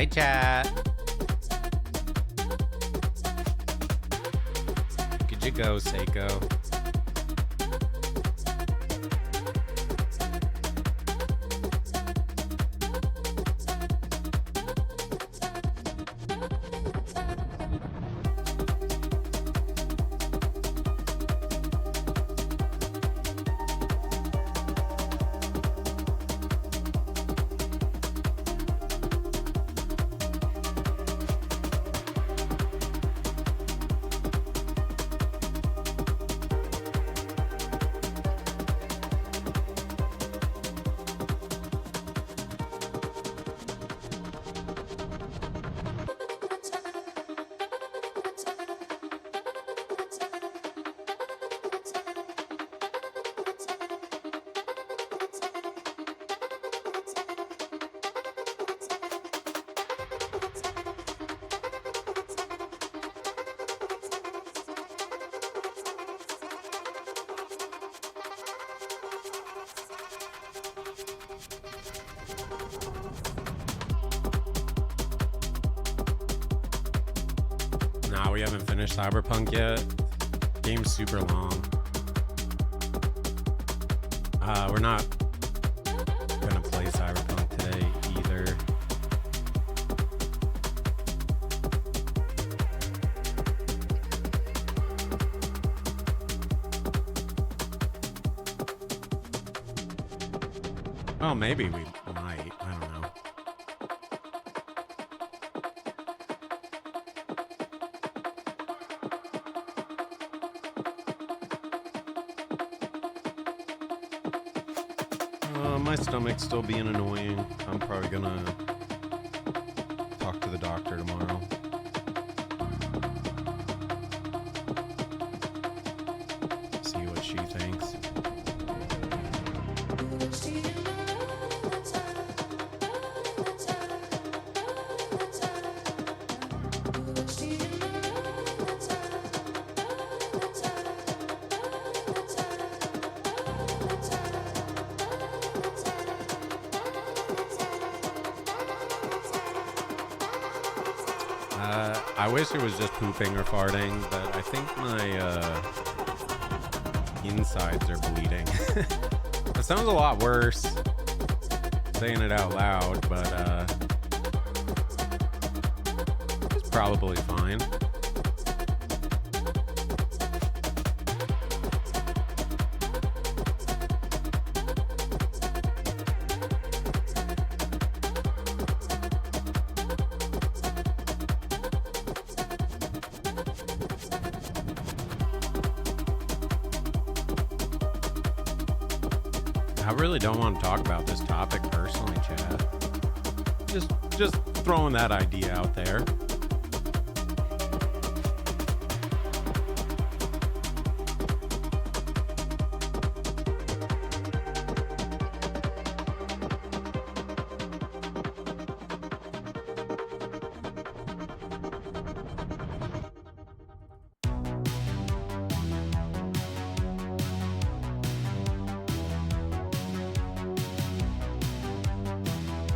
Hi, chat. Could you go, Seiko? Nah, we haven't finished Cyberpunk yet. Game's super long. We're not gonna play Cyberpunk today either. Oh, maybe we might. I don't know. My stomach's still being annoying. I'm probably gonna talk to the doctor tomorrow. See what she thinks. I wish it was just pooping or farting, but I think my insides are bleeding. It sounds a lot worse saying it out loud, but it's probably fine. I really don't want to talk about this topic personally, chat. Just throwing that idea out there.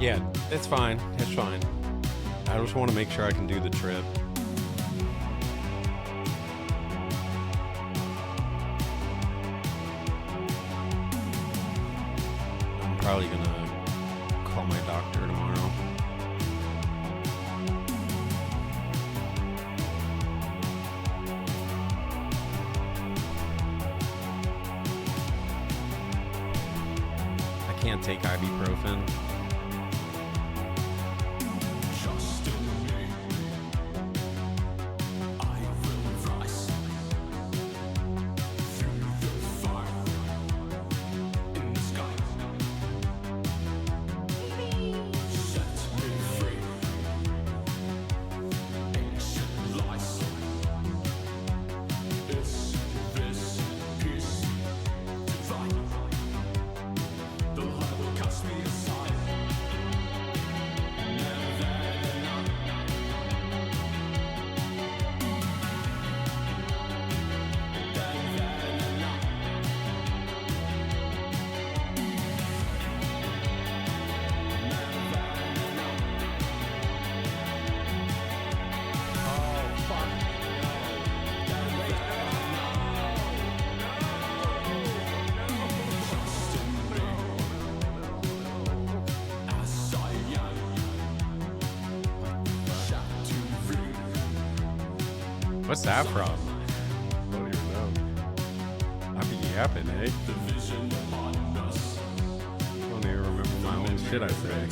Yeah, it's fine. It's fine. I just want to make sure I can do the trip. I'm probably gonna call my doctor tomorrow. I can't take ibuprofen. What's that from? I don't even know. I be yapping, eh? I don't even remember my own shit I say.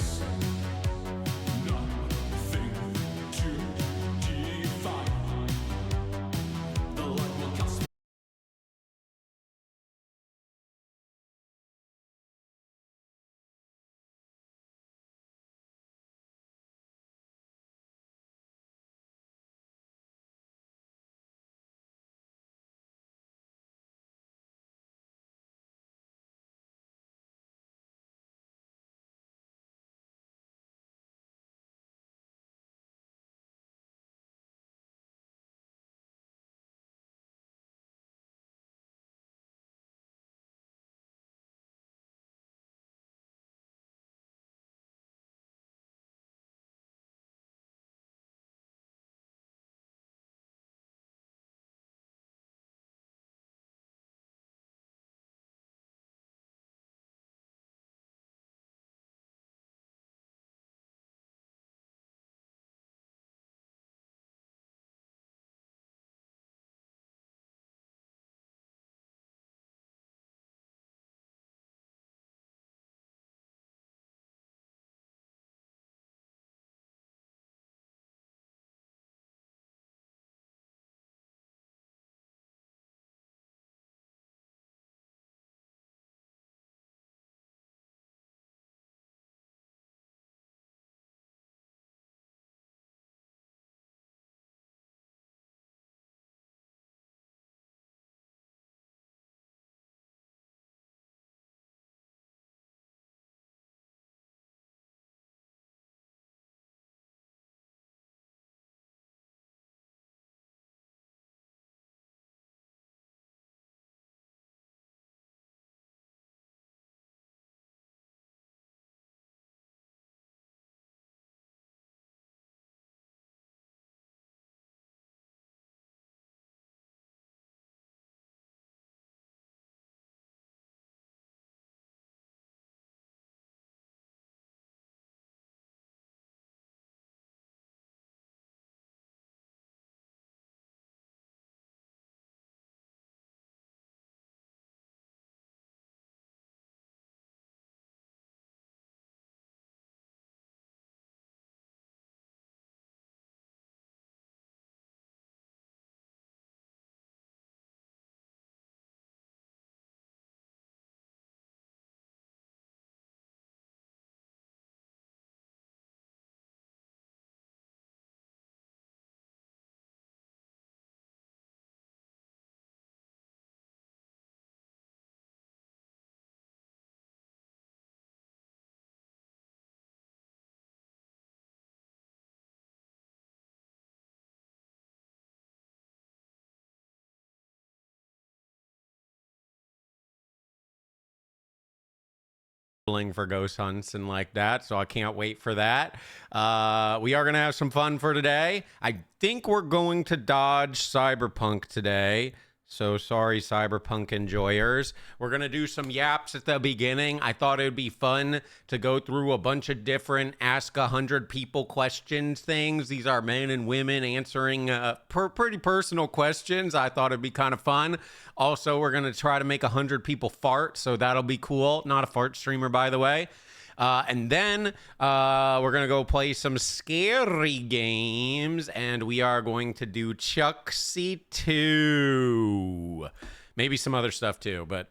For ghost hunts and like that, so I can't wait for that. We are gonna have some fun for today. I think we're going to dodge Cyberpunk today, so sorry Cyberpunk enjoyers. We're gonna do some yaps at the beginning. I thought it would be fun to go through a bunch of different ask 100 people questions things. These are men and women answering pretty personal questions. I thought it'd be kind of fun. Also, we're gonna try to make 100 people fart, so that'll be cool. Not a fart streamer, by the way. And then we're going to go play some scary games, and we are going to do Chucksy 2. Maybe some other stuff too, but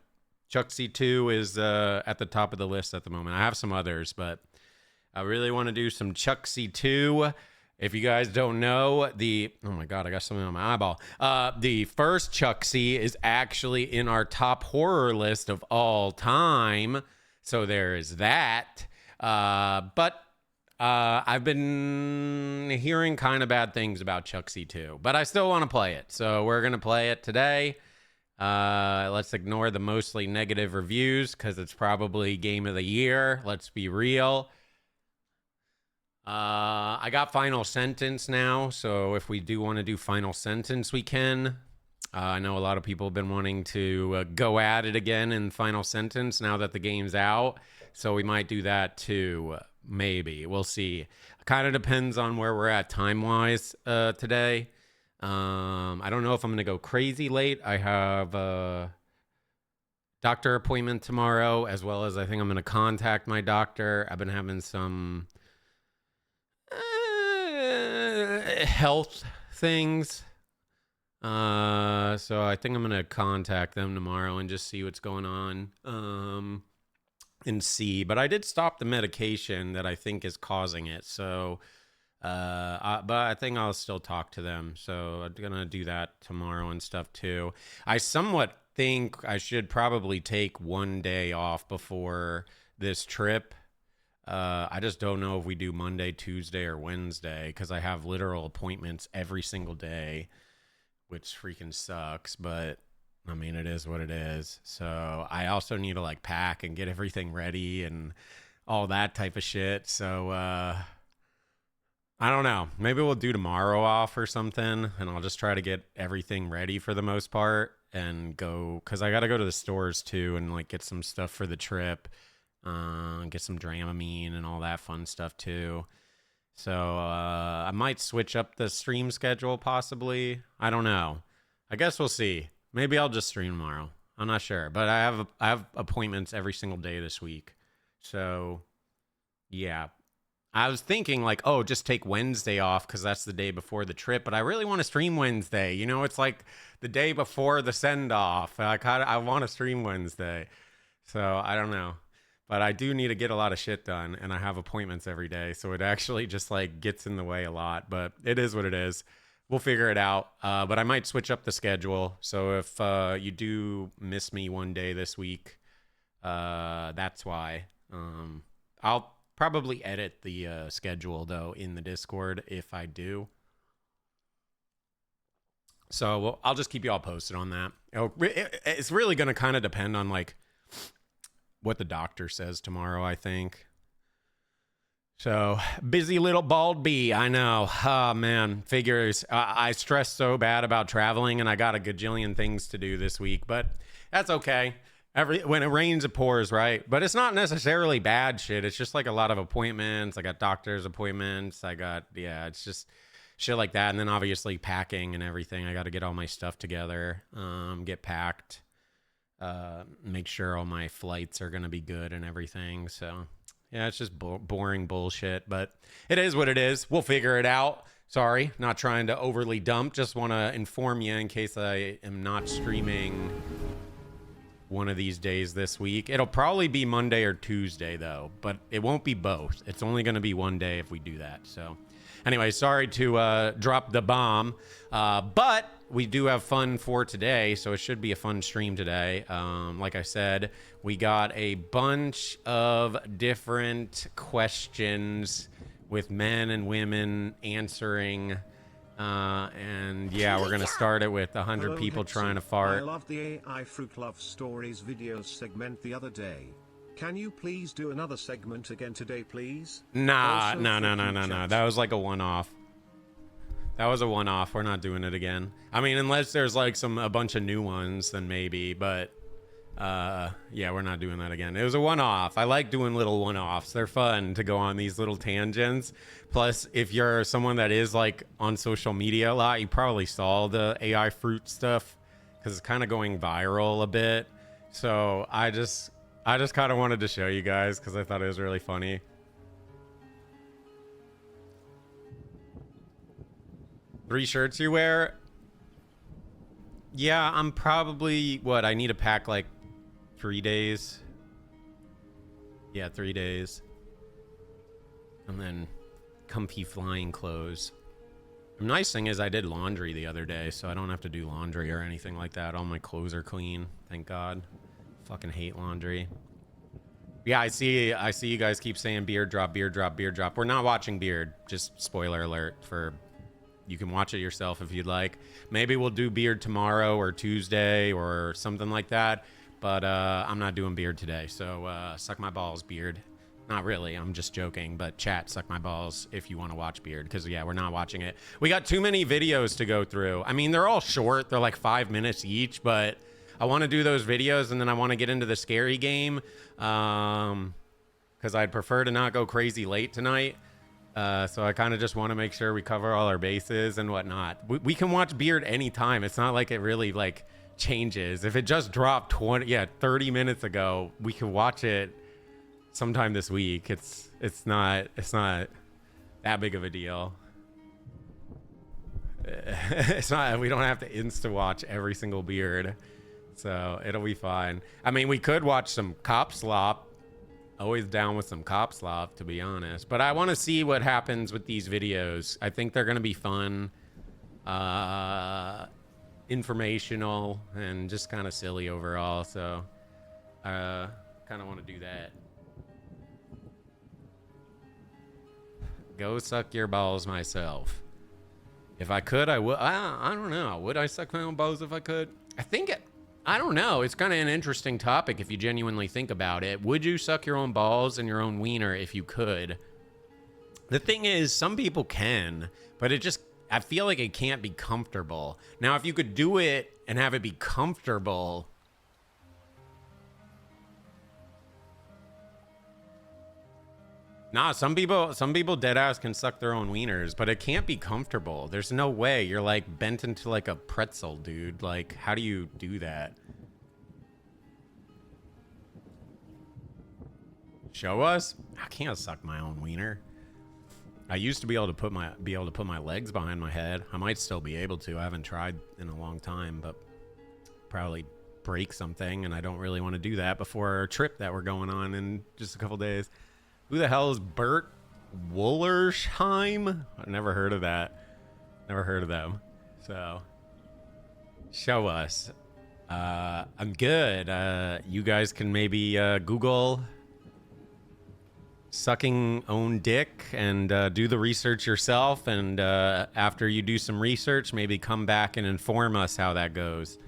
Chucksy 2 is at the top of the list at the moment. I have some others, but I really want to do some Chucksy 2. If you guys don't know, oh my God, I got something on my eyeball. The first Chucksy is actually in our top horror list of all time. So there is that. But I've been hearing kind of bad things about Chucksy 2, but I still want to play it. So we're going to play it today. Let's ignore the mostly negative reviews because it's probably game of the year. Let's be real. I got Final Sentence now, so if we do want to do Final Sentence, we can. I know a lot of people have been wanting to go at it again in Final Sentence now that the game's out, so we might do that too. Maybe. We'll see. Kind of depends on where we're at time-wise today. I don't know if I'm going to go crazy late. I have a doctor appointment tomorrow, as well as I think I'm going to contact my doctor. I've been having some health things. So I think I'm going to contact them tomorrow and just see what's going on. And see, but I did stop the medication that I think is causing it. So, but I think I'll still talk to them. So I'm gonna do that tomorrow and stuff too. I somewhat think I should probably take one day off before this trip. I just don't know if we do Monday, Tuesday, or Wednesday because I have literal appointments every single day, which freaking sucks. But I mean, it is what it is. So I also need to like pack and get everything ready and all that type of shit. So I don't know. Maybe we'll do tomorrow off or something, and I'll just try to get everything ready for the most part and go because I got to go to the stores too and like get some stuff for the trip, get some Dramamine and all that fun stuff too. So I might switch up the stream schedule possibly. I don't know. I guess we'll see. Maybe I'll just stream tomorrow. I'm not sure, but I have appointments every single day this week. So, yeah. I was thinking like, oh, just take Wednesday off because that's the day before the trip. But I really want to stream Wednesday. You know, it's like the day before the send off. I want to stream Wednesday. So I don't know. But I do need to get a lot of shit done, and I have appointments every day. So it actually just like gets in the way a lot. But it is what it is. We'll figure it out, but I might switch up the schedule. So if you do miss me one day this week, that's why. I'll probably edit the schedule, though, in the Discord if I do. So I'll just keep you all posted on that. It's really going to kind of depend on, like, what the doctor says tomorrow, I think. So, busy little bald bee, I know. Oh, man, figures. I stressed so bad about traveling, and I got a gajillion things to do this week, but that's okay. When it rains, it pours, right? But it's not necessarily bad shit. It's just like a lot of appointments. I got doctor's appointments. It's just shit like that. And then obviously packing and everything. I got to get all my stuff together, get packed, make sure all my flights are going to be good and everything. So... yeah, it's just boring bullshit, but it is what it is. We'll figure it out. Sorry, not trying to overly dump. Just want to inform you in case I am not streaming one of these days this week. It'll probably be Monday or Tuesday, though, but it won't be both. It's only going to be one day if we do that. So anyway, sorry to drop the bomb, but we do have fun for today, so it should be a fun stream today. Like I said, we got a bunch of different questions with men and women answering. And yeah, we're going to start it with 100 people trying to fart. I love the AI Fruit Love Stories videos segment the other day. Can you please do another segment again today, please? Nah. That was like a one-off. That was a one-off. We're not doing it again. I mean, unless there's like a bunch of new ones, then maybe. But yeah, we're not doing that again. It was a one-off. I like doing little one-offs. They're fun to go on these little tangents. Plus, if you're someone that is like on social media a lot, you probably saw the AI fruit stuff because it's kind of going viral a bit. So I just kind of wanted to show you guys because I thought it was really funny. Three shirts you wear? Yeah, I'm probably, I need to pack like 3 days. Yeah, 3 days. And then comfy flying clothes. The nice thing is I did laundry the other day, so I don't have to do laundry or anything like that. All my clothes are clean, thank God. Fucking hate laundry. Yeah, I see you guys keep saying beard drop, beard drop, beard drop. We're not watching Beard. Just spoiler alert for... You can watch it yourself if you'd like. Maybe we'll do Beard tomorrow or Tuesday or something like that. But I'm not doing Beard today. So suck my balls, Beard. Not really. I'm just joking. But chat, suck my balls if you want to watch Beard. Because, yeah, we're not watching it. We got too many videos to go through. I mean, they're all short. They're like 5 minutes each. But I want to do those videos. And then I want to get into the scary game. Because I'd prefer to not go crazy late tonight. So I kind of just want to make sure we cover all our bases and whatnot. We can watch Beard anytime. It's not like it really like changes. If it just dropped 30 minutes ago, we could watch it sometime this week. It's not that big of a deal. It's not. We don't have to insta watch every single Beard, so it'll be fine. I mean, we could watch some cop slop. Always down with some cop slop, to be honest. But I want to see what happens with these videos. I think they're going to be fun, informational, and just kind of silly overall. So, kind of want to do that. Go suck your balls myself. If I could, I would. I don't know. Would I suck my own balls if I could? I don't know. It's kind of an interesting topic if you genuinely think about it. Would you suck your own balls and your own wiener if you could? The thing is, some people can, but I feel like it can't be comfortable. Now, if you could do it and have it be comfortable. Nah, some people dead ass can suck their own wieners, but it can't be comfortable. There's no way. You're like bent into like a pretzel, dude. Like, how do you do that? Show us? I can't suck my own wiener. I used to be able to put my legs behind my head. I might still be able to. I haven't tried in a long time, but probably break something, and I don't really want to do that before our trip that we're going on in just a couple days. Who the hell is Bert Wollersheim? I've never heard of that. Never heard of them. So, show us. I'm good. You guys can maybe Google sucking own dick and do the research yourself. And after you do some research, maybe come back and inform us how that goes.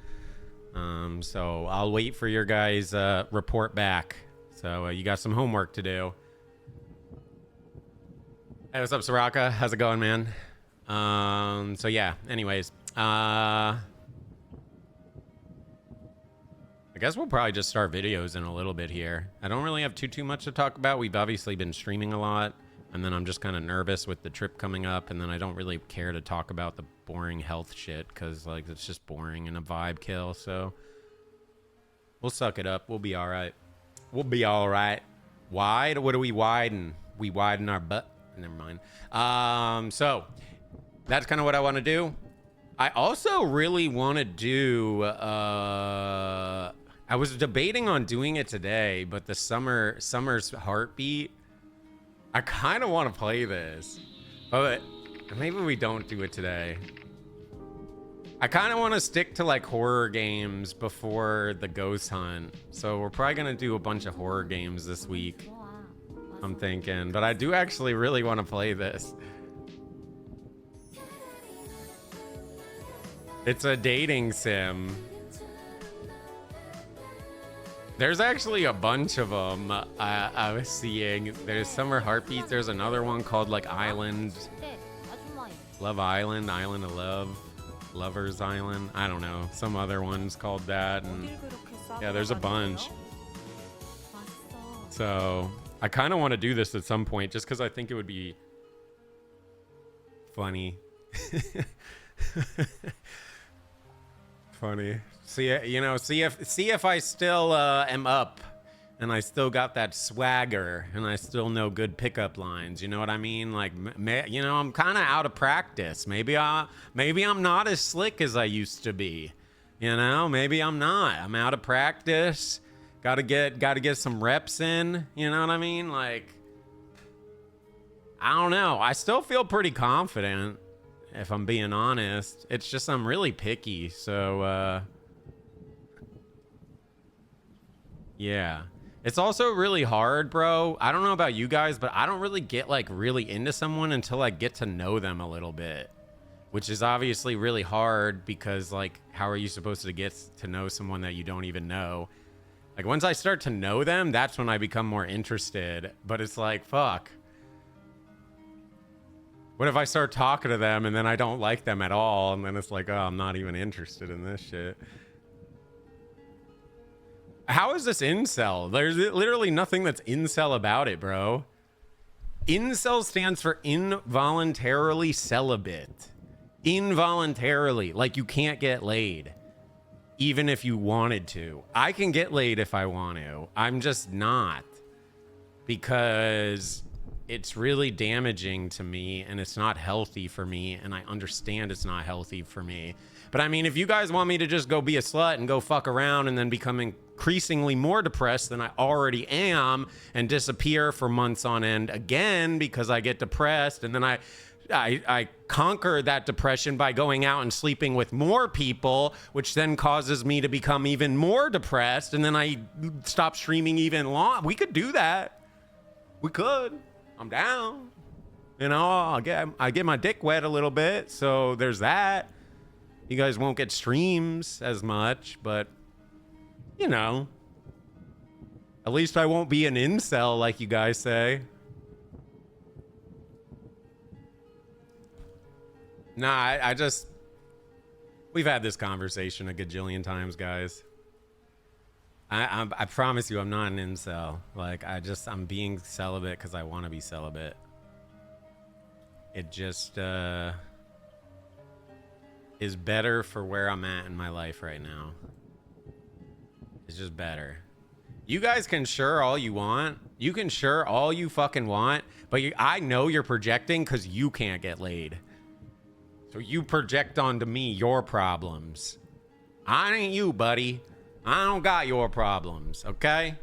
So I'll wait for your guys' report back. So you got some homework to do. Hey, what's up, Soraka? How's it going, man? So yeah, anyways. I guess we'll probably just start videos in a little bit here. I don't really have too much to talk about. We've obviously been streaming a lot, and then I'm just kind of nervous with the trip coming up, and then I don't really care to talk about the boring health shit, because like it's just boring and a vibe kill, so we'll suck it up. We'll be all right. We'll be all right. Wide? What do we widen? We widen our butt. Never mind. So that's kind of what I want to do. I also really want to do, I was debating on doing it today, but the Summer's Heartbeat, I kind of want to play this, but maybe we don't do it today. I kind of want to stick to like horror games before the ghost hunt. So we're probably going to do a bunch of horror games this week, I'm thinking, but I do actually really want to play this. It's a dating sim. There's actually a bunch of them I was seeing. There's Summer Heartbeats. There's another one called like Island. Love Island. Island of Love. Lover's Island. I don't know. Some other ones called that. And yeah, there's a bunch. So I kind of want to do this at some point just because I think it would be funny. Funny. See if I still am up and I still got that swagger and I still know good pickup lines. You know what I mean? Like, I'm kind of out of practice. Maybe I'm not as slick as I used to be. You know, maybe I'm not. I'm out of practice. Got to get some reps in. You know what I mean? Like, I don't know. I still feel pretty confident, if I'm being honest. It's just I'm really picky. So, yeah. It's also really hard, bro. I don't know about you guys, but I don't really get like really into someone until I get to know them a little bit, which is obviously really hard because like, how are you supposed to get to know someone that you don't even know? Like once I start to know them, that's when I become more interested. But it's like, fuck. What if I start talking to them and then I don't like them at all? And then it's like, oh, I'm not even interested in this shit. How is this incel? There's literally nothing that's incel about it, bro. Incel stands for involuntarily celibate. Involuntarily, like you can't get laid, even if you wanted to. I can get laid if I want to. I'm just not, because it's really damaging to me and it's not healthy for me, and I understand it's not healthy for me. But I mean, if you guys want me to just go be a slut and go fuck around and then become increasingly more depressed than I already am and disappear for months on end again because I get depressed, and then I conquer that depression by going out and sleeping with more people, which then causes me to become even more depressed, and then I stop streaming even long. We could do that. We could. I'm down. You know, I get my dick wet a little bit, so there's that. You guys won't get streams as much, but you know, at least I won't be an incel like you guys say. Nah, I just, we've had this conversation a gajillion times, guys. I promise you I'm not an incel. Like, I'm being celibate because I want to be celibate. It just is better for where I'm at in my life right now. It's just better. You guys can sure all you want. You can sure all you fucking want, but I know you're projecting because you can't get laid. So you project onto me your problems. I ain't you, buddy. I don't got your problems, okay?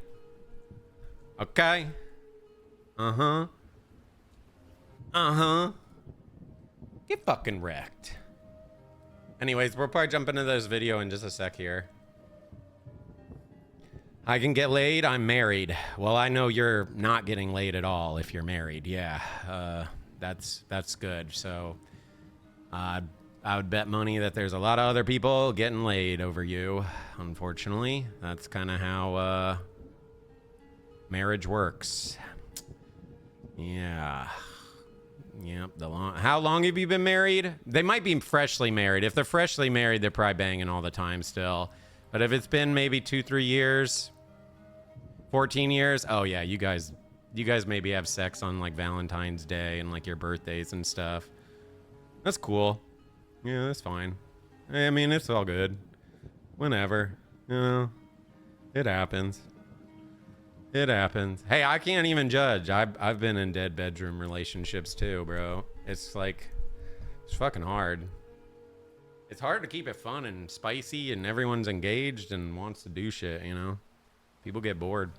Okay? Uh-huh. Uh-huh. Get fucking wrecked. Anyways, we'll probably jump into this video in just a sec here. I can get laid. I'm married. Well, I know you're not getting laid at all if you're married. Yeah, that's good. So I would bet money that there's a lot of other people getting laid over you. Unfortunately, that's kind of how marriage works. Yeah. Yep. How long have you been married? They might be freshly married. If they're freshly married, they're probably banging all the time still. But if it's been maybe 2-3 years, 14 years, oh yeah, you guys maybe have sex on like Valentine's Day and like your birthdays and stuff. That's cool. Yeah, that's fine. I mean, it's all good. Whenever, you know, it happens. It happens. Hey, I can't even judge. I've been in dead bedroom relationships too, bro. It's like, it's fucking hard. It's hard to keep it fun and spicy and everyone's engaged and wants to do shit, you know? People get bored.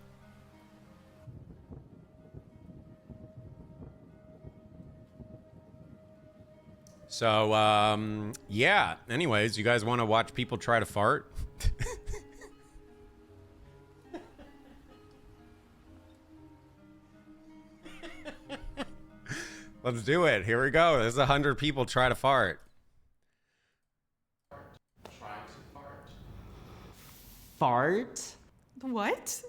So, yeah. Anyways, you guys want to watch people try to fart? Let's do it. Here we go. There's 100 people try to fart. Fart? What?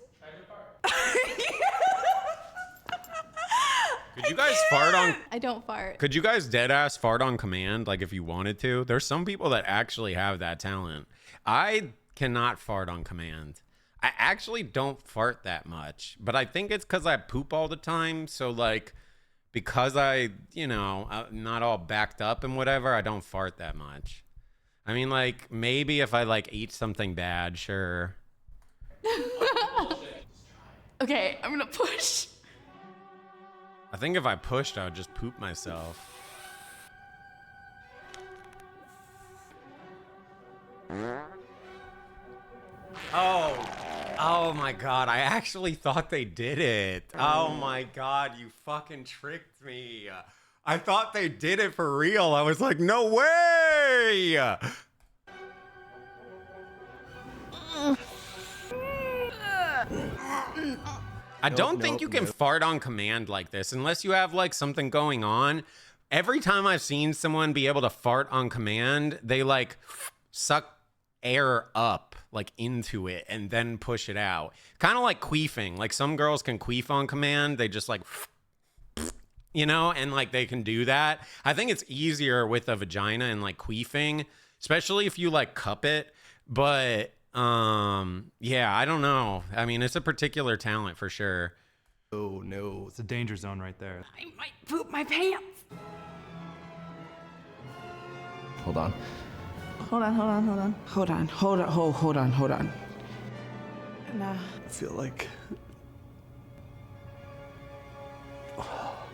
Could you guys fart on... I don't fart. Could you guys dead ass fart on command, like if you wanted to? There's some people that actually have that talent. I cannot fart on command. I actually don't fart that much, but I think it's because I poop all the time. So like, because I'm not all backed up and whatever, I don't fart that much. I mean, like, maybe if I like eat something bad, sure. Okay, I'm gonna push. I think if I pushed, I would just poop myself. Oh my God. I actually thought they did it. Oh my God. You fucking tricked me. I thought they did it for real. I was like, no way. I don't think you can fart on command like this unless you have like something going on. Every time I've seen someone be able to fart on command, they like suck air up like into it and then push it out. Kind of like queefing. Like some girls can queef on command. They just like, you know, and like they can do that. I think it's easier with a vagina and like queefing, especially if you like cup it. But yeah, I don't know. I mean, it's a particular talent for sure. Oh no, it's a danger zone right there. I might poop my pants. Hold on. Hold on. Nah. I feel like...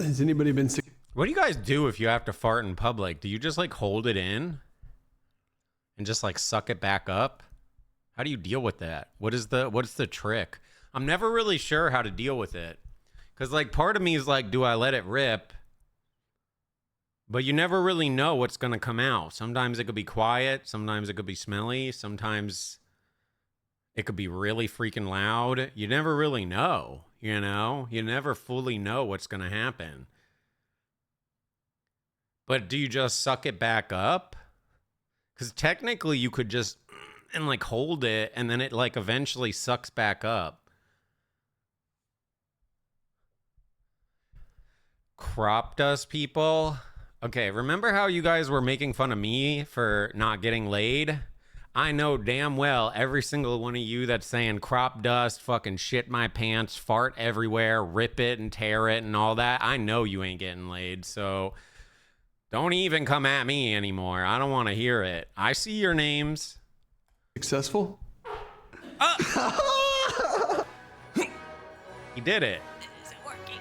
Has anybody been sick? What do you guys do if you have to fart in public? Do you just like hold it in and just like suck it back up? How do you deal with that? What's the trick? I'm never really sure how to deal with it. Cause like part of me is like, do I let it rip? But you never really know what's gonna come out. Sometimes it could be quiet, sometimes it could be smelly, sometimes it could be really freaking loud. You never really know, you know? You never fully know what's gonna happen. But do you just suck it back up? Because technically you could just and like hold it and then it like eventually sucks back up. Crop dust people. Okay, remember how you guys were making fun of me for not getting laid? I know damn well every single one of you that's saying crop dust, fucking shit my pants, fart everywhere, rip it and tear it and all that. I know you ain't getting laid, so don't even come at me anymore. I don't want to hear it. I see your names. Successful? He did it. Is it working?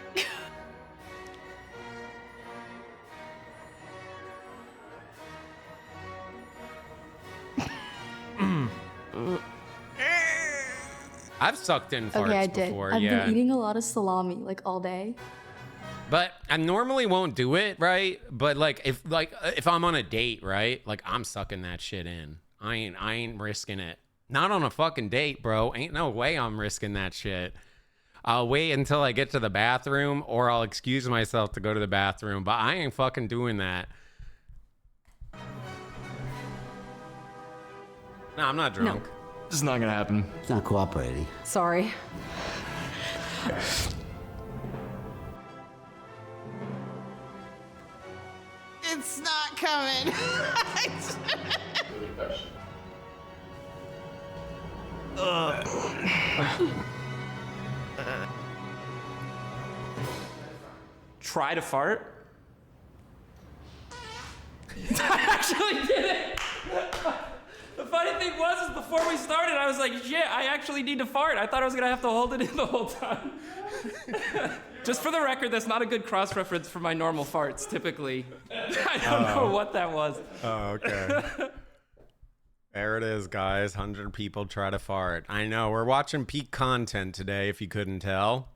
I've sucked in farts Okay, I did. before, I've yeah. been eating a lot of salami like all day. But I normally won't do it, right? But like if I'm on a date, right? Like I'm sucking that shit in. I ain't risking it. Not on a fucking date, bro. Ain't no way I'm risking that shit. I'll wait until I get to the bathroom or I'll excuse myself to go to the bathroom, but I ain't fucking doing that. No, I'm not drunk. This is not gonna happen. It's not cooperating. Sorry. It's not coming. Try to fart? I actually did it! The funny thing was, is before we started, I was like, shit, I actually need to fart. I thought I was gonna have to hold it in the whole time. Just for the record, that's not a good cross-reference for my normal farts, typically. I don't know what that was. Oh, okay. There it is, guys. 100 people try to fart. I know. We're watching peak content today, if you couldn't tell.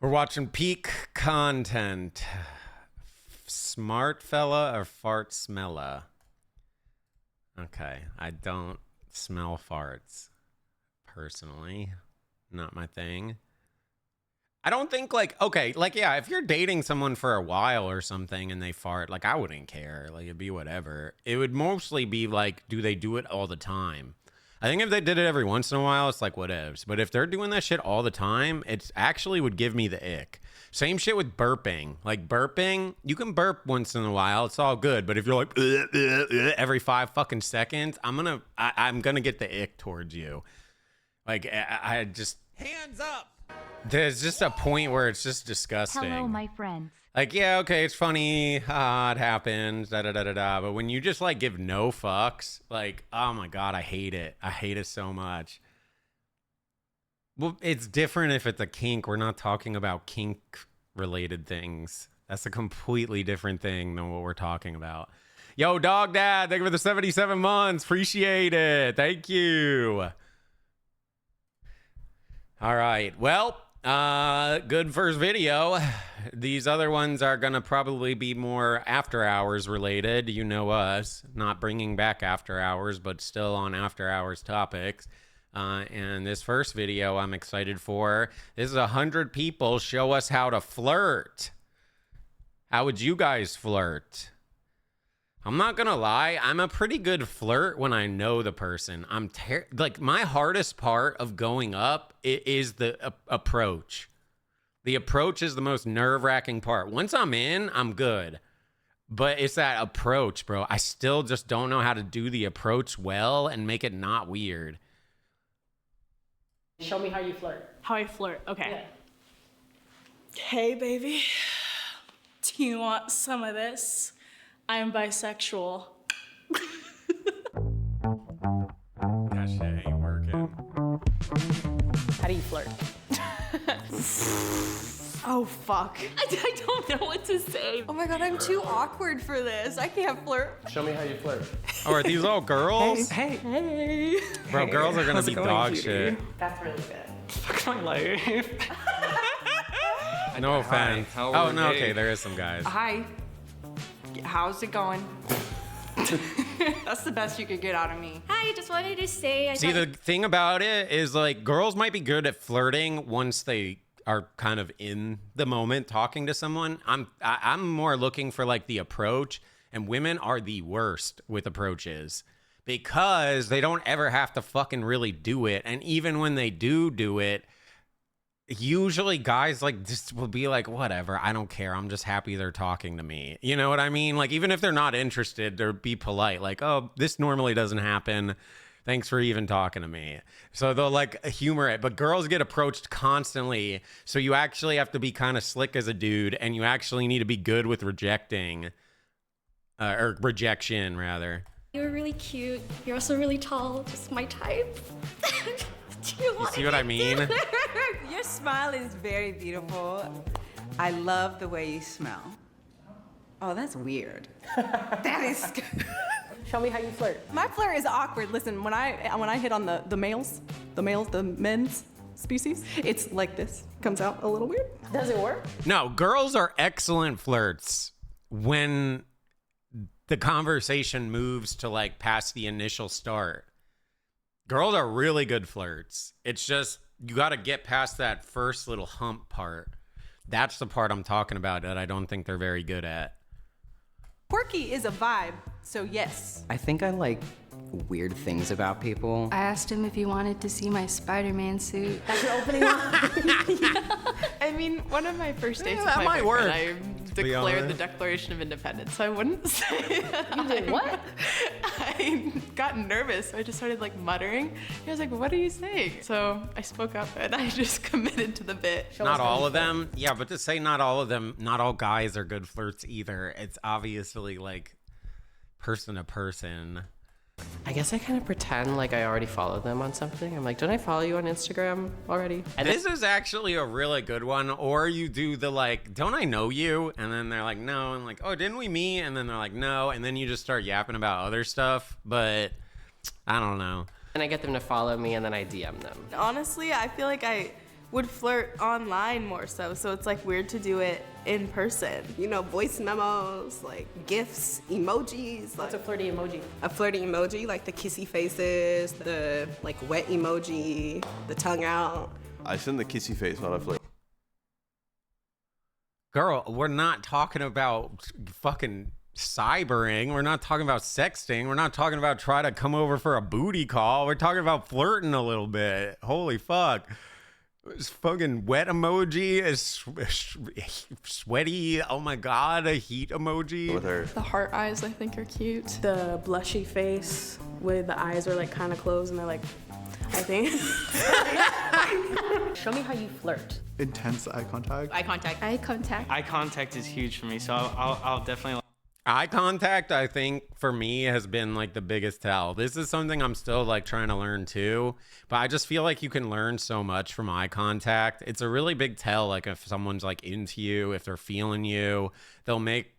We're watching peak content. Smart fella or fart smella? Okay. I don't smell farts, personally. Not my thing. I don't think okay, yeah, if you're dating someone for a while or something and they fart, like I wouldn't care. Like it'd be whatever. It would mostly be like, do they do it all the time? I think if they did it every once in a while, it's like whatevs. But if they're doing that shit all the time, it actually would give me the ick. Same shit with burping. Like burping, you can burp once in a while, it's all good. But if you're like every 5 fucking seconds, I'm gonna get the ick towards you. Like I just hands up. There's just a point where it's just disgusting. Hello, my friends. Like, yeah, okay, it's funny. It happens. Da da da da da. But when you just like give no fucks, like, oh my god, I hate it. I hate it so much. Well, it's different if it's a kink. We're not talking about kink-related things. That's a completely different thing than what we're talking about. Yo, Dog Dad, thank you for the 77 months. Appreciate it. Thank you. All right. Well, good first video. These other ones are going to probably be more after hours related. You know us, not bringing back after hours, but still on after hours topics. And this first video I'm excited for. This is 100 people show us how to flirt. How would you guys flirt? I'm not gonna lie, I'm a pretty good flirt when I know the person. Like my hardest part of going up is the approach. The approach is the most nerve-wracking part. Once I'm in, I'm good. But it's that approach, bro. I still just don't know how to do the approach well and make it not weird. Show me how you flirt. How I flirt. Okay. Hey, baby. Do you want some of this? I'm bisexual. That shit ain't working. How do you flirt? Oh, fuck. I don't know what to say. Oh my god, I'm too awkward for this. I can't flirt. Show me how you flirt. Oh, are these all girls? Hey. Bro, girls are gonna How's be it going, dog cutie? shit. That's really good. Fuck my life. No offense. how Oh, are no, they? okay, there is some guys. Hi. How's it going? That's the best you could get out of me. Hi, just wanted to say. See, the thing about it is, like, girls might be good at flirting once they are kind of in the moment talking to someone. I'm more looking for, like, the approach, and women are the worst with approaches because they don't ever have to fucking really do it. And even when they do it, usually guys like just will be like, whatever, I don't care, I'm just happy they're talking to me. You know what I mean? Like, even if they're not interested, they'll be polite, like, oh, this normally doesn't happen, thanks for even talking to me. So they'll like humor it. But girls get approached constantly, so you actually have to be kind of slick as a dude, and you actually need to be good with rejecting or rejection rather. You're really cute. You're also really tall. Just my type. Do you You want see what I mean? Your smile is very beautiful. I love the way you smell. Oh, that's weird. That is. Show me how you flirt. My flirt is awkward. Listen, when I hit on the men's species, it's like this. Comes out a little weird. Does it work? No, girls are excellent flirts when the conversation moves to like past the initial start. Girls are really good flirts. It's just, you got to get past that first little hump part. That's the part I'm talking about that I don't think they're very good at. Quirky is a vibe, so yes. I think I like weird things about people. I asked him if he wanted to see my Spider-Man suit. That's your opening line. I mean, one of my first dates that with my might boyfriend, work. I declared the Declaration of Independence, so I wouldn't say that. You did what? I got nervous, so I just started like muttering. He was like, "What are you saying?" So I spoke up and I just committed to the bit. Not all of them. Yeah, but to say not all of them, not all guys are good flirts either. It's obviously like person to person. I guess I kind of pretend like I already followed them on something. I'm like, don't I follow you on Instagram already? And This is actually a really good one. Or you do the like, don't I know you? And then they're like, no. And like, oh, didn't we meet? And then they're like, no. And then you just start yapping about other stuff. But I don't know. And I get them to follow me and then I DM them. Honestly, I feel like I would flirt online more so it's like weird to do it in person. You know, voice memos, like GIFs, emojis. What's a flirty emoji? A flirty emoji, like the kissy faces, the like wet emoji, the tongue out. I send the kissy face when I flirt. Girl, we're not talking about fucking cybering. We're not talking about sexting. We're not talking about trying to come over for a booty call. We're talking about flirting a little bit. Holy fuck. This fucking wet emoji is sweaty. Oh my god, a heat emoji. With her. The heart eyes, I think, are cute. The blushy face, where the eyes are like kind of closed and they're like, I think. Show me how you flirt. Intense eye contact. Eye contact. Eye contact. Eye contact is huge for me, so I'll definitely. Eye contact, I think, for me has been like the biggest tell. This is something I'm still like trying to learn too, but I just feel like you can learn so much from eye contact. It's a really big tell, like if someone's like into you, if they're feeling you, they'll make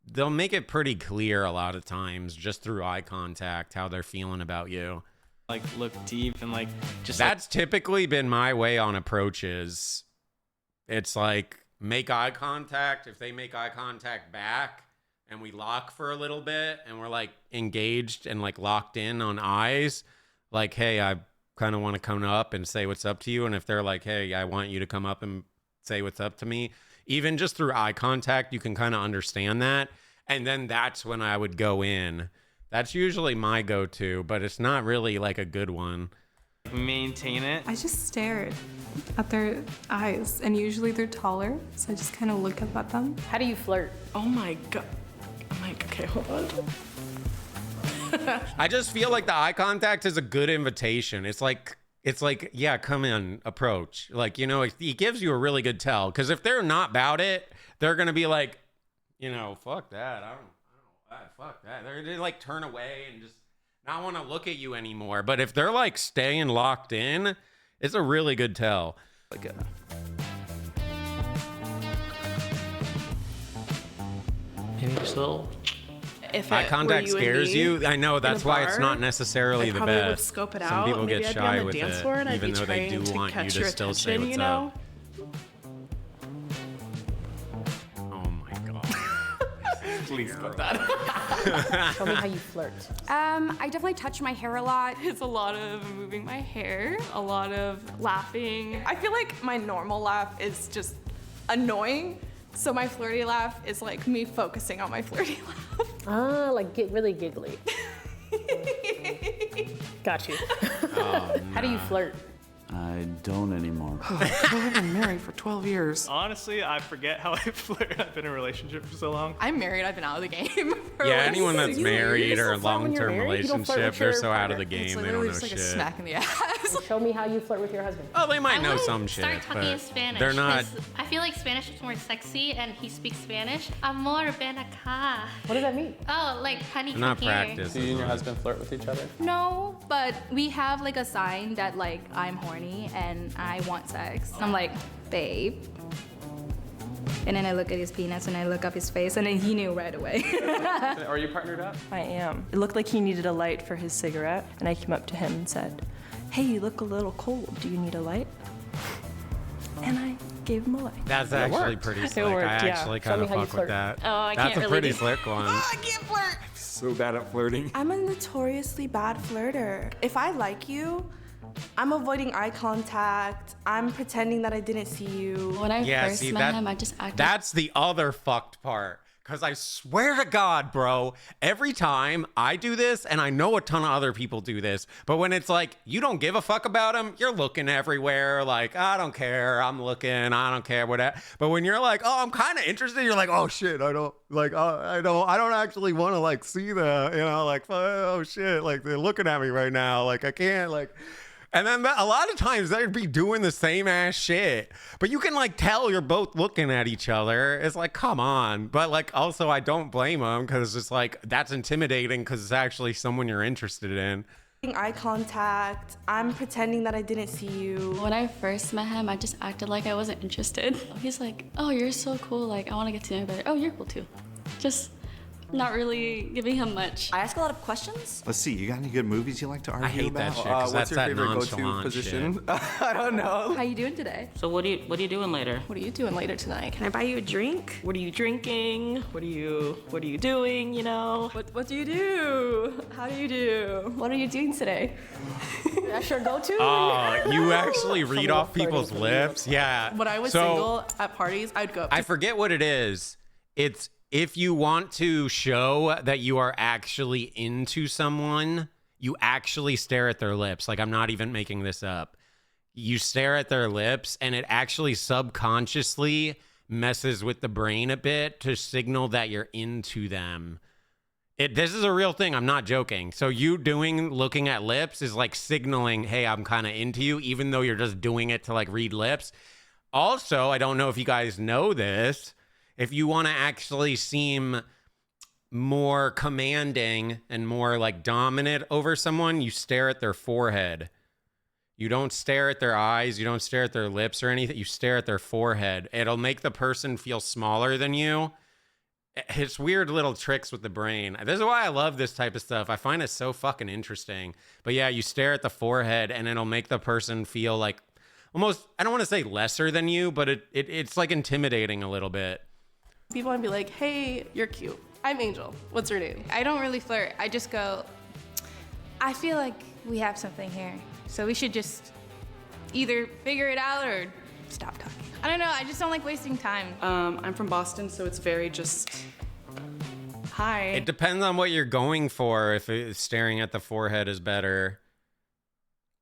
it pretty clear a lot of times just through eye contact how they're feeling about you. Like look deep and like just. That's typically been my way on approaches. It's like make eye contact. If they make eye contact back, and we lock for a little bit and we're like engaged and like locked in on eyes, like, hey, I kind of want to come up and say what's up to you. And if they're like, hey, I want you to come up and say what's up to me, even just through eye contact, you can kind of understand that. And then that's when I would go in. That's usually my go-to, but it's not really like a good one. Maintain it. I just stare at their eyes, and usually they're taller, so I just kind of look up at them. How do you flirt? Oh my god. I'm like, okay, hold on. I just feel like the eye contact is a good invitation. It's like it's like, yeah, come in, approach. Like, you know, it gives you a really good tell. Because if they're not about it, they're going to be like, you know, fuck that. I don't fuck that. They like turn away and just not want to look at you anymore. But if they're like staying locked in, it's a really good tell. Like Maybe just a little. If Eye contact scares you. I know that's why it's not necessarily the probably would best. scope it Some out. people Maybe get I'd be shy on the with dance it, floor and I'd even be though they trying do to want you catch to your still say attention, what's you know? up. Oh my god! Please put that. Show me how you flirt. I definitely touch my hair a lot. It's a lot of moving my hair, a lot of laughing. I feel like my normal laugh is just annoying. So my flirty laugh is like me focusing on my flirty laugh. Ah, like get really giggly. Got you. Oh, How do you flirt? I don't anymore. I've been married for 12 years. Honestly, I forget how I flirt. I've been in a relationship for so long. I'm married, I've been out of the game. For Yeah, like anyone that's 6 married years. or a long-term relationship, they're so out of the game, It's they don't literally know just like shit. a smack in the ass. Show me how you flirt with your husband. Oh, they might know wanna some shit, Start talking in but Spanish. they're not. 'cause I feel like Spanish is more sexy, and he speaks Spanish. Amor, ven acá. What does that mean? Oh, like honey, They're come not here. practiced. Do you and your husband flirt with each other? No, but we have like a sign that like I'm horny and I want sex. I'm like, babe. And then I look at his penis and I look up his face and then he knew right away. Are you partnered up? I am. It looked like he needed a light for his cigarette, and I came up to him and said, "Hey, you look a little cold. Do you need a light?" And I gave him a light. That's actually pretty slick. worked, I yeah. actually Show kind me of how you fuck with flirt. that. Oh, I That's can't a really pretty do- slick one. I can't flirt. So bad at flirting. I'm a notoriously bad flirter. If I like you, I'm avoiding eye contact. I'm pretending that I didn't see you. When I Yeah, first see, met that- him, I just acted. That's the other fucked part. Because I swear to God, bro, every time I do this, and I know a ton of other people do this, but when it's like, you don't give a fuck about them, you're looking everywhere, like, I don't care, I'm looking, I don't care, whatever. But when you're like, oh, I'm kind of interested, you're like, oh shit, I don't, like, I don't actually want to, like, see the, you know, like, oh shit, like, they're looking at me right now, like, I can't, like... And then a lot of times they'd be doing the same ass shit. But you can like tell you're both looking at each other. It's like, come on. But like also I don't blame them because it's like that's intimidating because it's actually someone you're interested in. Eye contact. I'm pretending that I didn't see you. When I first met him, I just acted like I wasn't interested. He's like, oh, you're so cool. Like, I want to get to know you better. Oh, you're cool too. Just not really giving him much. I ask a lot of questions. Let's see. You got any good movies you like to argue I hate that about? shit because that's What's your that favorite go-to nonchalant position? shit. I don't know. How you doing today? So what are you doing later? What are you doing later tonight? Can I buy you a drink? What are you drinking? What are you doing, you know? What do you do? How do you do? What are you doing today? That's your go-to? Oh, you actually read little off people's flirting. lips? Yeah. When I was So- single at parties, I'd go up to I forget what it is. It's if you want to show that you are actually into someone, you actually stare at their lips. Like, I'm not even making this up. You stare at their lips, and it actually subconsciously messes with the brain a bit to signal that you're into them. This is a real thing. I'm not joking. So you looking at lips is like signaling, hey, I'm kind of into you, even though you're just doing it to like read lips. Also, I don't know if you guys know this. If you want to actually seem more commanding and more like dominant over someone, you stare at their forehead. You don't stare at their eyes. You don't stare at their lips or anything. You stare at their forehead. It'll make the person feel smaller than you. It's weird little tricks with the brain. This is why I love this type of stuff. I find it so fucking interesting. But yeah, you stare at the forehead and it'll make the person feel like almost, I don't want to say lesser than you, but it's like intimidating a little bit. people and be like, hey, you're cute. I'm Angel. What's your name? I don't really flirt. I just go, I feel like we have something here. So we should just either figure it out or stop talking. I don't know. I just don't like wasting time. I'm from Boston, so it's very just, hi. It depends on what you're going for. If staring at the forehead is better.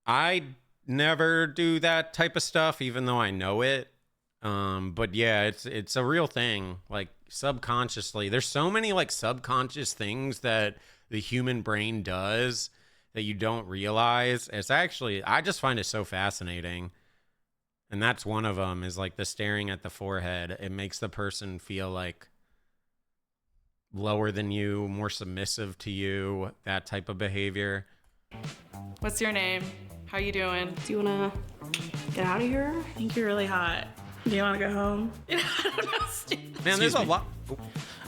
I never do that type of stuff, even though I know it. But yeah, it's a real thing. Like subconsciously, there's so many like subconscious things that the human brain does that you don't realize. It's actually, I just find it so fascinating. And that's one of them, is like the staring at the forehead. It makes the person feel like lower than you, more submissive to you, that type of behavior. What's your name? How you doing? Do you wanna get out of here? I think you're really hot. Do you wanna go home? Man, there's a lot.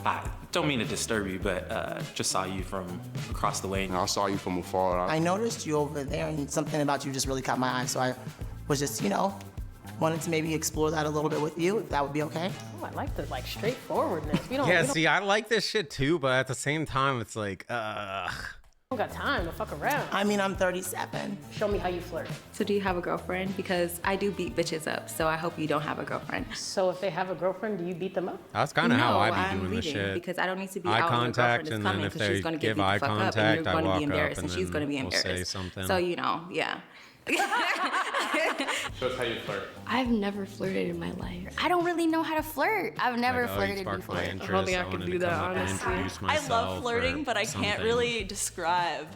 I don't mean to disturb you, but just saw you from across the way. I saw you from afar. I noticed you over there, and something about you just really caught my eye, so I was just, you know, wanted to maybe explore that a little bit with you, if that would be okay. Oh, I like the like straightforwardness. Yeah, see, I like this shit too, but at the same time, it's like, don't got time to fuck around. I mean, I'm 37. Show me how you flirt. So do you have a girlfriend? Because I do beat bitches up, so I hope you don't have a girlfriend. So if they have a girlfriend, do you beat them up? that's kind of how I be I'm doing the leading shit. because I don't need to be eye out contact, when and your then girlfriend is coming if because they she's going to give get beat eye the fuck up, and contact, you're I going to walk be up, embarrassed, and and she's then going to be we'll embarrassed. say something. So you know, yeah. Show us how you flirt. I've never flirted in my life. I don't really know how to flirt. I've never Like, oh, you flirted sparked before. my interest. I don't think I wanted could to do that, come up and honestly. introduce I myself love flirting, or but I can't something. really describe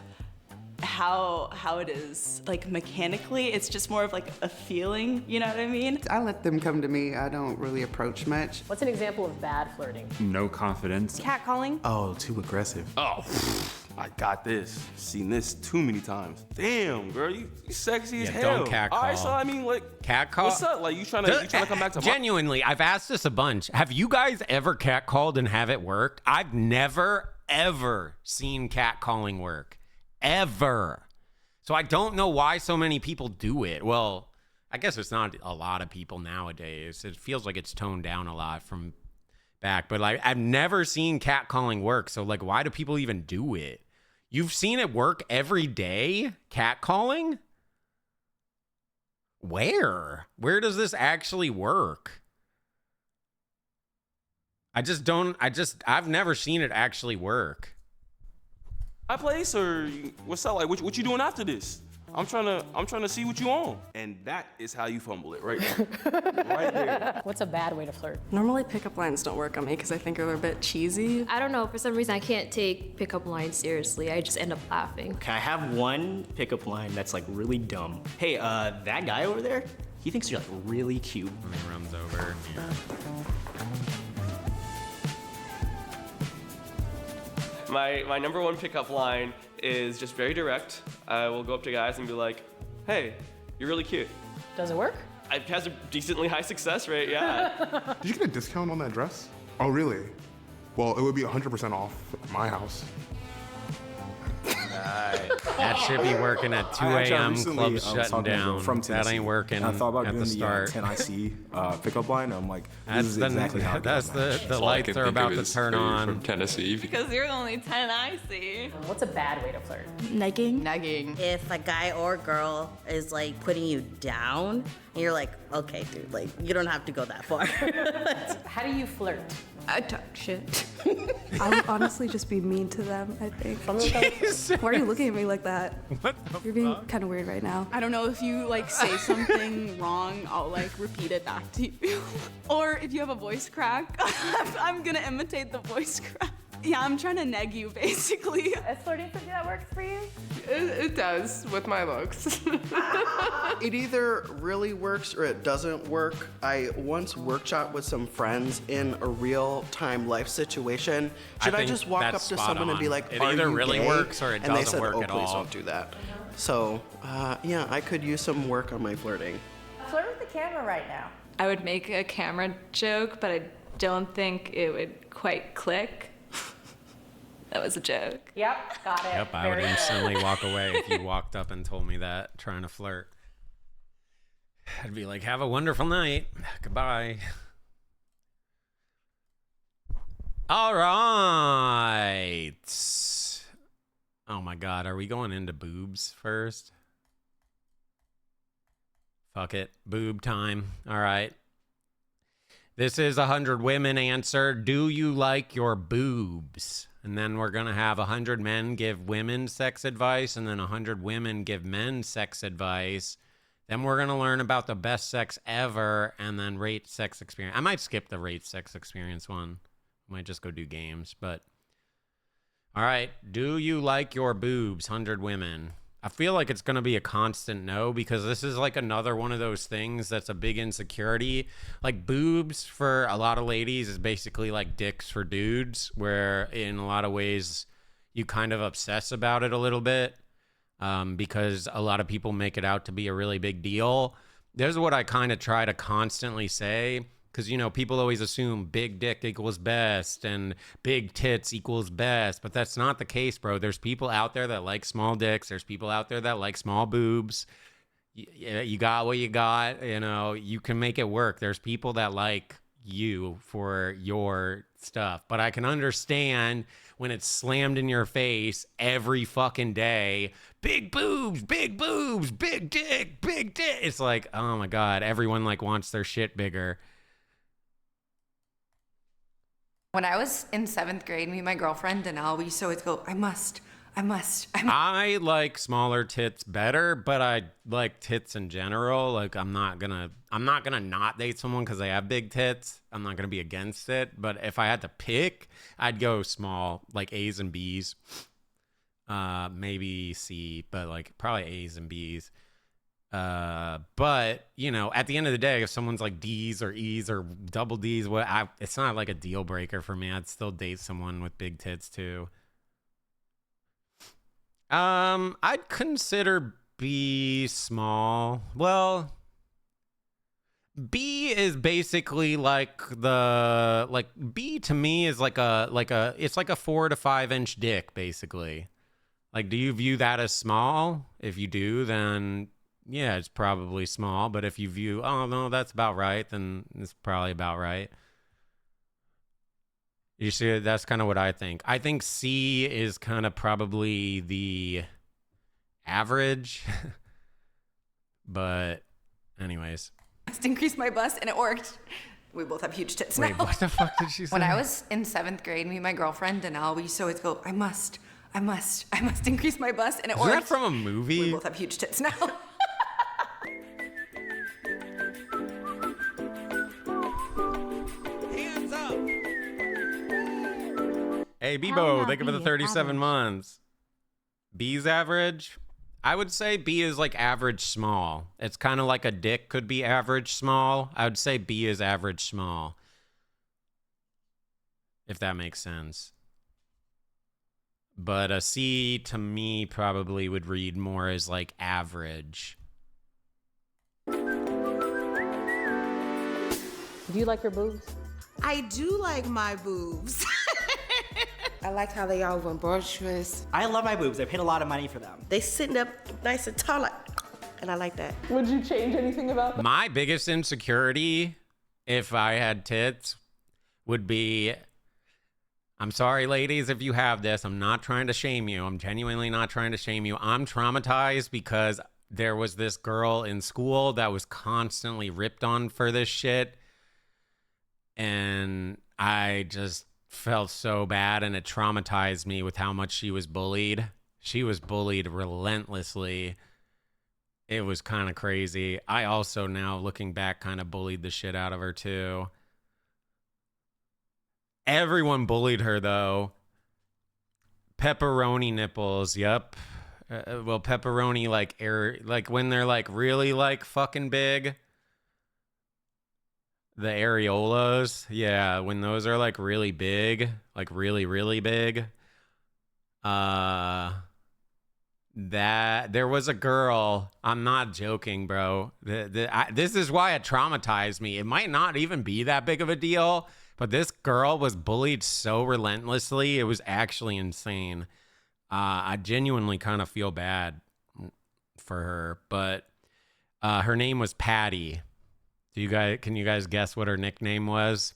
how it is like mechanically. It's just more of like a feeling, you know what I mean? I let them come to me. I don't really approach much. What's an example of bad flirting? No confidence. Catcalling. Oh, too aggressive. Oh, I got this. Seen this too many times. Damn, girl, you sexy as Yeah, hell. don't catcall. All right, so I mean, like, Catcall? what's up? Like, you trying to come back to my... Genuinely, I've asked this a bunch. Have you guys ever catcalled and have it worked? I've never, ever seen catcalling work. Ever. So I don't know why so many people do it. Well, I guess it's not a lot of people nowadays. It feels like it's toned down a lot from back. But like, I've never seen catcalling work. So like, why do people even do it? You've seen it work every day? Catcalling? Where? Where does this actually work? I've never seen it actually work. My place, or what's up? Like, what you doing after this? I'm trying to see what you on. And that is how you fumble it, right there. Right there. What's a bad way to flirt? Normally pickup lines don't work on me because I think they're a bit cheesy. I don't know, for some reason I can't take pickup lines seriously. I just end up laughing. Can I have one pickup line that's like really dumb? Hey, that guy over there, he thinks you're like really cute. And he runs over. Yeah. My number one pickup line is just very direct. I will go up to guys and be like, hey, you're really cute. Does it work? It has a decently high success rate, yeah. Did you get a discount on that dress? Oh, really? Well, it would be 100% off at my house. That should be working at 2 a.m. Clubs shutting down. From That ain't working I thought about at doing the start. 10IC pickup line. I'm like, this That's is exactly how it that's goes. the lights are about to turn on. From Tennessee. Because you're the only 10 I see. What's a bad way to flirt? Negging. If a guy or girl is like putting you down, and you're like, okay, dude, like you don't have to go that far. How do you flirt? I talk shit. I would honestly just be mean to them, I think. Why are you looking at me like that? What the You're being kind of weird right now. I don't know, if you like say something wrong, I'll like repeat it back to you. Or if you have a voice crack, I'm gonna imitate the voice crack. Yeah, I'm trying to neg you basically. Is flirting something that works for you? It does with my looks. It either really works or it doesn't work. I once workshopped with some friends in a real-time life situation. Should I think just walk up that's to spot someone and be on. like, It "Are either you really gay?" works or it and they doesn't said, work "Oh, at please all." don't do that." So, yeah, I could use some work on my flirting. Flirt with the camera right now. I would make a camera joke, but I don't think it would quite click. That was a joke. Yep, got it. Yep, I would instantly walk away if you walked up and told me that, trying to flirt. I'd be like, have a wonderful night. Goodbye. All right. Oh my God, are we going into boobs first? Fuck it. Boob time. All right. This is 100 women answer, do you like your boobs? And then we're going to have 100 men give women sex advice, and then 100 women give men sex advice. Then we're going to learn about the best sex ever, and then rate sex experience. I might skip the rate sex experience one. I might just go do games, but... All right. Do you like your boobs, 100 women? I feel like it's going to be a constant no, because this is like another one of those things that's a big insecurity. Like boobs for a lot of ladies is basically like dicks for dudes, where in a lot of ways you kind of obsess about it a little bit, because a lot of people make it out to be a really big deal. This is what I kind of try to constantly say. Because, you know, people always assume big dick equals best and big tits equals best. But that's not the case, bro. There's people out there that like small dicks. There's people out there that like small boobs. You got what you got. You know, you can make it work. There's people that like you for your stuff. But I can understand when it's slammed in your face every fucking day. Big boobs, big dick, big dick. It's like, oh my God, everyone like wants their shit bigger. When I was in 7th grade, me and my girlfriend and we used to always go, I must. I like smaller tits better, but I like tits in general. Like I'm not gonna not date someone because they have big tits. I'm not gonna be against it. But if I had to pick, I'd go small, like A's and B's. Maybe C, but like probably A's and B's. But you know, at the end of the day, if someone's like D's or E's or double D's, it's not like a deal breaker for me. I'd still date someone with big tits too. I'd consider B small. Well, B is basically B to me is it's like a 4 to 5 inch dick, basically. Like, do you view that as small? If you do, then yeah, it's probably small. But if you view, oh no, that's about right, then it's probably about right. You see, that's kind of what I think. I think C is kind of probably the average. But anyways. Must increase my bust, and it worked. We both have huge tits now. Wait, what the fuck did she say? When I was in 7th grade, me and my girlfriend and we used to always go, I must increase my bust, and it worked. Is that from a movie? We both have huge tits now. Hands up. Hey, Bebo, thank you for the 37 months. B's average? I would say B is like average small. It's kind of like a dick could be average small. I would say B is average small. If that makes sense. But a C to me probably would read more as like average. Do you like your boobs? I do like my boobs. I like how they are voluptuous. I love my boobs. I paid a lot of money for them. They sitting up nice and tall, and I like that. Would you change anything about that? My biggest insecurity, if I had tits, would be, I'm sorry, ladies, if you have this. I'm not trying to shame you. I'm genuinely not trying to shame you. I'm traumatized because there was this girl in school that was constantly ripped on for this shit. And I just felt so bad, and it traumatized me with how much she was bullied. She was bullied relentlessly. It was kind of crazy. I also, now looking back, kind of bullied the shit out of her too. Everyone bullied her though. Pepperoni nipples, yep. Well, pepperoni like when they're like really like fucking big. The areolas, yeah, when those are like really big, like really, really big. That there was a girl, I'm not joking, bro. This is why it traumatized me. It might not even be that big of a deal, but this girl was bullied so relentlessly, it was actually insane. I genuinely kind of feel bad for her, but her name was Patty. Can you guys guess what her nickname was?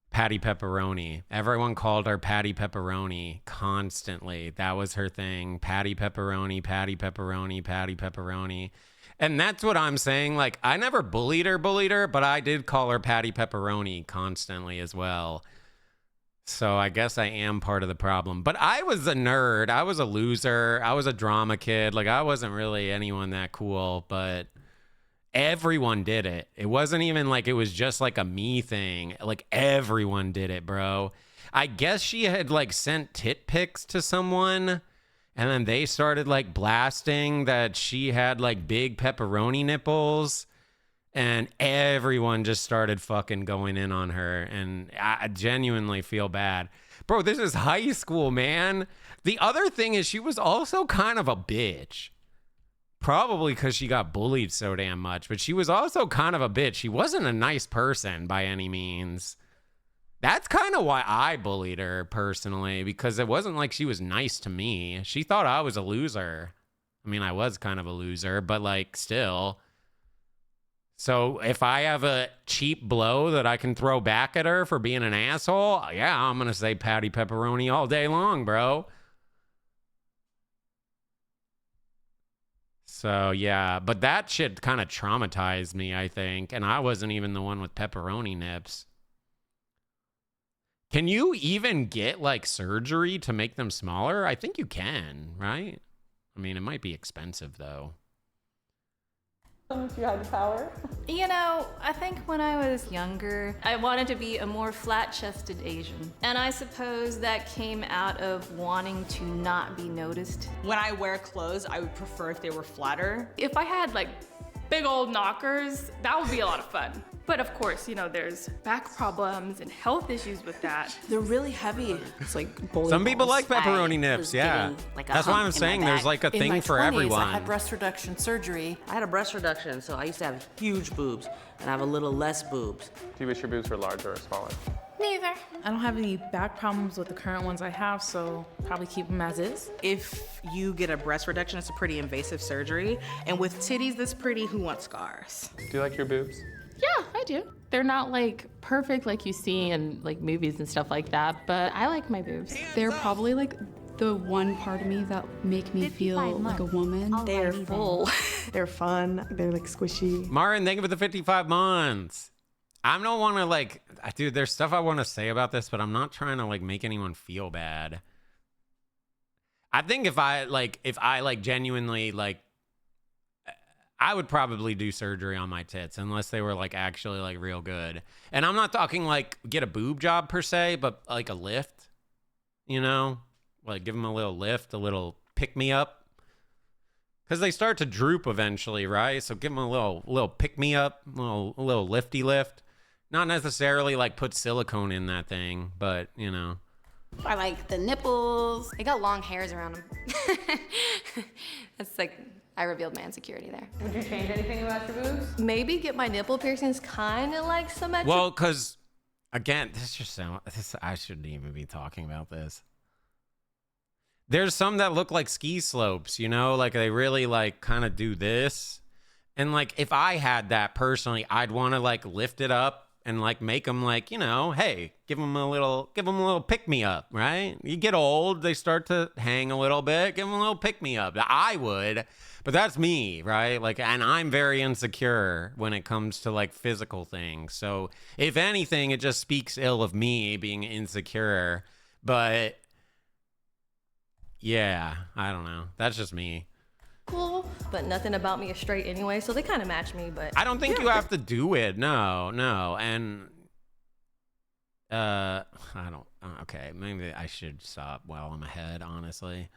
Patty Pepperoni. Everyone called her Patty Pepperoni constantly. That was her thing. Patty Pepperoni, Patty Pepperoni, Patty Pepperoni. And that's what I'm saying. Like, I never bullied her, but I did call her Patty Pepperoni constantly as well. So I guess I am part of the problem. But I was a nerd. I was a loser. I was a drama kid. Like, I wasn't really anyone that cool, but everyone did it. It wasn't even like it was just like a me thing. Like, everyone did it, bro. I guess she had like sent tit pics to someone, and then they started like blasting that she had like big pepperoni nipples, and everyone just started fucking going in on her, and I genuinely feel bad. Bro, this is high school, man. The other thing is she was also kind of a bitch. Probably because she got bullied so damn much, but she was also kind of a bitch. She wasn't a nice person by any means. That's kind of why I bullied her personally, because it wasn't like she was nice to me. She thought I was a loser. I mean, I was kind of a loser, but like still. So if I have a cheap blow that I can throw back at her for being an asshole, yeah, I'm going to say Patty Pepperoni all day long, bro. So, yeah, but that shit kind of traumatized me, I think. And I wasn't even the one with pepperoni nips. Can you even get, like, surgery to make them smaller? I think you can, right? I mean, it might be expensive, though. If you had the power. You know, I think when I was younger, I wanted to be a more flat-chested Asian. And I suppose that came out of wanting to not be noticed. When I wear clothes, I would prefer if they were flatter. If I had like big old knockers, that would be a lot of fun. But of course, you know, there's back problems and health issues with that. They're really heavy. It's like bowling Some people balls. like pepperoni nips, yeah. That's why I'm saying there's like a In my thing for 20s, everyone. I had breast reduction surgery. I had a breast reduction, so I used to have huge boobs, and I have a little less boobs. Do you wish your boobs were larger or smaller? Neither. I don't have any back problems with the current ones I have, so probably keep them as is. If you get a breast reduction, it's a pretty invasive surgery. And with titties this pretty, who wants scars? Do you like your boobs? Yeah, I do. They're not like perfect like you see in like movies and stuff like that, but I like my boobs. They're probably like the one part of me that make me feel like a woman. They're full. They're fun. They're like squishy. Marin, thank you for the 55 months. I don't want to like, dude, there's stuff I want to say about this, but I'm not trying to like make anyone feel bad. I think if I genuinely like, I would probably do surgery on my tits unless they were like actually like real good. And I'm not talking like get a boob job per se, but like a lift, you know, like give them a little lift, a little pick me up. Because they start to droop eventually, right? So give them a little pick me up, a little lifty lift. Not necessarily like put silicone in that thing, but you know. I like the nipples. They got long hairs around them. That's like, I revealed my insecurity there. Would you change anything about your boobs? Maybe get my nipple piercings kind of like symmetric. Well, because again, I shouldn't even be talking about this. There's some that look like ski slopes, you know, like they really like kind of do this. And like if I had that personally, I'd want to like lift it up and like make them like, you know, hey, give them a little pick me up, right? You get old, they start to hang a little bit, give them a little pick me up. I would, but that's me, right? Like, and I'm very insecure when it comes to like physical things. So if anything, it just speaks ill of me being insecure. But yeah, I don't know. That's just me. Cool, but nothing about me is straight anyway, so they kind of match me, but... I don't think you have to do it. No. And, I don't, okay, maybe I should stop while I'm ahead, honestly.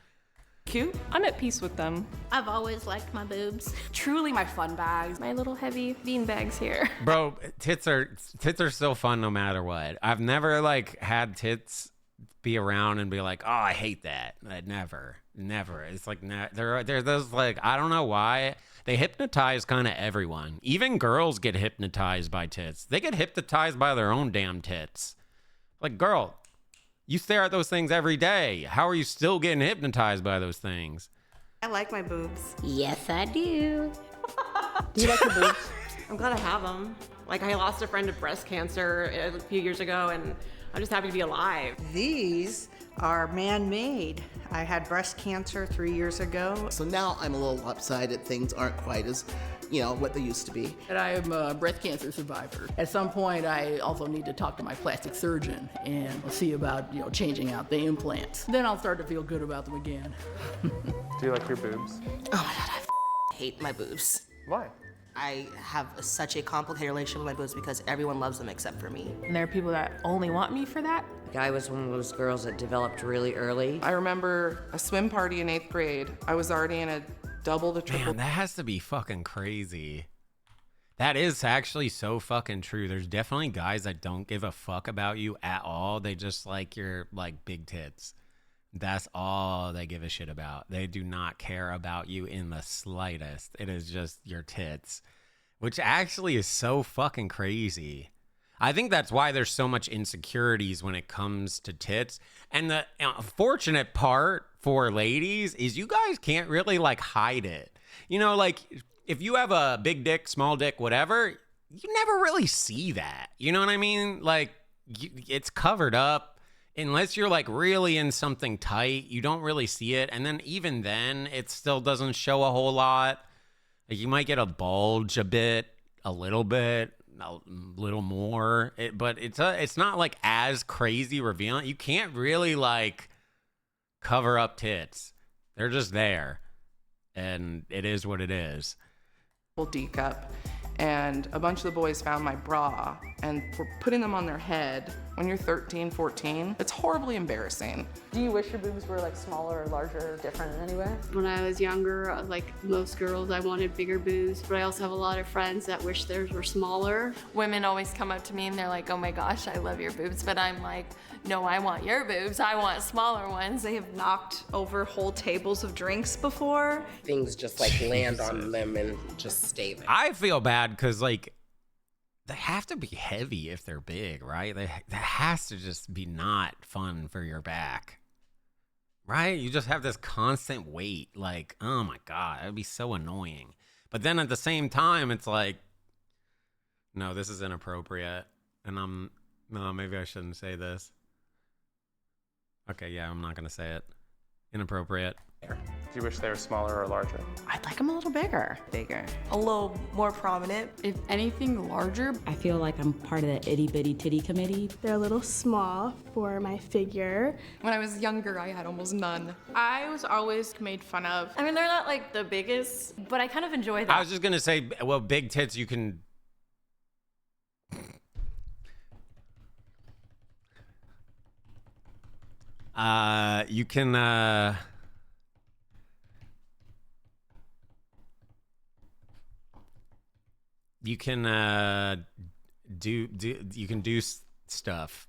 Cute. I'm at peace with them. I've always liked my boobs. Truly my fun bags. My little heavy bean bags here. Bro, tits are still fun no matter what. I've never, like, had tits be around and be like, oh, I hate that. Never. It's like, they're those, like, I don't know why. They hypnotize kind of everyone. Even girls get hypnotized by tits. They get hypnotized by their own damn tits. Like, girl, you stare at those things every day. How are you still getting hypnotized by those things? I like my boobs. Yes, I do. Do you like your boobs? I'm glad I have them. Like, I lost a friend to breast cancer a few years ago, and I'm just happy to be alive. These are man-made. I had breast cancer 3 years ago. So now I'm a little lopsided. Things aren't quite as, you know, what they used to be. And I am a breast cancer survivor. At some point, I also need to talk to my plastic surgeon and see about, you know, changing out the implants. Then I'll start to feel good about them again. Do you like your boobs? Oh my God, I hate my boobs. Why? I have such a complicated relationship with my boobs because everyone loves them except for me. And there are people that only want me for that. I was one of those girls that developed really early. I remember a swim party in 8th grade. I was already in a double to triple. Man, that has to be fucking crazy. That is actually so fucking true. There's definitely guys that don't give a fuck about you at all. They just like your like big tits. That's all they give a shit about. They do not care about you in the slightest. It is just your tits, which actually is so fucking crazy. I think that's why there's so much insecurities when it comes to tits. And the unfortunate part for ladies is you guys can't really like hide it. You know, like if you have a big dick, small dick, whatever, you never really see that. You know what I mean? Like it's covered up. Unless you're like really in something tight, you don't really see it. And then even then, it still doesn't show a whole lot. Like you might get a bulge a bit, a little bit, a little more. But it's not like as crazy revealing. You can't really like cover up tits. They're just there. And it is what it is. D cup, and a bunch of the boys found my bra and were putting them on their head. When you're 13, 14, it's horribly embarrassing. Do you wish your boobs were like smaller or larger or different in any way? When I was younger, like most girls, I wanted bigger boobs, but I also have a lot of friends that wish theirs were smaller. Women always come up to me and they're like, oh my gosh, I love your boobs. But I'm like, no, I want your boobs. I want smaller ones. They have knocked over whole tables of drinks before. Things just like land on them and just stay there. I feel bad because like they have to be heavy if they're big, right? That has to just be not fun for your back, right? You just have this constant weight. Like, oh my God, it'd be so annoying. But then at the same time, it's like, no, this is inappropriate. And no, maybe I shouldn't say this. Okay, yeah, I'm not going to say it. Inappropriate. Do you wish they were smaller or larger? I'd like them a little bigger. Bigger. A little more prominent. If anything, larger. I feel like I'm part of the itty bitty titty committee. They're a little small for my figure. When I was younger, I had almost none. I was always made fun of. I mean, they're not like the biggest, but I kind of enjoy that. I was just going to say, well, big tits, you can... you can do stuff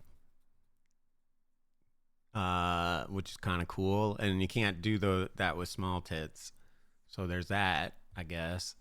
which is kind of cool, and you can't do that with small tits, so there's that, I guess.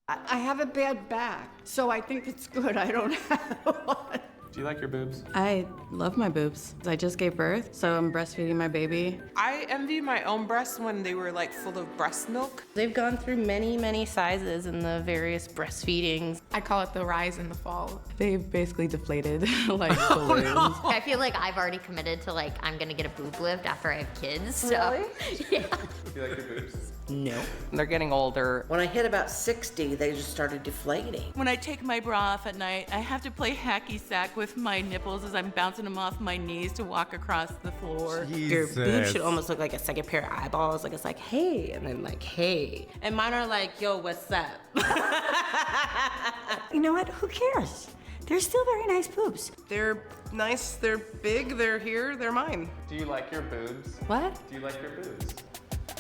I have a bad back, so I think it's good I don't have one. Do you like your boobs? I love my boobs. I just gave birth, so I'm breastfeeding my baby. I envied my own breasts when they were like full of breast milk. They've gone through many, many sizes in the various breastfeedings. I call it the rise and the fall. They've basically deflated like balloons. No. I feel like I've already committed to like, I'm gonna get a boob lift after I have kids, so. Really? Yeah. Do you like your boobs? No. They're getting older. When I hit about 60, they just started deflating. When I take my bra off at night, I have to play hacky sack with my nipples as I'm bouncing them off my knees to walk across the floor. Your boobs should almost look like a second pair of eyeballs. Like it's like, hey, and then like, hey. And mine are like, yo, what's up? You know what? Who cares? They're still very nice boobs. They're nice, they're big, they're here, they're mine. Do you like your boobs? What? Do you like your boobs?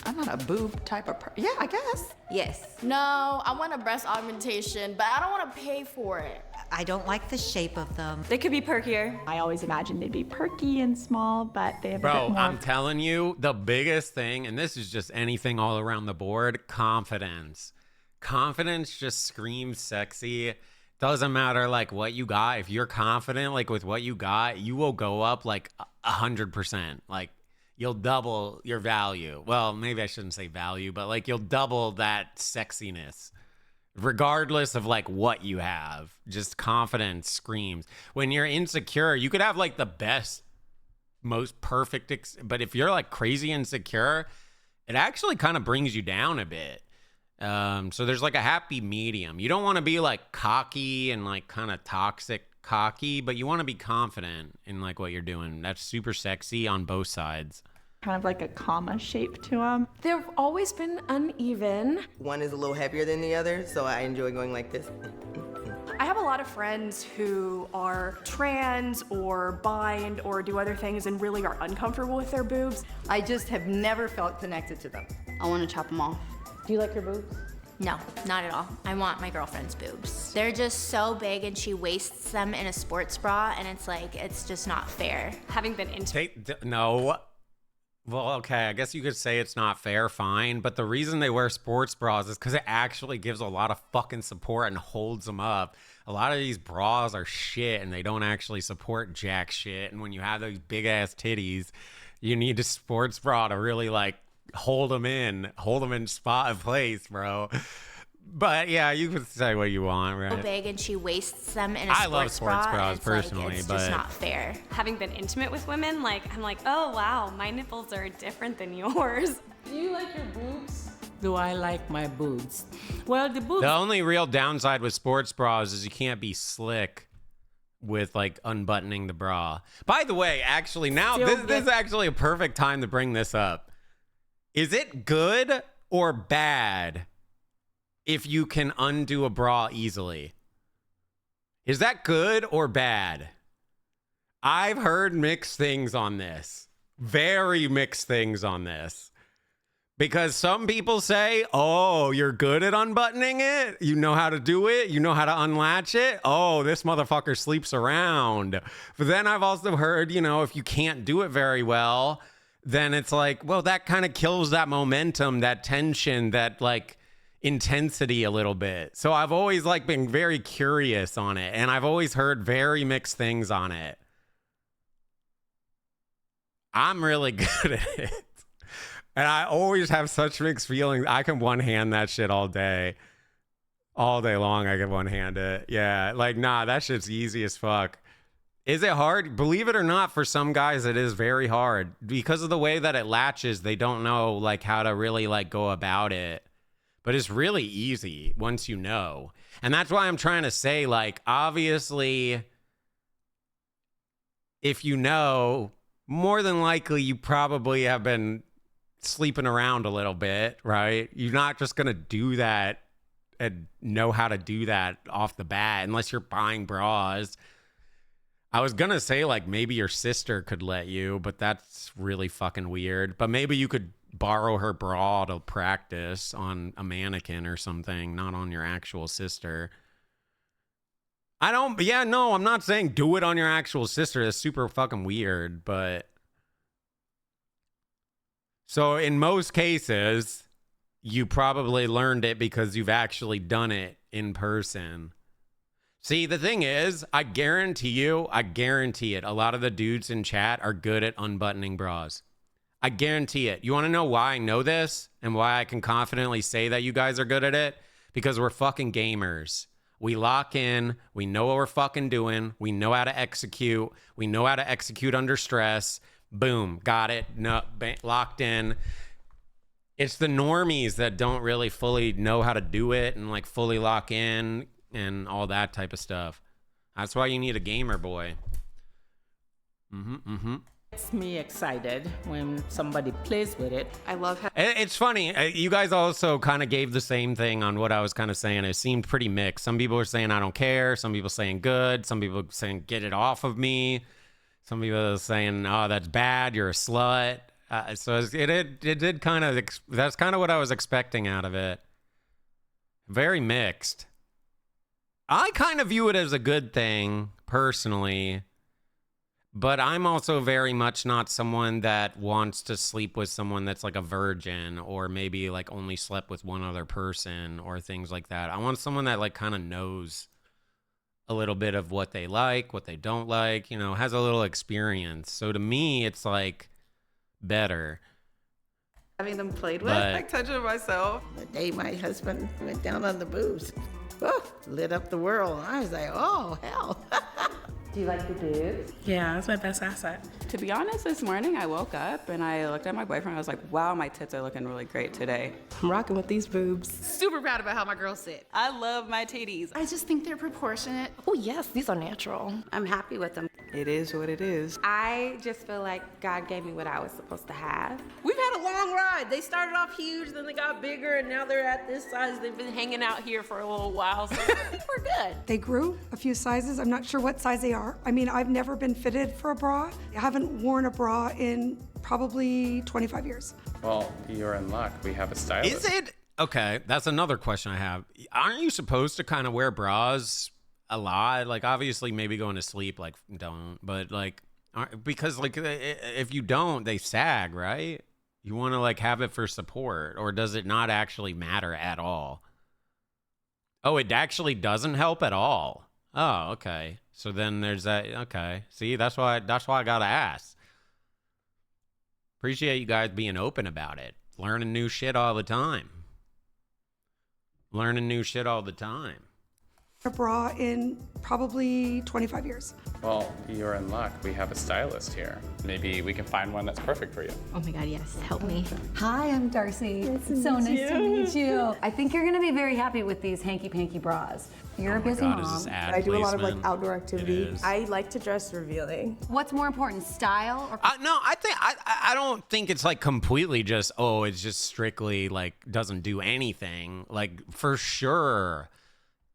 I'm not a boob type of person. Yeah, I guess. Yes. No, I want a breast augmentation, but I don't want to pay for it. I don't like the shape of them. They could be perkier. I always imagined they'd be perky and small, but they have a bit Bro, more. I'm telling you, the biggest thing, and this is just anything all around the board, confidence. Confidence just screams sexy. Doesn't matter like what you got. If you're confident like with what you got, you will go up like 100%. Like you'll double your value. Well, maybe I shouldn't say value, but like you'll double that sexiness. Regardless of like what you have, just confidence screams. When you're insecure, you could have like the best, most perfect, but if you're like crazy insecure, it actually kind of brings you down a bit. So there's like a happy medium. You don't want to be like cocky and like kind of toxic cocky, but you want to be confident in like what you're doing. That's super sexy on both sides. Kind of like a comma shape to them. They've always been uneven. One is a little heavier than the other, so I enjoy going like this. I have a lot of friends who are trans or bi or do other things and really are uncomfortable with their boobs. I just have never felt connected to them. I want to chop them off. Do you like your boobs? No, not at all. I want my girlfriend's boobs. They're just so big and she wastes them in a sports bra and it's like, it's just not fair. Having been into No. Well, okay, I guess you could say it's not fair, fine, but the reason they wear sports bras is because it actually gives a lot of fucking support and holds them up. A lot of these bras are shit and they don't actually support jack shit. And when you have those big ass titties, you need a sports bra to really like hold them in spot and place, bro. But yeah, you can say what you want, right? So big and she wastes them in a I sports love sports bra, bras and it's personally, like, it's but just not fair. Having been intimate with women, like I'm like, oh wow, my nipples are different than yours. Do you like your boobs? Do I like my boobs? Well, the boobs. the only real downside with sports bras is you can't be slick with like unbuttoning the bra. By the way, actually now this is actually a perfect time to bring this up. Is it good or bad if you can undo a bra easily? Is that good or bad? I've heard mixed things on this. Very mixed things on this. Because some people say, oh, you're good at unbuttoning it? You know how to do it? You know how to unlatch it? Oh, this motherfucker sleeps around. But then I've also heard, you know, if you can't do it very well, then it's like, well, that kind of kills that momentum, that tension, that like intensity a little bit. So I've always like been very curious on it, and I've always heard very mixed things on it. I'm really good at it, and I always have such mixed feelings. I can one hand that shit all day long. I can one hand it. Yeah, like nah, that shit's easy as fuck. Is it hard? Believe it or not, for some guys it is very hard because of the way that it latches. They don't know like how to really like go about it. But it's really easy once you know. And that's why I'm trying to say, like, obviously, if you know, more than likely you probably have been sleeping around a little bit, right? You're not just going to do that and know how to do that off the bat unless you're buying bras. I was going to say, like, maybe your sister could let you, but that's really fucking weird. But maybe you could borrow her bra to practice on a mannequin or something, not on your actual sister. I'm not saying do it on your actual sister. That's super fucking weird, but so in most cases, you probably learned it because you've actually done it in person. See, the thing is, I guarantee it, a lot of the dudes in chat are good at unbuttoning bras. I guarantee it. You want to know why I know this and why I can confidently say that you guys are good at it? Because we're fucking gamers. We lock in. We know what we're fucking doing. We know how to execute. We know how to execute under stress. Boom. Got it. No, locked in. It's the normies that don't really fully know how to do it and like fully lock in and all that type of stuff. That's why you need a gamer boy. Makes me excited when somebody plays with it. I love how It's funny. You guys also kind of gave the same thing on what I was kind of saying. It seemed pretty mixed. Some people are saying I don't care. Some people saying good. Some people saying get it off of me. Some people are saying, oh, that's bad. You're a slut. So it did kind of, that's kind of what I was expecting out of it. Very mixed. I kind of view it as a good thing, personally. But I'm also very much not someone that wants to sleep with someone that's like a virgin or maybe like only slept with one other person or things like that. I want someone that like kind of knows a little bit of what they like, what they don't like, you know, has a little experience. So to me, it's like better. having them played with, But- like touching myself. The day my husband went down on the boobs, lit up the world. I was like, oh, hell. Do you like your boobs? Yeah, that's my best asset. To be honest, this morning I woke up and I looked at my boyfriend. I was like, wow, my tits are looking really great today. I'm rocking with these boobs. Super proud about how my girls sit. I love my titties. I just think they're proportionate. Oh yes, these are natural. I'm happy with them. It is what it is. I just feel like God gave me what I was supposed to have. We've had a long ride. They started off huge, then they got bigger, and now they're at this size. They've been hanging out here for a little while, so I think we're good. They grew a few sizes. I'm not sure what size they are. I mean, I've never been fitted for a bra. I haven't worn a bra in probably 25 years. Well, you're in luck. We have a stylist. Is it? Okay, that's another question I have. Aren't you supposed to kind of wear bras a lot? Like, obviously, maybe going to sleep, like, don't. But, like, because, like, if you don't, they sag, right? You want to, like, have it for support. Or does it not actually matter at all? Oh, it actually doesn't help at all. Oh, okay. So then there's that. Okay. See, that's why I got to ask. Appreciate you guys being open about it. Learning new shit all the time. Learning new shit all the time. A bra in probably 25 years. Well, you're in luck. We have a stylist here. Maybe we can find one that's perfect for you. Oh my God, yes. Help me. Hi, I'm Darcy. It's so nice to meet you. I think you're gonna be very happy with these hanky-panky bras. You're a busy mom. I do a lot of like outdoor activities. I like to dress revealing. What's more important, style or? No, I don't think it's like completely just, oh, it's just strictly like doesn't do anything. Like for sure,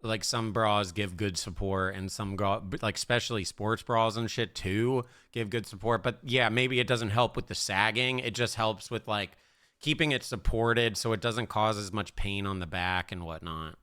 like some bras give good support and some like especially sports bras and shit too give good support. But yeah, maybe it doesn't help with the sagging. It just helps with like keeping it supported so it doesn't cause as much pain on the back and whatnot.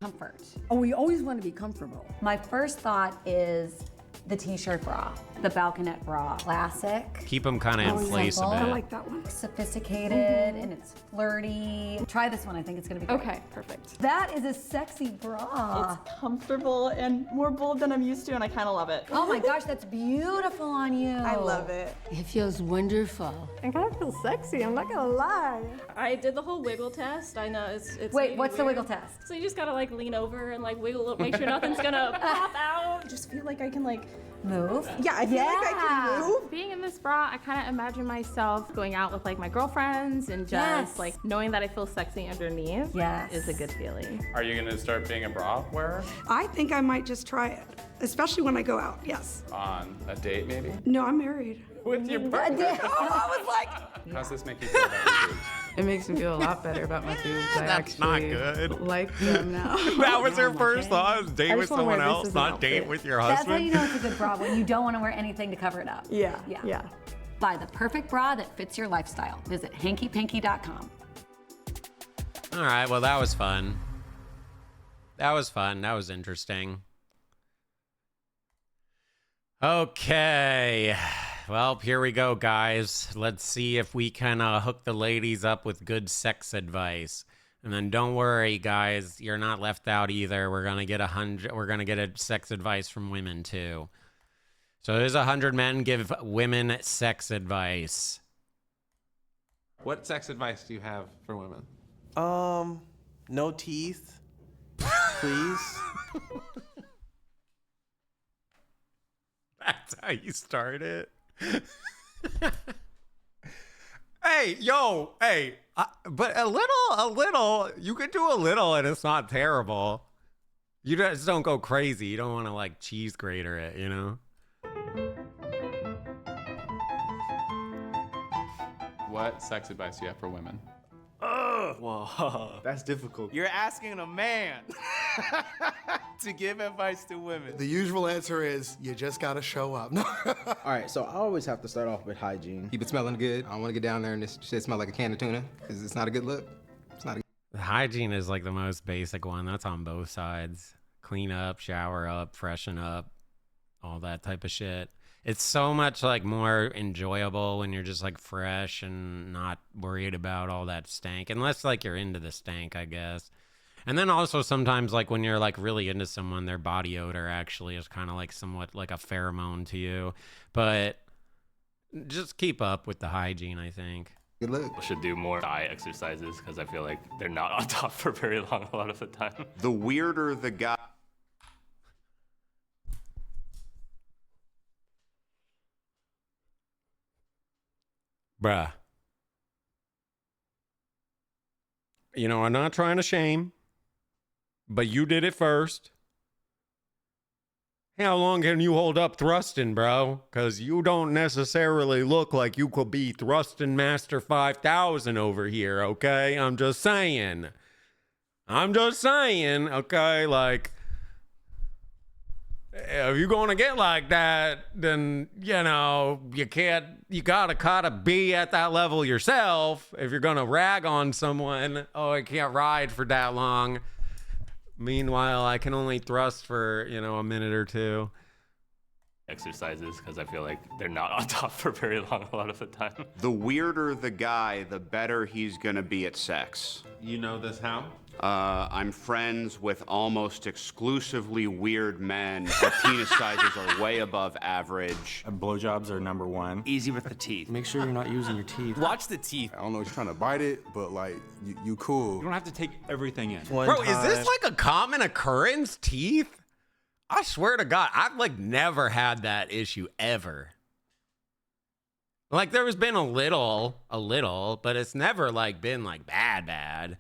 Comfort. Oh, we always want to be comfortable. My first thought is the t-shirt bra, the balconette bra. Classic. Keep them kind of in place a bit. I like that one. Sophisticated and it's flirty. Try this one. I think it's going to be great. Okay, perfect. That is a sexy bra. It's comfortable and more bold than I'm used to, and I kind of love it. Oh my gosh, that's beautiful on you. I love it. It feels wonderful. I kind of feel sexy, I'm not gonna lie. I did the whole wiggle test. I know it's Wait, maybe what's the weird. wiggle test? So you just gotta like lean over and like wiggle up, make sure nothing's gonna pop out. I just feel like I can like move. Yeah, I feel like I can move. Being in this bra, I kind of imagine myself going out with like my girlfriends and just like knowing that I feel sexy underneath. Is a good feeling. Are you gonna start being a bra wearer? I think I might just try it, especially when I go out. Yes. On a date, maybe? No, I'm married. With your partner? I was like. How's this make you feel about your boobs? It makes me feel a lot better about my boobs. That's not good. Like them now. That was her first thought. Date with someone else, as an not outfit. date with your That's husband. how you know it's a good bra, when you don't want to wear anything to cover it up. Yeah. Buy the perfect bra that fits your lifestyle. Visit hankypanky.com. All right, well, that was fun. That was fun. That was interesting. Okay. Well, here we go, guys. Let's see if we can hook the ladies up with good sex advice. And then don't worry, guys, you're not left out either. We're gonna get a sex advice from women too. So there's 100 men give women sex advice. What sex advice do you have for women? No teeth, please. That's how you start it. Hey, yo, hey, but a little, you could do a little and it's not terrible. You just don't go crazy. You don't want to like cheese grater it, you know? What sex advice do you have for women? Whoa, that's difficult. You're asking a man to give advice to women. The usual answer is you just gotta show up. All right, so I always have to start off with hygiene. Keep it smelling good. I don't want to get down there and this shit smell like a can of tuna because it's not a good look. It's not a Hygiene is like the most basic one. That's on both sides. Clean up, shower up, freshen up, all that type of shit. It's so much like more enjoyable when you're just like fresh and not worried about all that stank. Unless like you're into the stank, I guess. And then also sometimes like when you're like really into someone, their body odor actually is kind of like somewhat like a pheromone to you. But just keep up with the hygiene, I think. Good luck. People should do more thigh exercises because I feel like they're not on top for very long a lot of the time. The weirder the guy. Bruh. You know, I'm not trying to shame, but you did it first. How long can you hold up thrusting, bro? Because you don't necessarily look like you could be thrusting Master 5000 over here, okay? I'm just saying, okay? Like, if you're going to get like that, then, you know, you gotta kind of be at that level yourself. If you're going to rag on someone, oh, I can't ride for that long. Meanwhile, I can only thrust for, you know, a minute or two. Exercises, because I feel like they're not on top for very long a lot of the time. The weirder the guy, the better he's gonna be at sex. You know this how? I'm friends with almost exclusively weird men. Our penis sizes are way above average. Blowjobs are number one. Easy with the teeth. Make sure you're not using your teeth. Watch the teeth. I don't know if you're trying to bite it, but like, you cool. You don't have to take everything in. Bro, is this like a common occurrence, teeth? I swear to God, I've like never had that issue ever. Like there has been a little, but it's never like been like bad.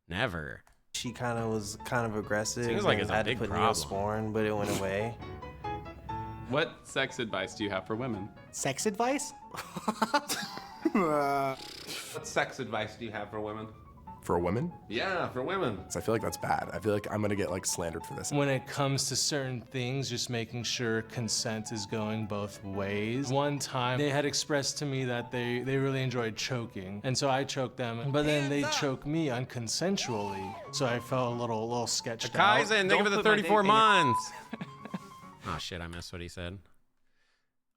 Never. She was kind of aggressive. Seems like it's a big problem. Neosporin, but it went away. What sex advice do you have for women? Sex advice? What sex advice do you have for women? For women? Yeah, for women. So I feel like that's bad. I feel like I'm gonna get like slandered for this. When it comes to certain things, just making sure consent is going both ways. One time they had expressed to me that they really enjoyed choking, and so I choked them, but then they choked me unconsensually. So I felt a little sketched out. Kaizen, thank you for the 34 months. Oh shit, I missed what he said.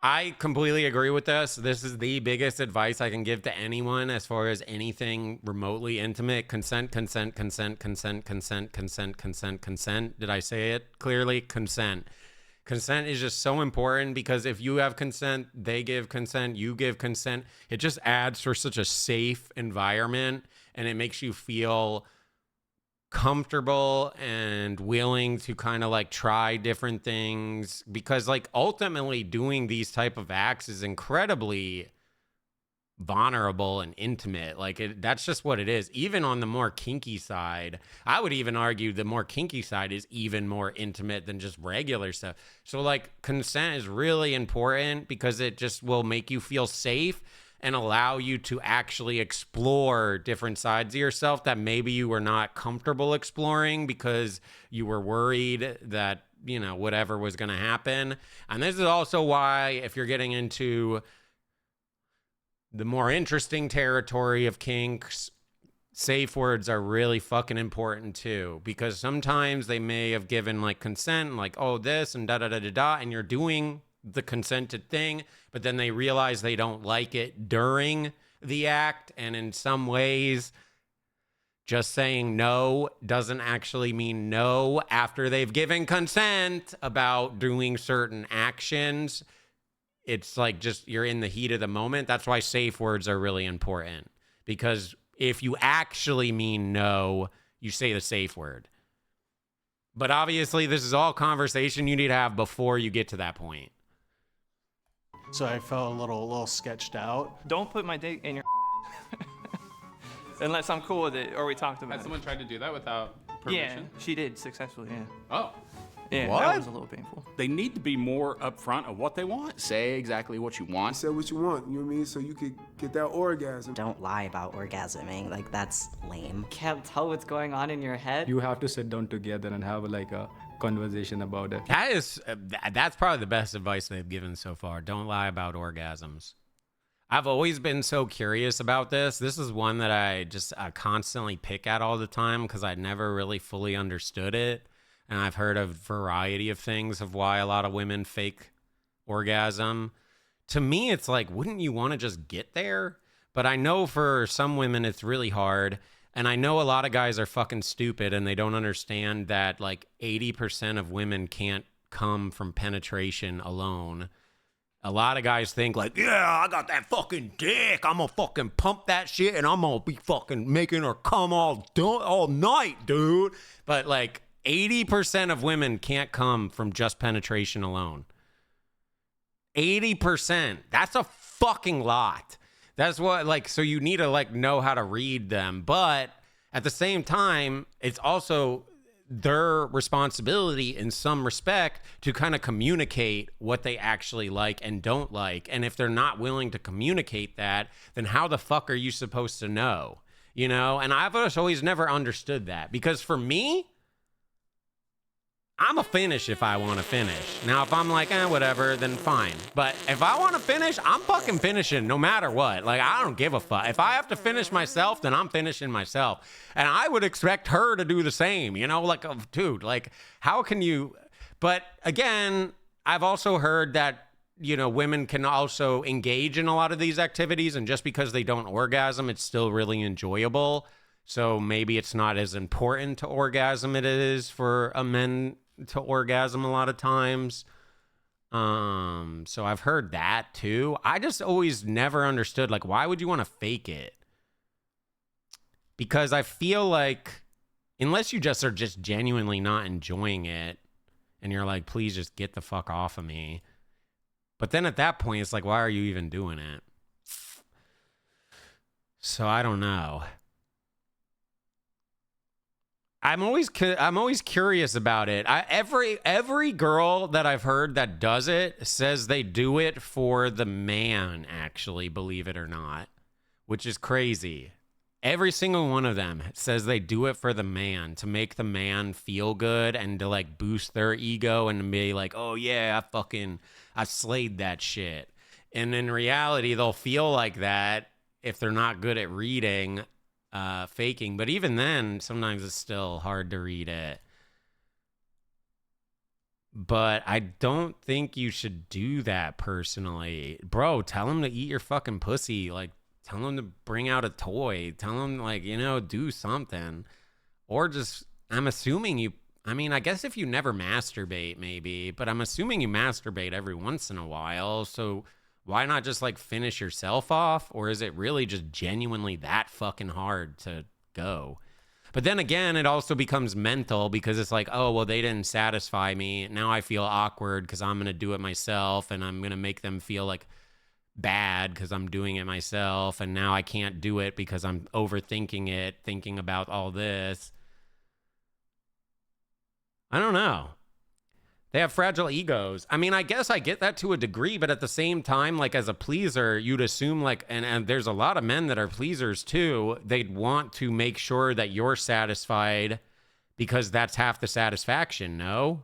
I completely agree with this. This is the biggest advice I can give to anyone as far as anything remotely intimate. Consent. Did I say it clearly? Consent. Consent is just so important because if you have consent, they give consent, you give consent. It just adds for such a safe environment and it makes you feel comfortable and willing to kind of like try different things, because like ultimately doing these type of acts is incredibly vulnerable and intimate. Like that's just what it is. Even on the more kinky side, I would even argue the more kinky side is even more intimate than just regular stuff. So like consent is really important because it just will make you feel safe and allow you to actually explore different sides of yourself that maybe you were not comfortable exploring because you were worried that, you know, whatever was going to happen. And this is also why if you're getting into the more interesting territory of kinks, safe words are really fucking important too, because sometimes they may have given like consent, like, oh, this and da-da-da-da-da, and you're doing the consented thing, but then they realize they don't like it during the act. And in some ways, just saying no doesn't actually mean no after they've given consent about doing certain actions. It's like just you're in the heat of the moment. That's why safe words are really important, because if you actually mean no, you say the safe word. But obviously, this is all conversation you need to have before you get to that point. So I felt a little sketched out. Don't put my dick in your unless I'm cool with it or we talked about it. Has someone tried to do that without permission? Yeah, she did successfully, yeah. Oh. Yeah, What? that was a little painful. They need to be more upfront of what they want. Say exactly what you want. Say what you want, you know what I mean? So you could get that orgasm. Don't lie about orgasming, like that's lame. Can't tell what's going on in your head. You have to sit down together and have like a conversation about it. That is, that's probably the best advice they've given so far. Don't lie about orgasms. I've always been so curious about this. This is one that I constantly pick at all the time because I never really fully understood it. And I've heard a variety of things of why a lot of women fake orgasm. To me, it's like, wouldn't you want to just get there? But I know for some women, it's really hard. And I know a lot of guys are fucking stupid and they don't understand that like 80% of women can't come from penetration alone. A lot of guys think like, yeah, I got that fucking dick. I'm gonna fucking pump that shit and I'm gonna be fucking making her come all night, dude. But like 80% of women can't come from just penetration alone. 80%. That's a fucking lot. That's what, like, so you need to like know how to read them. But at the same time, it's also their responsibility in some respect to kind of communicate what they actually like and don't like. And if they're not willing to communicate that, then how the fuck are you supposed to know? You know? And I've always never understood that, because for me, I'm a finish if I want to finish. Now, if I'm like, whatever, then fine. But if I want to finish, I'm fucking finishing no matter what. Like, I don't give a fuck. If I have to finish myself, then I'm finishing myself. And I would expect her to do the same, you know? Like, dude, like, how can you... But again, I've also heard that, you know, women can also engage in a lot of these activities, and just because they don't orgasm, it's still really enjoyable. So maybe it's not as important to orgasm as it is for a men to orgasm a lot of times. So I've heard that too. I just always never understood, like, why would you want to fake it? Because I feel like unless you just are just genuinely not enjoying it and you're like, please just get the fuck off of me. But then at that point, it's like, why are you even doing it? So I don't know. I'm always curious about it. Every girl that I've heard that does it says they do it for the man, actually, believe it or not, which is crazy. Every single one of them says they do it for the man, to make the man feel good and to like boost their ego and to be like, oh yeah, I slayed that shit. And in reality, they'll feel like that if they're not good at reading faking. But even then, sometimes it's still hard to read it. But I don't think you should do that personally. Bro, tell him to eat your fucking pussy. Like, tell him to bring out a toy. Tell him, like, you know, do something. Or just, I'm assuming I guess if you never masturbate, maybe. But I'm assuming you masturbate every once in a while. So why not just like finish yourself off? Or is it really just genuinely that fucking hard to go? But then again, it also becomes mental, because it's like, oh, well, they didn't satisfy me. Now I feel awkward because I'm going to do it myself, and I'm going to make them feel like bad because I'm doing it myself. And now I can't do it because I'm overthinking it, thinking about all this. I don't know. They have fragile egos. I mean, I guess I get that to a degree, but at the same time, like, as a pleaser, you'd assume, like, and there's a lot of men that are pleasers too, they'd want to make sure that you're satisfied, because that's half the satisfaction, no?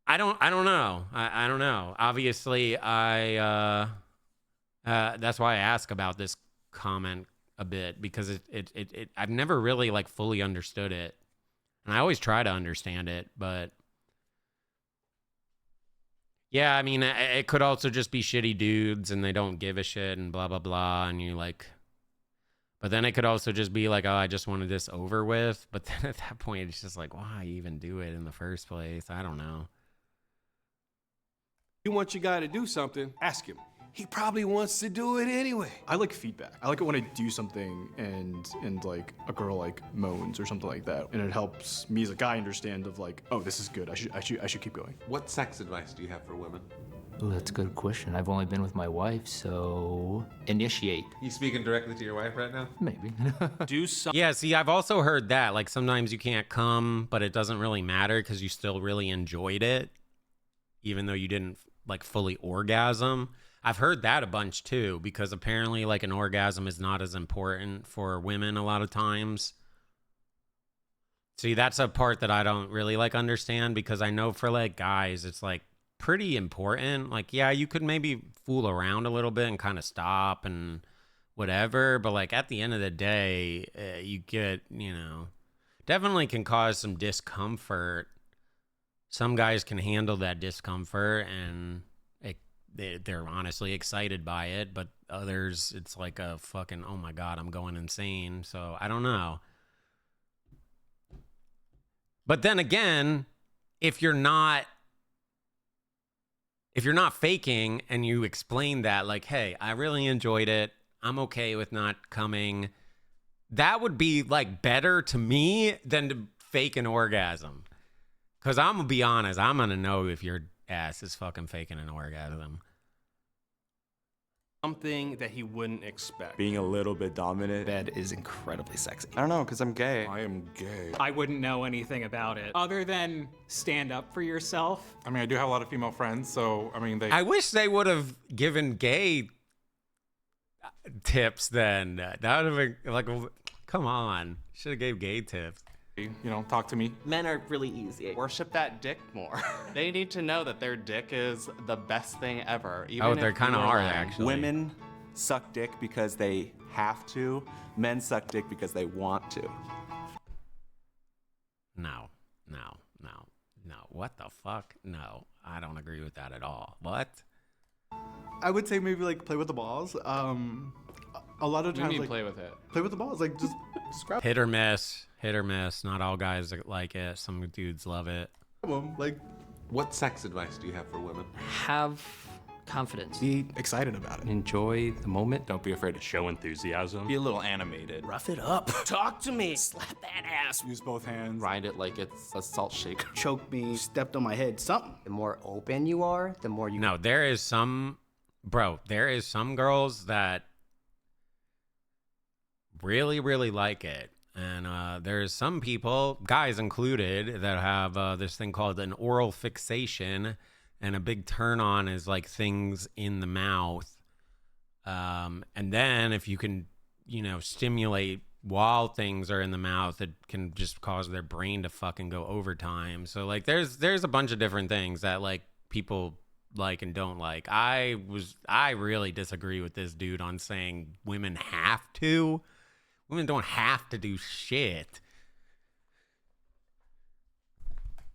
I don't know. I don't know. Obviously, that's why I ask about this comment a bit, because I've never really like fully understood it. And I always try to understand it, but yeah, I mean, it could also just be shitty dudes and they don't give a shit and blah, blah, blah. And you like, but then it could also just be like, oh, I just wanted this over with. But then at that point, it's just like, why even do it in the first place? I don't know. You want your guy to do something, ask him. He probably wants to do it anyway. I like feedback. I like it when I do something and like a girl like moans or something like that, and it helps me as a guy understand of like, oh, this is good. I should keep going. What sex advice do you have for women? Ooh, that's a good question. I've only been with my wife, so initiate. You speaking directly to your wife right now? Maybe. Do something. Yeah, see, I've also heard that. Like, sometimes you can't come, but it doesn't really matter because you still really enjoyed it, even though you didn't like fully orgasm. I've heard that a bunch too, because apparently like an orgasm is not as important for women a lot of times. See, that's a part that I don't really like understand, because I know for like guys, it's like pretty important. Like, yeah, you could maybe fool around a little bit and kind of stop and whatever. But like at the end of the day, you get, you know, definitely can cause some discomfort. Some guys can handle that discomfort and they're honestly excited by it, but others, it's like a fucking, oh my God, I'm going insane. So I don't know. But then again, if you're not faking and you explain that, like, hey, I really enjoyed it, I'm okay with not coming, that would be like better to me than to fake an orgasm. Because I'm going to be honest, I'm going to know if your ass is fucking faking an orgasm. Something that he wouldn't expect. Being a little bit dominant. Bed is incredibly sexy. I don't know, because I'm gay. I am gay. I wouldn't know anything about it other than stand up for yourself. I mean, I do have a lot of female friends, so I mean, I wish they would have given gay tips then. That would have been like, come on. Should have gave gay tips. You know, talk to me. Men are really easy. Worship that dick more. They need to know that their dick is the best thing ever. Even Oh, they if kind of you are, lying. actually. Women suck dick because they have to. Men suck dick because they want to. No. What the fuck? No, I don't agree with that at all. What? I would say maybe like play with the balls. A lot of You times mean like play with it? play with the balls, like just scrap Hit or miss. Hit or miss. Not all guys like it. Some dudes love it. them. Like, What sex advice do you have for women? Have confidence. be excited about it. Enjoy the moment. Don't be afraid to show enthusiasm. Be a little animated. Rough it up. Talk to me. Slap that ass. Use both hands. Grind it like it's a salt shaker. Choked me, stepped on my head, something. The more open you are, the more you. No, there is some girls that really, really like it. And there's some people, guys included, that have this thing called an oral fixation. And a big turn on is like things in the mouth. And then if you can, stimulate while things are in the mouth, it can just cause their brain to fucking go overtime. So like there's a bunch of different things that like people like and don't like. I really disagree with this dude on saying women have to. Women don't have to do shit.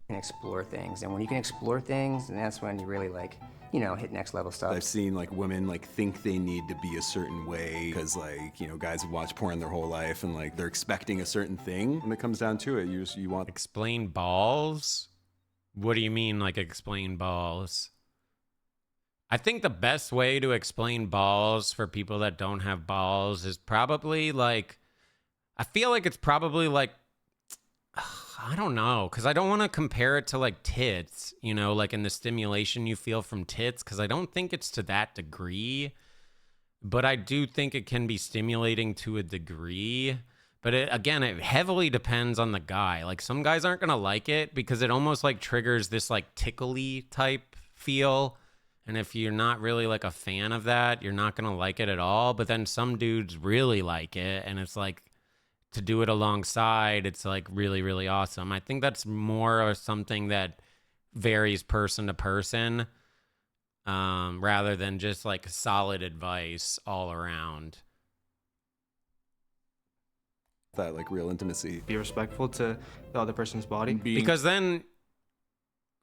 Can explore things, and when you can explore things, and that's when you really hit next level stuff. I've seen like women like think they need to be a certain way because guys have watched porn their whole life and like they're expecting a certain thing. When it comes down to it, you want Explain balls? What do you mean like explain balls? I think the best way to explain balls for people that don't have balls is probably like, I feel like it's probably like, I don't know, because I don't want to compare it to like tits, like in the stimulation you feel from tits, because I don't think it's to that degree. But I do think it can be stimulating to a degree. But it heavily depends on the guy. Like some guys aren't going to like it because it almost like triggers this like tickly type feel. And if you're not really like a fan of that, you're not going to like it at all. But then some dudes really like it. And it's like, to do it alongside, it's like really, really awesome. I think that's more of something that varies person to person, rather than just like solid advice all around. that like real intimacy. Be respectful to the other person's body. Because then,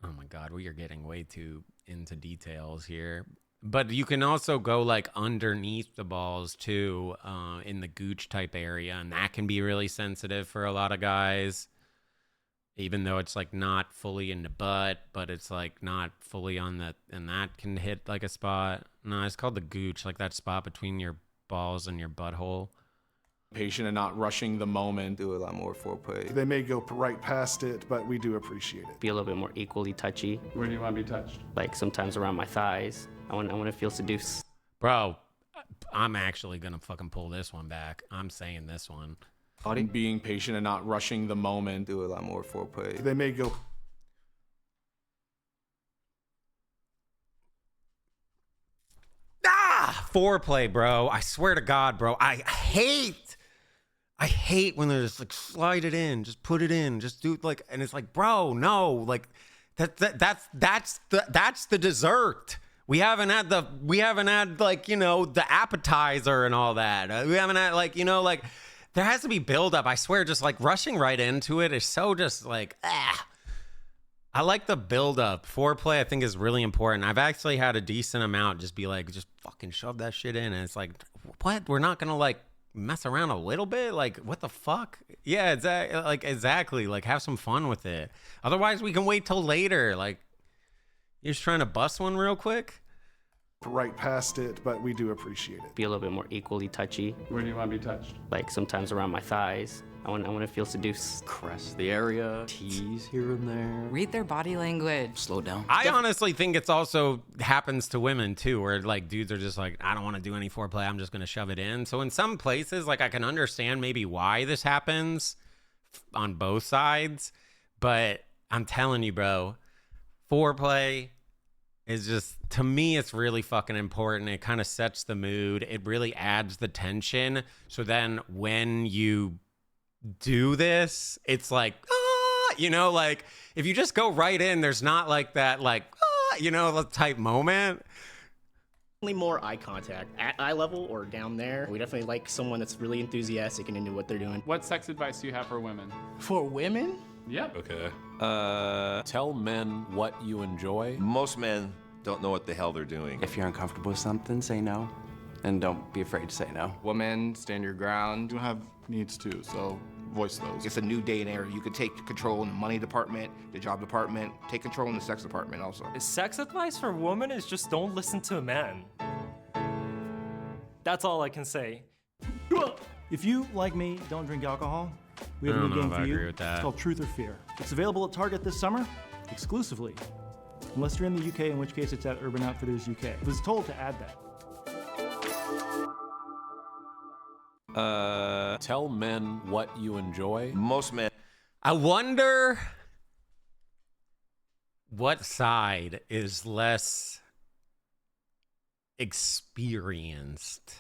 oh my God, we are getting way too into details here. But you can also go like underneath the balls too, in the gooch type area, and that can be really sensitive for a lot of guys. Even though it's like not fully in the butt, but it's like not fully on the, and that can hit like a spot. No, it's called the gooch, like that spot between your balls and your butthole. Patient and not rushing the moment. Do a lot more foreplay. They may go right past it, but we do appreciate it. Be a little bit more equally touchy. Where do you want to be touched? Like sometimes around my thighs. I want to feel seduced. Bro, I'm actually gonna fucking pull this one back. I'm saying this one. Being patient and not rushing the moment. Do a lot more foreplay. They may go. Foreplay, bro. I swear to God, bro. I hate when they're just like, slide it in, just put it in, just do like, and it's like, bro, no, like that's the dessert. We haven't had like, you know, the appetizer and all that. We haven't had like, you know, like there has to be build up. I swear, just like rushing right into it is so just like, I like the build up. Foreplay, I think, is really important. I've actually had a decent amount just be like, just fucking shove that shit in. And it's like, what? We're not going to like mess around a little bit? Like, what the fuck? Yeah, exactly. Like, have some fun with it. Otherwise, we can wait till later. Like, you're just trying to bust one real quick? right past it, but we do appreciate it. Be a little bit more equally touchy. Where do you want to be touched? Like sometimes around my thighs. I want to feel seduced. Caress the area, tease here and there. Read their body language. Slow down. I honestly think it's also happens to women too, where like dudes are just like, I don't want to do any foreplay, I'm just gonna shove it in. So in some places, like I can understand maybe why this happens on both sides, but I'm telling you, bro, foreplay is just, to me, it's really fucking important. It kind of sets the mood. It really adds the tension. So then when you do this, it's like, you know, like if you just go right in, there's not like that, like, you know, type moment. More eye contact at eye level or down there. We definitely like someone that's really enthusiastic and into what they're doing. What sex advice do you have for women? For women? Yep. Okay. Tell men what you enjoy. Most men don't know what the hell they're doing. If you're uncomfortable with something, say no. And don't be afraid to say no. Woman, stand your ground. You have needs too, so voice those. It's a new day and era. You could take control in the money department, the job department, take control in the sex department also. Sex advice for women is just don't listen to a man. That's all I can say. If you, like me, don't drink alcohol, we have I a don't new know game if for I you. agree with that. It's called Truth or Fear. It's available at Target this summer, exclusively. Unless you're in the UK, in which case it's at Urban Outfitters UK. I was told to add that. Tell men what you enjoy. Most men. I wonder what side is less experienced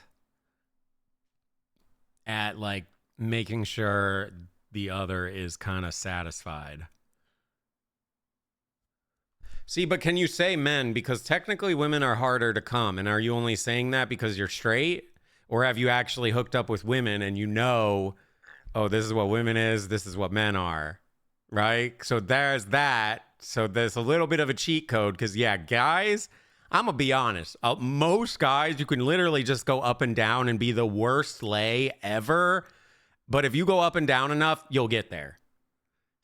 at like making sure the other is kind of satisfied. See, but can you say men? Because technically women are harder to come. And are you only saying that because you're straight? Or have you actually hooked up with women and you know, oh, this is what women is, this is what men are, right? So there's that. So there's a little bit of a cheat code because, yeah, guys, I'm going to be honest. Most guys, you can literally just go up and down and be the worst lay ever. But if you go up and down enough, you'll get there.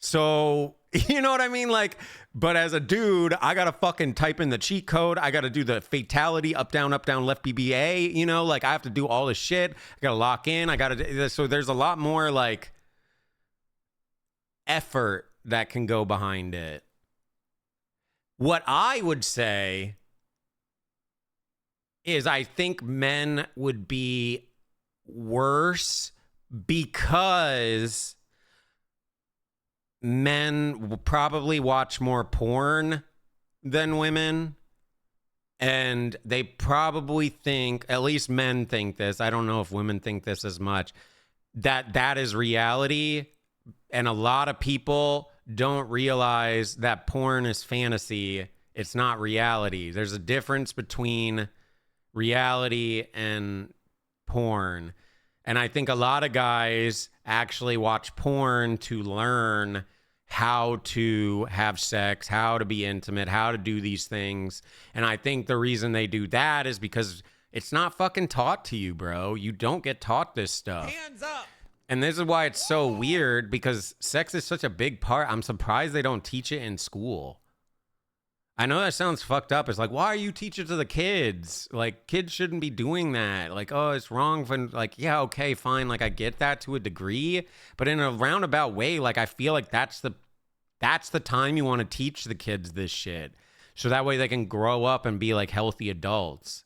So, you know what I mean? Like, but as a dude, I got to fucking type in the cheat code. I got to do the fatality, up, down, left, BBA, you know, like I have to do all this shit. I got to lock in. I got to, so there's a lot more like effort that can go behind it. What I would say is I think men would be worse because men will probably watch more porn than women. And they probably think, at least men think this, I don't know if women think this as much, that is reality. And a lot of people don't realize that porn is fantasy. It's not reality. There's a difference between reality and porn. And I think a lot of guys actually watch porn to learn how to have sex, how to be intimate, how to do these things. And I think the reason they do that is because it's not fucking taught to you, bro. You don't get taught this stuff. Hands up. And this is why it's so weird, because sex is such a big part. I'm surprised they don't teach it in school. I know that sounds fucked up. It's like, why are you teaching it to the kids? Like, kids shouldn't be doing that. Like, oh, it's wrong for, like, yeah, okay, fine. Like, I get that to a degree. But in a roundabout way, like, I feel like that's the time you want to teach the kids this shit. So that way they can grow up and be, like, healthy adults.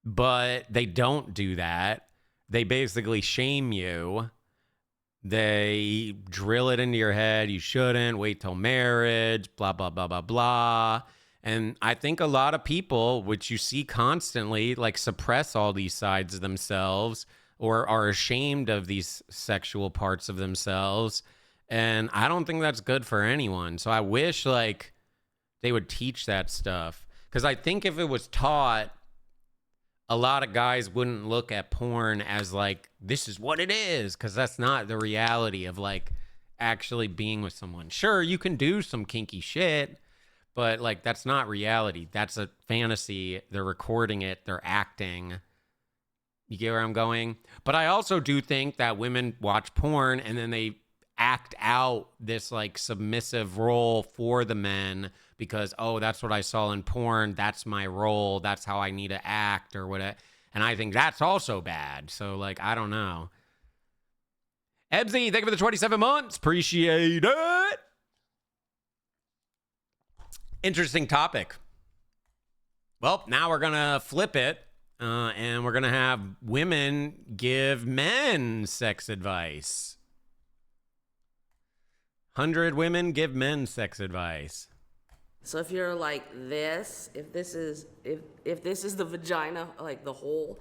But they don't do that. They basically shame you. They drill it into your head. You shouldn't wait till marriage, blah, blah, blah, blah, blah. And I think a lot of people, which you see constantly, like suppress all these sides of themselves or are ashamed of these sexual parts of themselves. And I don't think that's good for anyone. So I wish like they would teach that stuff. Because I think if it was taught, a lot of guys wouldn't look at porn as like, this is what it is, because that's not the reality of like actually being with someone. Sure, you can do some kinky shit, but like that's not reality. That's a fantasy. They're recording it. They're acting. You get where I'm going? But I also do think that women watch porn and then they act out this like submissive role for the men because, oh, that's what I saw in porn. That's my role. That's how I need to act or whatever. And I think that's also bad. So, like, I don't know. Ebsy, thank you for the 27 months. Appreciate it. Interesting topic. Well, now we're going to flip it. And we're going to have women give men sex advice. 100 women give men sex advice. So if you're like this, if this is the vagina, like the hole.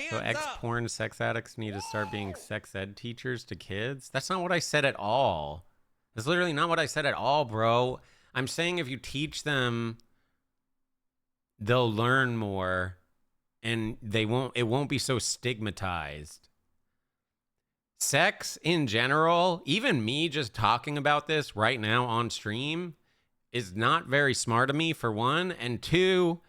So ex-porn sex addicts need to start being sex ed teachers to kids? That's not what I said at all. That's literally not what I said at all, bro. I'm saying if you teach them, they'll learn more and it won't be so stigmatized. Sex in general, even me just talking about this right now on stream, is not very smart of me, for one, and two,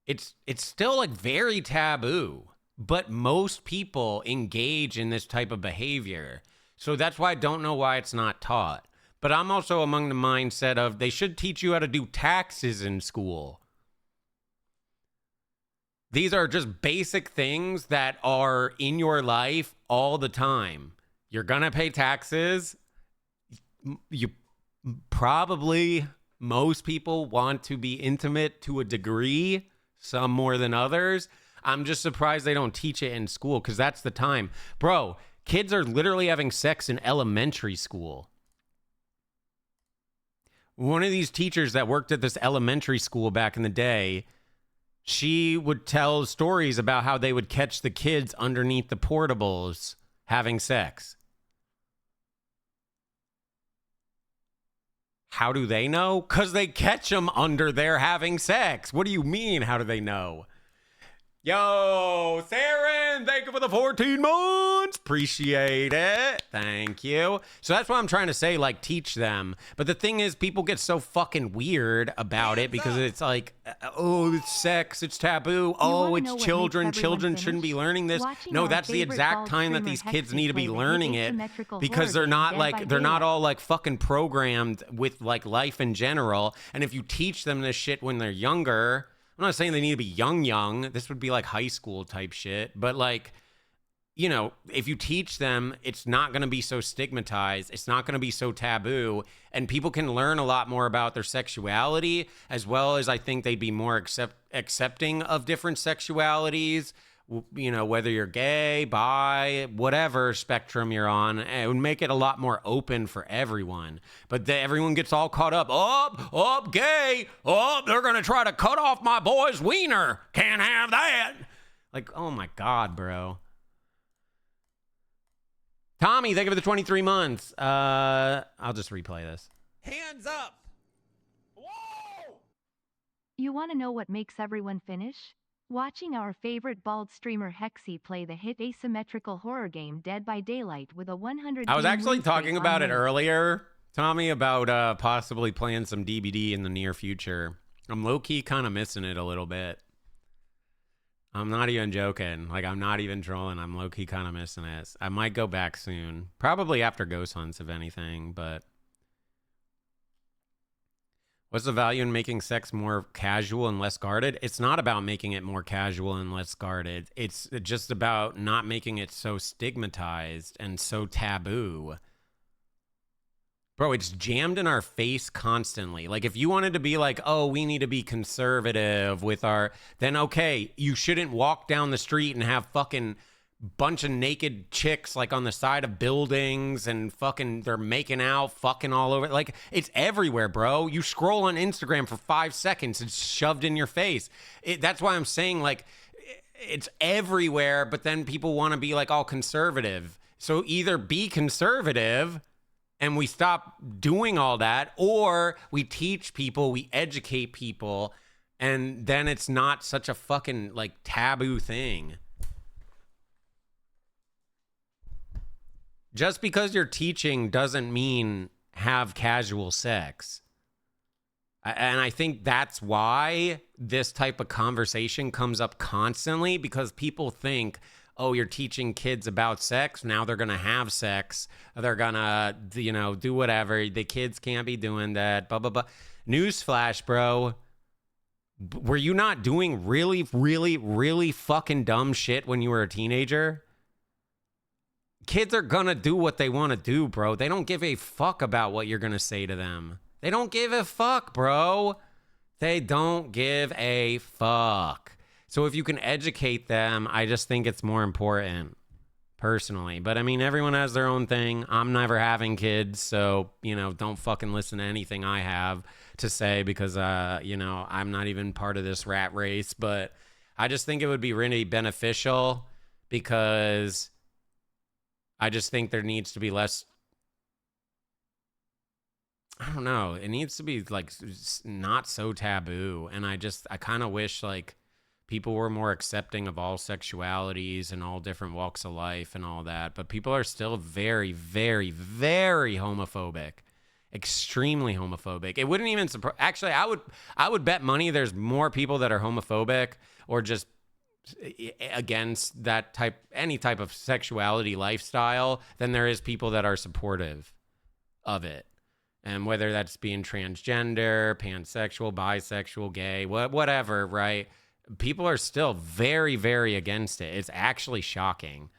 it's still like very taboo, but most people engage in this type of behavior. So that's why I don't know why it's not taught. But I'm also among the mindset of they should teach you how to do taxes in school. These are just basic things that are in your life all the time. You're going to pay taxes. You probably, most people want to be intimate to a degree, some more than others. I'm just surprised they don't teach it in school because that's the time. Bro, kids are literally having sex in elementary school. One of these teachers that worked at this elementary school back in the day, she would tell stories about how they would catch the kids underneath the portables having sex. How do they know? Because they catch them under there having sex. What do you mean, how do they know? Yo, Theron, thank you for the 14 months. Appreciate it. Thank you. So that's what I'm trying to say, like, teach them. But the thing is, people get so fucking weird about it because it's like, oh, it's sex, it's taboo. Oh, it's children. Children shouldn't be learning this. No, that's the exact time that these kids need to be learning it because they're not like, they're not all like fucking programmed with like life in general. And if you teach them this shit when they're younger, I'm not saying they need to be young. This would be like high school type shit. But like, you know, if you teach them, it's not going to be so stigmatized. It's not going to be so taboo. And people can learn a lot more about their sexuality, as well as I think they'd be more accepting of different sexualities. You know, whether you're gay, bi, whatever spectrum you're on, it would make it a lot more open for everyone. But everyone gets all caught up. Oh, gay. Oh, they're going to try to cut off my boy's wiener. Can't have that. Like, oh my God, bro. Tommy, thank you for the 23 months. I'll just replay this. Hands up. You want to know what makes everyone finish? Watching our favorite bald streamer Hexy play the hit asymmetrical horror game Dead by Daylight with a 100. I was actually talking about it earlier, Tommy, about possibly playing some DBD in the near future. I'm low-key kind of missing it a little bit. I'm not even joking. Like, I'm not even trolling. I'm low-key kind of missing it. I might go back soon. Probably after Ghost Hunts, if anything, but... What's the value in making sex more casual and less guarded? It's not about making it more casual and less guarded. It's just about not making it so stigmatized and so taboo. Bro, it's jammed in our face constantly. Like, if you wanted to be like, oh, we need to be conservative with our... Then, okay, you shouldn't walk down the street and have fucking bunch of naked chicks like on the side of buildings and fucking they're making out, fucking all over. Like, it's everywhere, bro. You scroll on Instagram for 5 seconds, it's shoved in your face. That's why I'm saying, like, it's everywhere, but then people want to be like all conservative. So either be conservative and we stop doing all that, or we teach people, we educate people, and then it's not such a fucking like taboo thing. Just because you're teaching doesn't mean have casual sex. And I think that's why this type of conversation comes up constantly, because people think, oh, you're teaching kids about sex. Now they're going to have sex. They're going to, do whatever. The kids can't be doing that, blah, blah, blah. Newsflash, bro. Were you not doing really, really, really fucking dumb shit when you were a teenager? Kids are going to do what they want to do, bro. They don't give a fuck about what you're going to say to them. They don't give a fuck, bro. They don't give a fuck. So if you can educate them, I just think it's more important, personally. But I mean, everyone has their own thing. I'm never having kids, so, don't fucking listen to anything I have to say because, I'm not even part of this rat race. But I just think it would be really beneficial because I just think there needs to be less, I don't know. It needs to be like not so taboo. And I kind of wish like people were more accepting of all sexualities and all different walks of life and all that. But people are still very, very, very homophobic, extremely homophobic. It wouldn't even surprise. Actually, I would bet money there's more people that are homophobic or just against that any type of sexuality lifestyle than there is people that are supportive of it. And whether that's being transgender, pansexual, bisexual, gay, whatever, right? People are still very, very against it. It's actually shocking.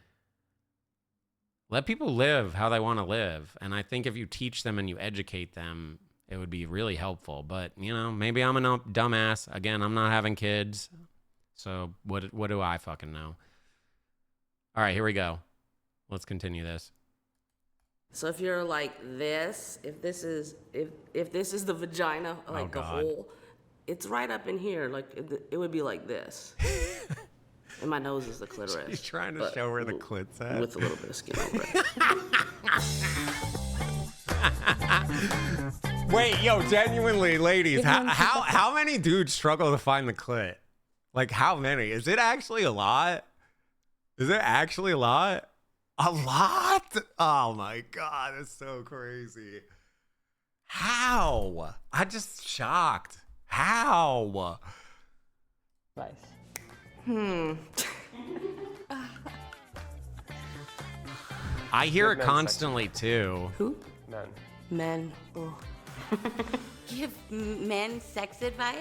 Let people live how they want to live. And I think if you teach them and you educate them, it would be really helpful. But, maybe I'm a dumbass. Again, I'm not having kids. So what do I fucking know? All right, here we go. Let's continue this. So if you're like this, if this is the vagina, like the hole, it's right up in here. Like it would be like this. And my nose is the clitoris. She's trying to show where the clit's at. With a little bit of skin over it. Wait, yo, genuinely, ladies, how many dudes struggle to find the clit? Like, how many? Is it actually a lot? Is it actually a lot? A lot? Oh my God, it's so crazy. How? I'm just shocked. How? Nice. I hear it constantly too. Who? Men. Men. Oh. Give men sex advice?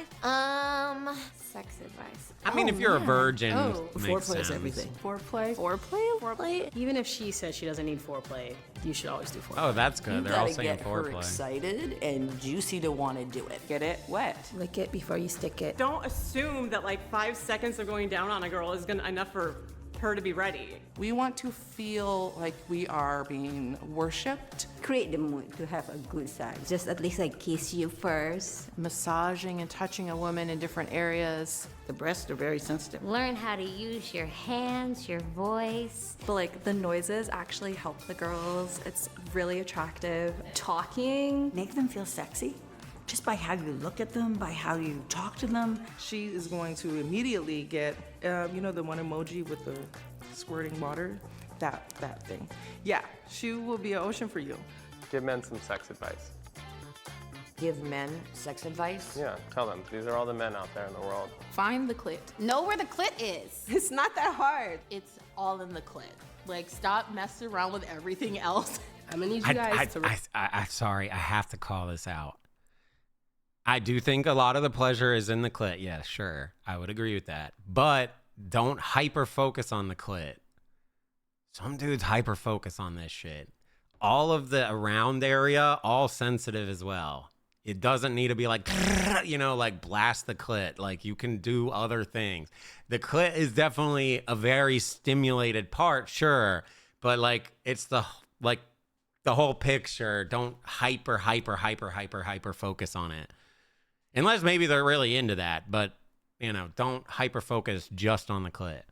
Sex advice. I mean, if you're a virgin, makes foreplay is sense. everything. Foreplay? Even if she says she doesn't need foreplay, you should always do foreplay. Oh, that's good. You They're all gotta saying get her foreplay. excited and juicy to want to do it. Get it wet. Lick it before you stick it. Don't assume that like 5 seconds of going down on a girl is enough for her to be ready. We want to feel like we are being worshipped. Create the mood to have a good sex. Just at least like kiss you first. Massaging and touching a woman in different areas. The breasts are very sensitive. Learn how to use your hands, your voice. But like the noises actually help the girls. It's really attractive. Talking. Make them feel sexy. Just by how you look at them, by how you talk to them. She is going to immediately get, the one emoji with the squirting water, that thing. Yeah, she will be an ocean for you. Give men some sex advice. Give men sex advice? Yeah, tell them. These are all the men out there in the world. Find the clit. Know where the clit is. It's not that hard. It's all in the clit. Like, stop messing around with everything else. I'm gonna need you guys to. I'm sorry, I have to call this out. I do think a lot of the pleasure is in the clit. Yeah, sure. I would agree with that. But don't hyper focus on the clit. Some dudes hyper focus on this shit. All of the around area, all sensitive as well. It doesn't need to be like, like blast the clit. Like you can do other things. The clit is definitely a very stimulated part, sure. But like it's the whole picture. Don't hyper focus on it. Unless maybe they're really into that, but, don't hyper-focus just on the clit.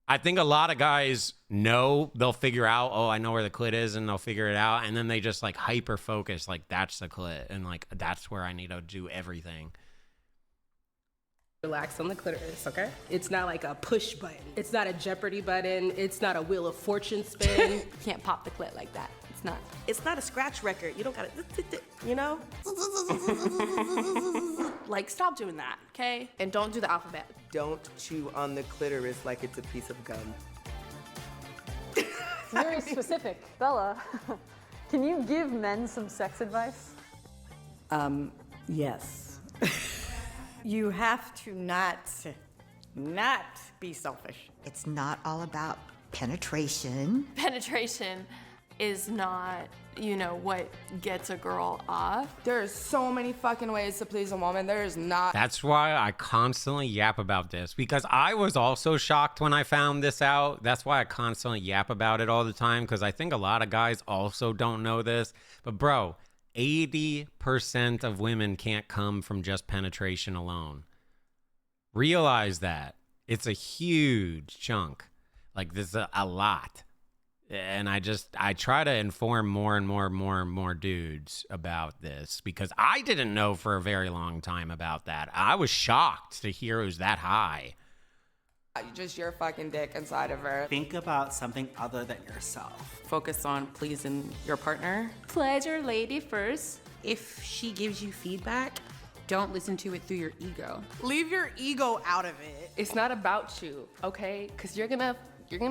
I think a lot of guys know, they'll figure out, I know where the clit is, and they'll figure it out, and then they just, hyper-focus, that's the clit, and, that's where I need to do everything. Relax on the clitoris, okay? It's not like a push button. It's not a Jeopardy button. It's not a Wheel of Fortune spin. You can't pop the clit like that. It's not a scratch record. You don't gotta, Like, stop doing that, okay? And don't do the alphabet. Don't chew on the clitoris like it's a piece of gum. Very specific. Bella, can you give men some sex advice? Yes. You have to not be selfish. It's not all about penetration. Penetration is not, you know, what gets a girl off. There's so many fucking ways to please a woman. There is not. That's why I constantly yap about this, because I was also shocked when I found this out. That's why I constantly yap about it all the time, because I think a lot of guys also don't know this. But bro, 80% of women can't come from just penetration alone. Realize that. It's a huge chunk. Like, this is a lot. And I try to inform more and more dudes about this, because I didn't know for a very long time about that. I was shocked to hear it was that high. Just your fucking dick inside of her. Think about something other than yourself. Focus on pleasing your partner. Pleasure lady first. If she gives you feedback, don't listen to it through your ego. Leave your ego out of it. It's not about you, okay? Because you're gonna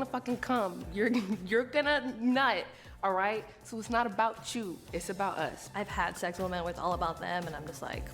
fucking come. You're gonna nut, all right? So it's not about you. It's about us. I've had sex with men where it's all about them, and I'm just like,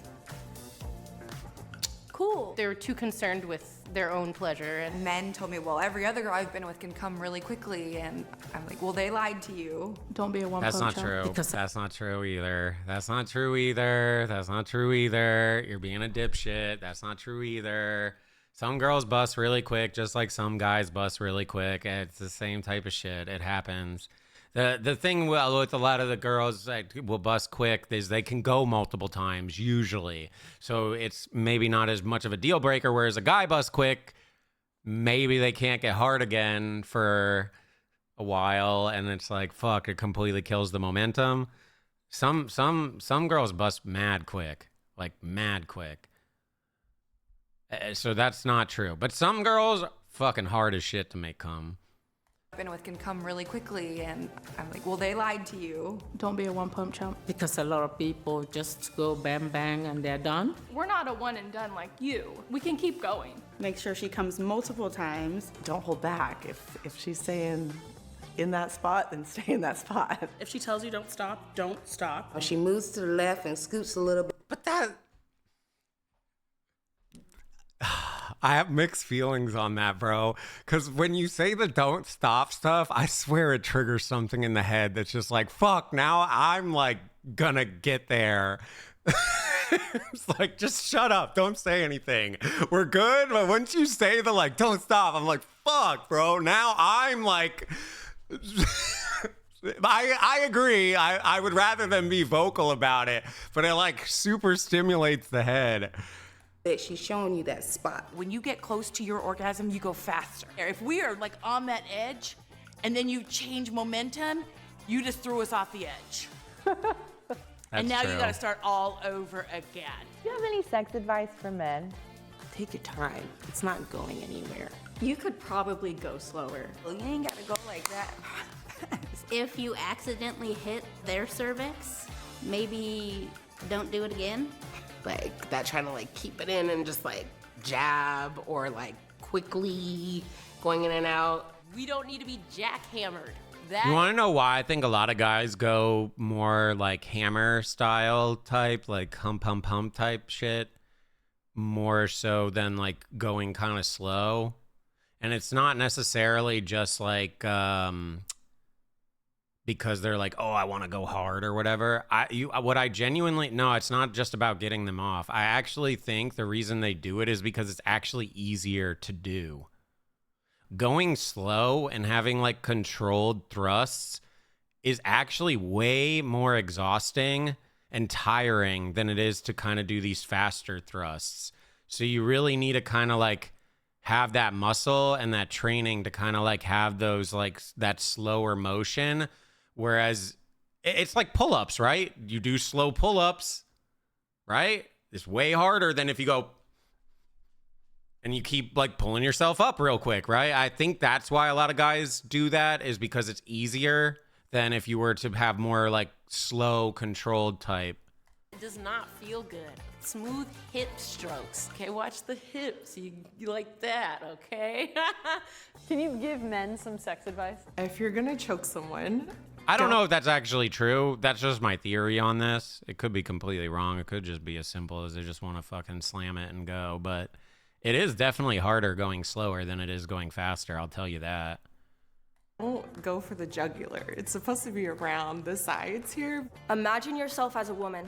cool. They're too concerned with their own pleasure. And men told me, well, every other girl I've been with can come really quickly, and I'm like, well, they lied to you. Don't be a one-punch. That's not true. That's not true either. That's not true either. That's not true either. You're being a dipshit. That's not true either. Some girls bust really quick, just like some guys bust really quick. It's the same type of shit. It happens. The thing with a lot of the girls that will bust quick is they can go multiple times, usually. So it's maybe not as much of a deal breaker, whereas a guy busts quick, maybe they can't get hard again for a while, and it's like, fuck, it completely kills the momentum. Some girls bust mad quick, like mad quick. So that's not true. But some girls fucking hard as shit to make come. Been with can come really quickly, and I'm like, well, they lied to you. Don't be a one-pump chump. Because a lot of people just go bang bang and they're done. We're not a one and done like you. We can keep going. Make sure she comes multiple times. Don't hold back. If she's saying in that spot, then stay in that spot. If she tells you don't stop. When she moves to the left and scoots a little bit. But that... I have mixed feelings on that, bro. Because when you say the don't stop stuff, I swear it triggers something in the head that's just like, fuck, now I'm like gonna get there. It's like, just shut up. Don't say anything. We're good. But once you say the like, don't stop, I'm like, fuck, bro. Now I'm like... I agree. I would rather than be vocal about it, but it like super stimulates the head. That she's showing you that spot. When you get close to your orgasm, you go faster. If we are like on that edge and then you change momentum, you just threw us off the edge. And now you gotta start all over again. Do you have any sex advice for men? Take your time. It's not going anywhere. You could probably go slower. Well, you ain't gotta go like that. If you accidentally hit their cervix, maybe don't do it again. Like that, trying to like keep it in and just like jab or like quickly going in and out. We don't need to be jackhammered. You want to know why I think a lot of guys go more like hammer style type, like hump type shit, more so than like going kind of slow? And it's not necessarily just like because they're like, oh, I want to go hard or whatever. No, it's not just about getting them off. I actually think the reason they do it is because it's actually easier to do. Going slow and having like controlled thrusts is actually way more exhausting and tiring than it is to kind of do these faster thrusts. So you really need to kind of like have that muscle and that training to kind of like have those like that slower motion. Whereas it's like pull-ups, right? You do slow pull-ups, right? It's way harder than if you go and you keep like pulling yourself up real quick, right? I think that's why a lot of guys do that, is because it's easier than if you were to have more like slow controlled type. It does not feel good. Smooth hip strokes. Okay, watch the hips. You like that, okay? Can you give men some sex advice? If you're gonna choke someone, I don't know if that's actually true. That's just my theory on this. It could be completely wrong. It could just be as simple as they just want to fucking slam it and go. But it is definitely harder going slower than it is going faster. I'll tell you that. don't go for the jugular. It's supposed to be around the sides here. Imagine yourself as a woman.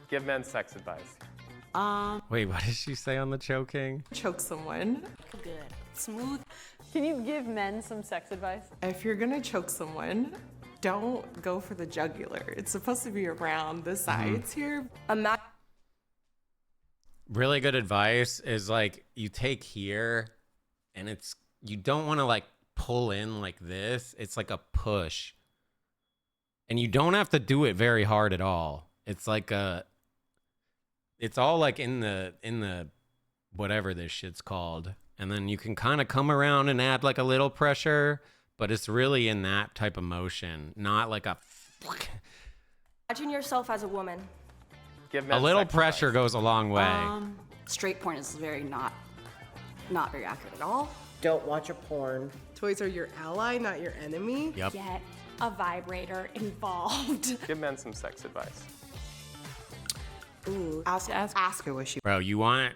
Give men sex advice. Wait, what did she say on the choking? Choke someone. Good. Smooth. Can you give men some sex advice? If you're gonna choke someone, don't go for the jugular. It's supposed to be around the sides here. Really good advice is like you take here and you don't want to like pull in like this. It's like a push. And you don't have to do it very hard at all. It's like it's all like in the whatever this shit's called. And then you can kind of come around and add like a little pressure, but it's really in that type of motion, not like a Imagine yourself as a woman. Give men a little sex pressure goes a long way. Straight porn is very not very accurate at all. Don't watch a porn. Toys are your ally, not your enemy. Yep. Get a vibrator involved. Give men some sex advice. Ooh, ask her what she. Bro, you want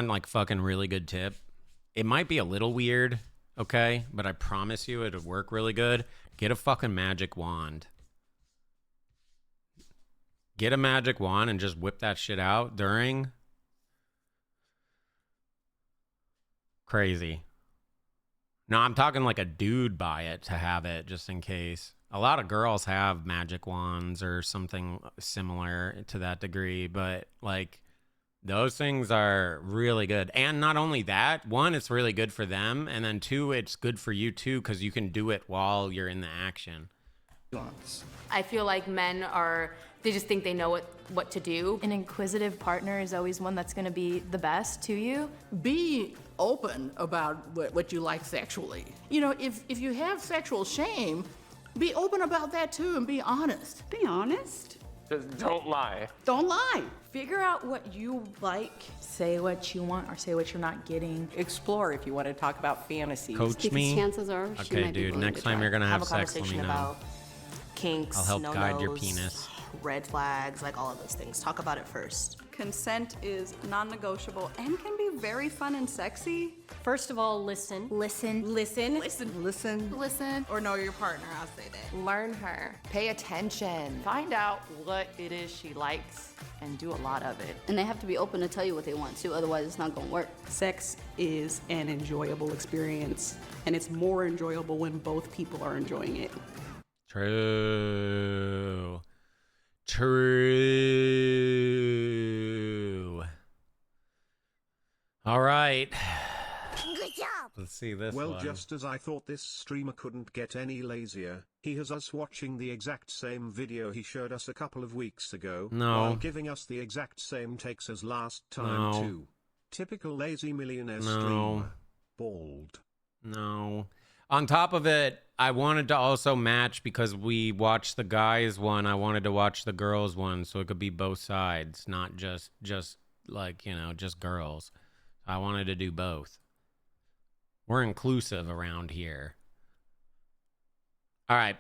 like fucking really good tip? It might be a little weird, okay? But I promise you it'll work really good. Get a fucking magic wand. Get a magic wand and just whip that shit out during. Crazy. No, I'm talking like a dude buy it to have it just in case. A lot of girls have magic wands or something similar to that degree, but like those things are really good. And not only that, one, it's really good for them, and then two, it's good for you too because you can do it while you're in the action. I feel like men they just think they know what to do. An inquisitive partner is always one that's gonna be the best to you. Be open about what you like sexually. You know, if you have sexual shame, be open about that too and be honest. Be honest. Just don't lie. Don't lie. Figure out what you like. Say what you want or say what you're not getting. Explore if you want to talk about fantasies. Coach me. Chances are she Okay, might be dude, willing next to time try. you're gonna have a sex, let me conversation know. about kinks, I'll help guide your no-nos, penis. red flags, like all of those things. Talk about it first. Consent is non-negotiable and can be very fun and sexy. First of all, listen. Listen. Listen. Listen. Listen. Or know your partner, I'll say that. Learn her. Pay attention. Find out what it is she likes and do a lot of it. And they have to be open to tell you what they want to, otherwise it's not gonna work. Sex is an enjoyable experience, and it's more enjoyable when both people are enjoying it. True. All right. Good job. Let's see this Well, one. just as I thought this streamer couldn't get any lazier, he has us watching the exact same video he showed us a couple of weeks ago, No. while giving us the exact same takes as last time No. too. Typical lazy millionaire No. streamer. Bald. No. On top of it, I wanted to also match because we watched the guys one. I wanted to watch the girls one, so it could be both sides, not just like, you know, just girls. I wanted to do both. We're inclusive around here. All right.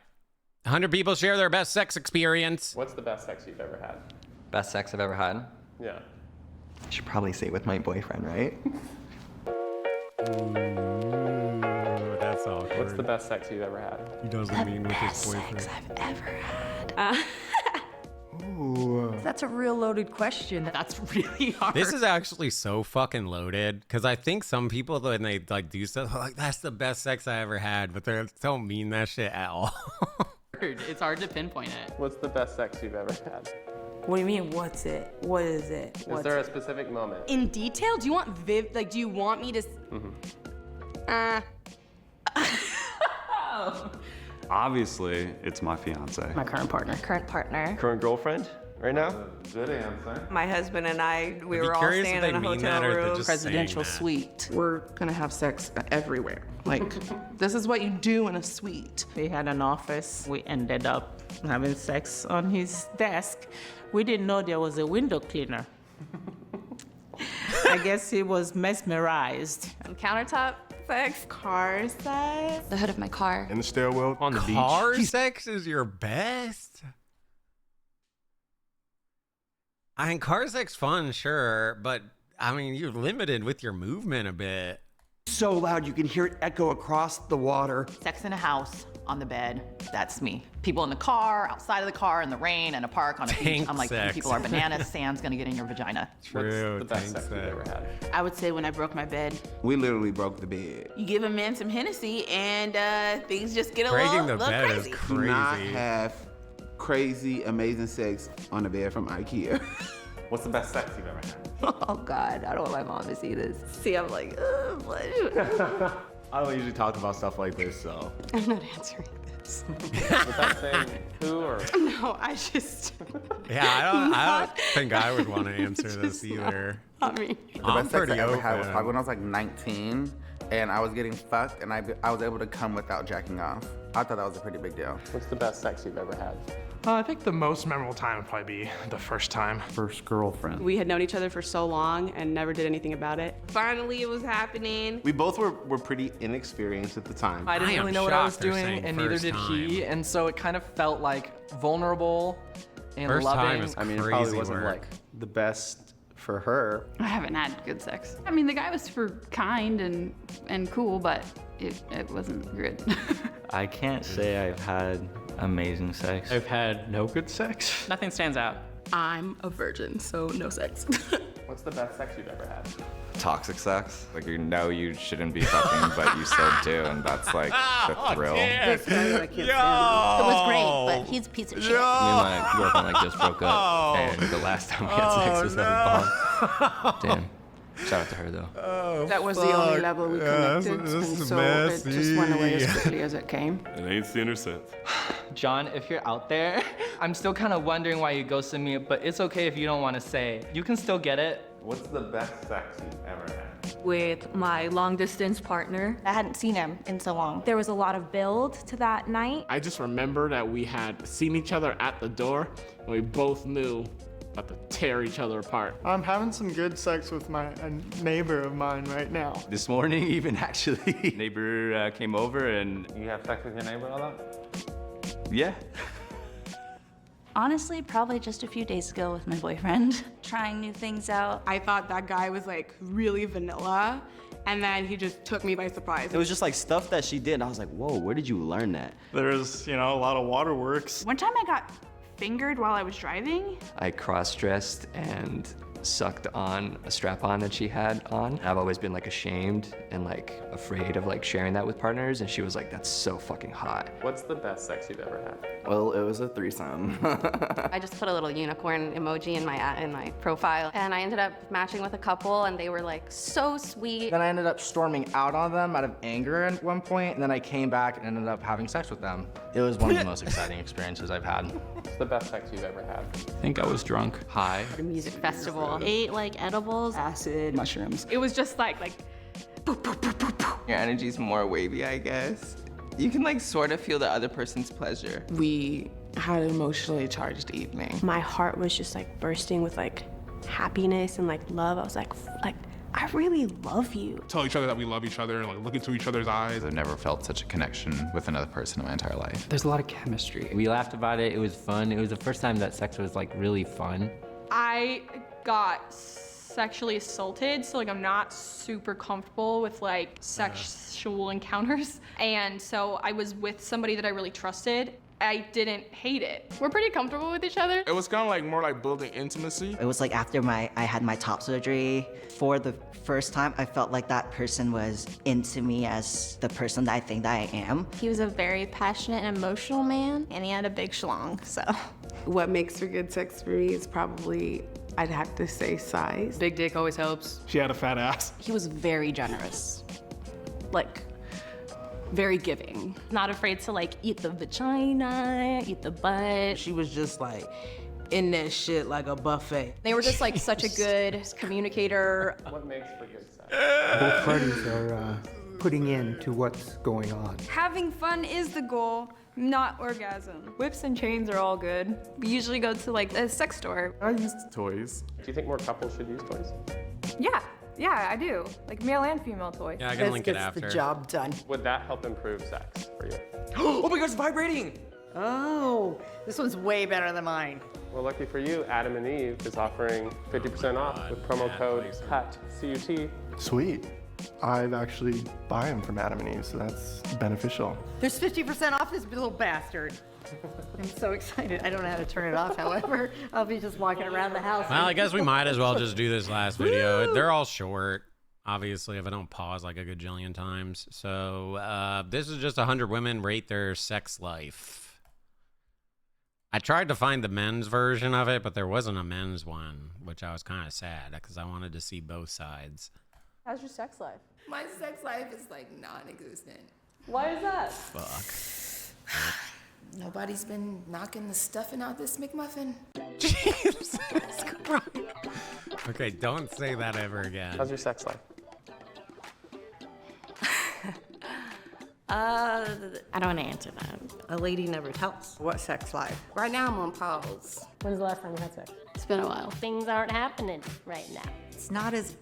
100 people share their best sex experience. What's the best sex you've ever had? Best sex I've ever had? Yeah. I should probably say with my boyfriend, right? Ooh, that's awkward. What's the best sex you've ever had? He doesn't mean with his boyfriend. I've ever had. Ooh. That's a real loaded question. That's really hard. This is actually so fucking loaded because I think some people, when they like do stuff, are like, that's the best sex I ever had, but they don't mean that shit at all. It's hard to pinpoint it. What's the best sex you've ever had? What do you mean, what's it? What is it? Is there a specific moment? In detail? Do you want do you want me to Obviously, it's my fiance. My current partner. Current girlfriend? right now? Good answer. My husband and I, we I'd be were all curious if staying they in a mean hotel that or they're room. just saying Presidential that. suite. We're gonna have sex everywhere. Like, this is what you do in a suite. We had an office. We ended up having sex on his desk. We didn't know there was a window cleaner. I guess he was mesmerized. Countertop sex, car sex, the hood of my car. In the stairwell, on the beach. Car sex is your best? I mean, car sex fun, sure, but I mean, you're limited with your movement a bit. So loud you can hear it echo across the water. Sex in a house, on the bed, that's me. People in the car, outside of the car, in the rain, in a park, on a beach. I'm like, sex. people are bananas, sand's gonna get in your vagina. True. What's the best sex you've ever had? I would say when I broke my bed. We literally broke the bed. You give a man some Hennessy and things just get a Breaking little the bed crazy. is Do not crazy. have crazy, amazing sex on a bed from IKEA. What's the best sex you've ever had? Oh God, I don't want my mom to see this. See, I'm like, what? I don't usually talk about stuff like this, so. I'm not answering this. Without saying who or? No, I just. Yeah, I don't think I would want to answer this either. Not me. The I'm best sex I pretty ever had was open. probably when I was like 19 and I was getting fucked and I was able to come without jacking off. I thought that was a pretty big deal. What's the best sex you've ever had? I think the most memorable time would probably be the first time. First girlfriend. We had known each other for so long and never did anything about it. Finally, it was happening. We both were pretty inexperienced at the time. I didn't really know what I was doing, and neither did he, and so it kind of felt like vulnerable and First loving. time is I mean, it crazy probably wasn't work. like the best for her. I haven't had good sex. I mean, the guy was super kind and cool, but it wasn't good. I can't say I've had amazing sex. I've had no good sex. Nothing stands out. I'm a virgin, so no sex. What's the best sex you've ever had? Toxic sex. Like, you know you shouldn't be fucking, but you still do, and that's like the thrill. This guy that I can't stand. It was great, but he's a piece of shit. Me and my girlfriend like just broke up, and the last time we had sex was at a bar. Damn. Shout out to her though. That was the only level we connected, and so it just went away as quickly as it came. It ain't seen her since. John, if you're out there, I'm still kind of wondering why you ghosted me, but it's okay if you don't want to say. You can still get it. What's the best sex you've ever had? With my long distance partner. I hadn't seen him in so long. There was a lot of build to that night. I just remember that we had seen each other at the door, and we both knew about to tear each other apart. I'm having some good sex with a neighbor of mine right now. This morning, even actually, neighbor came over and You have sex with your neighbor a lot? yeah. Honestly, probably just a few days ago with my boyfriend, trying new things out. I thought that guy was like really vanilla, and then he just took me by surprise. It was just like stuff that she did. And I was like, whoa, where did you learn that? There's, a lot of waterworks. One time I got fingered while I was driving. I cross-dressed and sucked on a strap-on that she had on. I've always been like ashamed and like afraid of like sharing that with partners, and she was like, that's so fucking hot. What's the best sex you've ever had? Well, it was a threesome. I just put a little unicorn emoji in my profile, and I ended up matching with a couple, and they were like so sweet. Then I ended up storming out on them out of anger at one point, and then I came back and ended up having sex with them. It was one of the most exciting experiences I've had. What's the best sex you've ever had? I think I was drunk. High. At a music festival. Ate like edibles. Acid, mushrooms. It was just like Your energy's more wavy, I guess. You can like sort of feel the other person's pleasure. We had an emotionally charged evening. my heart was just like bursting with like happiness and like love. I was like I really love you. Tell each other that we love each other and like look into each other's eyes. I've never felt such a connection with another person in my entire life. There's a lot of chemistry. We laughed about it. It was fun. It was the first time that sex was like really fun. I got sexually assaulted, so like I'm not super comfortable with like sexual encounters. And so I was with somebody that I really trusted. I didn't hate it. We're pretty comfortable with each other. It was kind of like more like building intimacy. It was like after I had my top surgery, for the first time, I felt like that person was into me as the person that I think that I am. He was a very passionate and emotional man, and he had a big schlong, so. What makes for good sex for me is probably, I'd have to say, size. Big dick always helps. She had a fat ass. He was very generous. Like, very giving. Not afraid to like eat the vagina, eat the butt. She was just like in that shit like a buffet. They were just like such a good communicator. What makes for good sex? Both parties are putting into what's going on. Having fun is the goal, not orgasm. Whips and chains are all good. We usually go to like a sex store. I used toys. Do you think more couples should use toys? Yeah, I do. Like male and female toys. Yeah, I can link it after. Job done. Would that help improve sex for you? Oh my God, it's vibrating! Oh, this one's way better than mine. Well, lucky for you, Adam and Eve is offering 50% off with promo code CUT, C-U-T. Sweet. I've actually buy them from Adam and Eve, so that's beneficial. There's 50% off this little bastard. I'm so excited. I don't know how to turn it off, however. I'll be just walking around the house. Well, I guess we might as well just do this last video. They're all short, obviously, if I don't pause like a gajillion times. So this is just 100 women rate their sex life. I tried to find the men's version of it, but there wasn't a men's one, which I was kind of sad because I wanted to see both sides. How's your sex life? My sex life is like non-existent. Why is that? Fuck. Nobody's been knocking the stuffing out this McMuffin. Jesus Christ. Okay, don't say that ever again. How's your sex life? I don't want to answer that. A lady never tells. What sex life? Right now I'm on pause. When's the last time you had sex? It's been a while. Things aren't happening right now. It's not as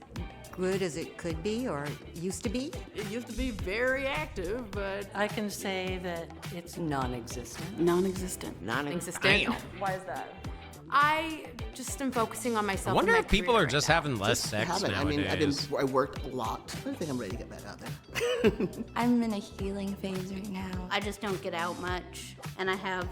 good as it could be or used to be. It used to be very active, but I can say that it's non-existent. Non-existent. Non-existent. Why is that? I just am focusing on myself. I wonder and if my people career are right just now. having less sex nowadays. I worked a lot. I think I'm ready to get back out there. I'm in a healing phase right now. I just don't get out much, and I have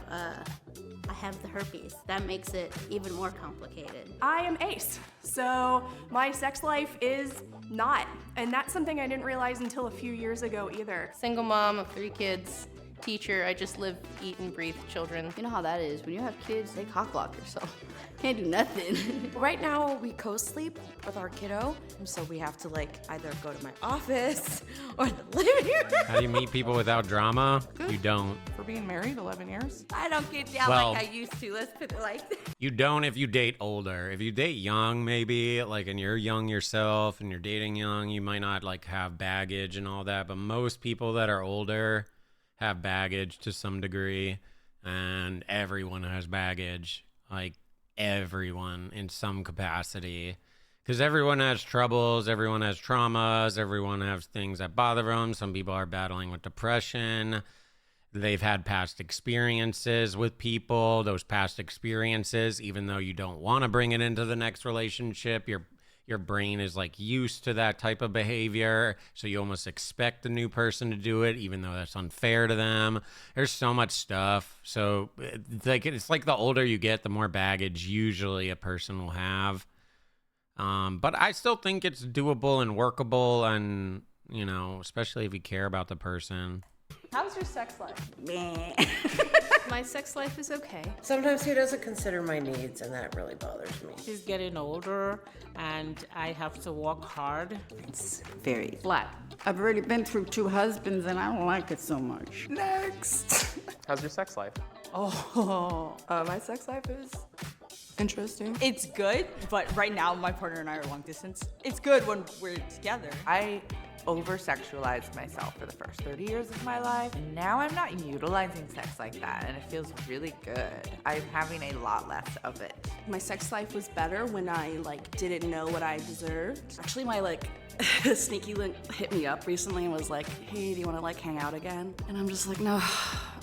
the herpes. That makes it even more complicated. I am ace, so my sex life is not. And that's something I didn't realize until a few years ago either. single mom of 3 kids, teacher. I just live, eat, and breathe children. You know how that is. When you have kids, they cockblock yourself. Can't do nothing. Right now, we co-sleep with our kiddo, so we have to like either go to my office or the living room. How do you meet people without drama? You don't. For being married 11 years? I don't get down Well- like I used to. Let's put it like that. You don't if you date older. If you date young, maybe, like, and you're young yourself and you're dating young, you might not, like, have baggage and all that. But most people that are older have baggage to some degree, and everyone has baggage. Like, everyone in some capacity. Because everyone has troubles, everyone has traumas, everyone has things that bother them. Some people are battling with depression. They've had past experiences with people. Those past experiences, even though you don't want to bring it into the next relationship, your brain is like used to that type of behavior. So you almost expect the new person to do it, even though that's unfair to them. There's so much stuff. So it's like the older you get, the more baggage usually a person will have. But I still think it's doable and workable, and, you know, especially if you care about the person. How's your sex life? My sex life is okay. Sometimes he doesn't consider my needs, and that really bothers me. He's getting older, and I have to work hard. It's very flat. I've already been through 2 husbands, and I don't like it so much. Next. How's your sex life? My sex life is interesting. It's good, but right now my partner and I are long distance. It's good when we're together. I over-sexualized myself for the first 30 years of my life. And now I'm not utilizing sex like that, and it feels really good. I'm having a lot less of it. My sex life was better when I didn't know what I deserved. Actually, my sneaky link hit me up recently and was like, hey, do you want to hang out again? And I'm just like, no,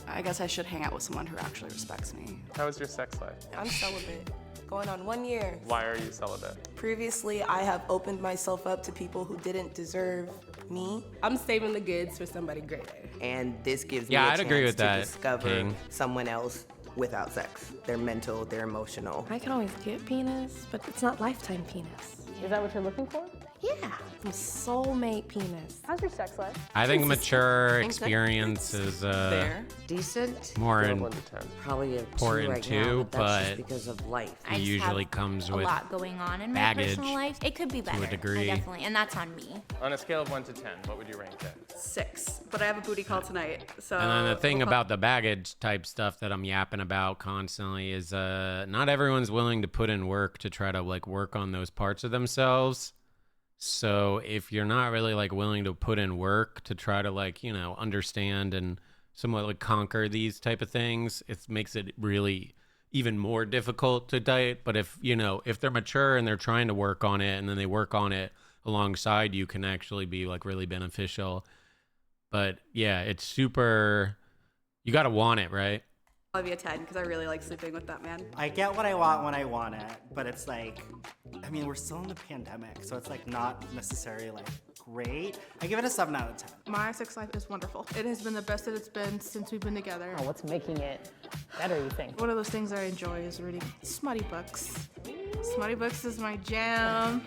I guess I should hang out with someone who actually respects me. How is your sex life? I'm celibate. Going on 1 year. Why are you celibate? Previously, I have opened myself up to people who didn't deserve me. I'm saving the goods for somebody greater. And this gives me Yeah, a I'd chance agree with to that, discover King. someone else without sex. They're mental, they're emotional. I can always get penis, but it's not lifetime penis. Is that what you're looking for? Yeah. Some soulmate penis. How's your sex life? I think mature Thanks, good. experience is Fair. Decent. more Scale of 1 to 10. Probably a 2 important right too, now, but that's just but because of life. I it just usually have comes a with lot going on in my baggage personal life. It could be better. a degree. I definitely, and that's on me. On a scale of 1 to 10, what would you rank it? 6, but I have a booty call tonight, so. And then the thing we'll about the baggage type stuff that I'm yapping about constantly is not everyone's willing to put in work to try to like work on those parts of themselves. So if you're not really like willing to put in work to try to like, you know, understand and somewhat like conquer these type of things, it makes it really even more difficult to date. But if, you know, if they're mature and they're trying to work on it and then they work on it alongside you, can actually be like really beneficial. But yeah, it's super, you got to want it, right? I'll be a 10 because I really like sleeping with that man. I get what I want when I want it, but it's like, I mean, we're still in the pandemic, so it's like not necessarily like great. I give it a 7 out of 10. My sex life is wonderful. It has been the best that it's been since we've been together. Oh, what's making it better, you think? One of those things I enjoy is reading smutty books. Smutty books is my jam.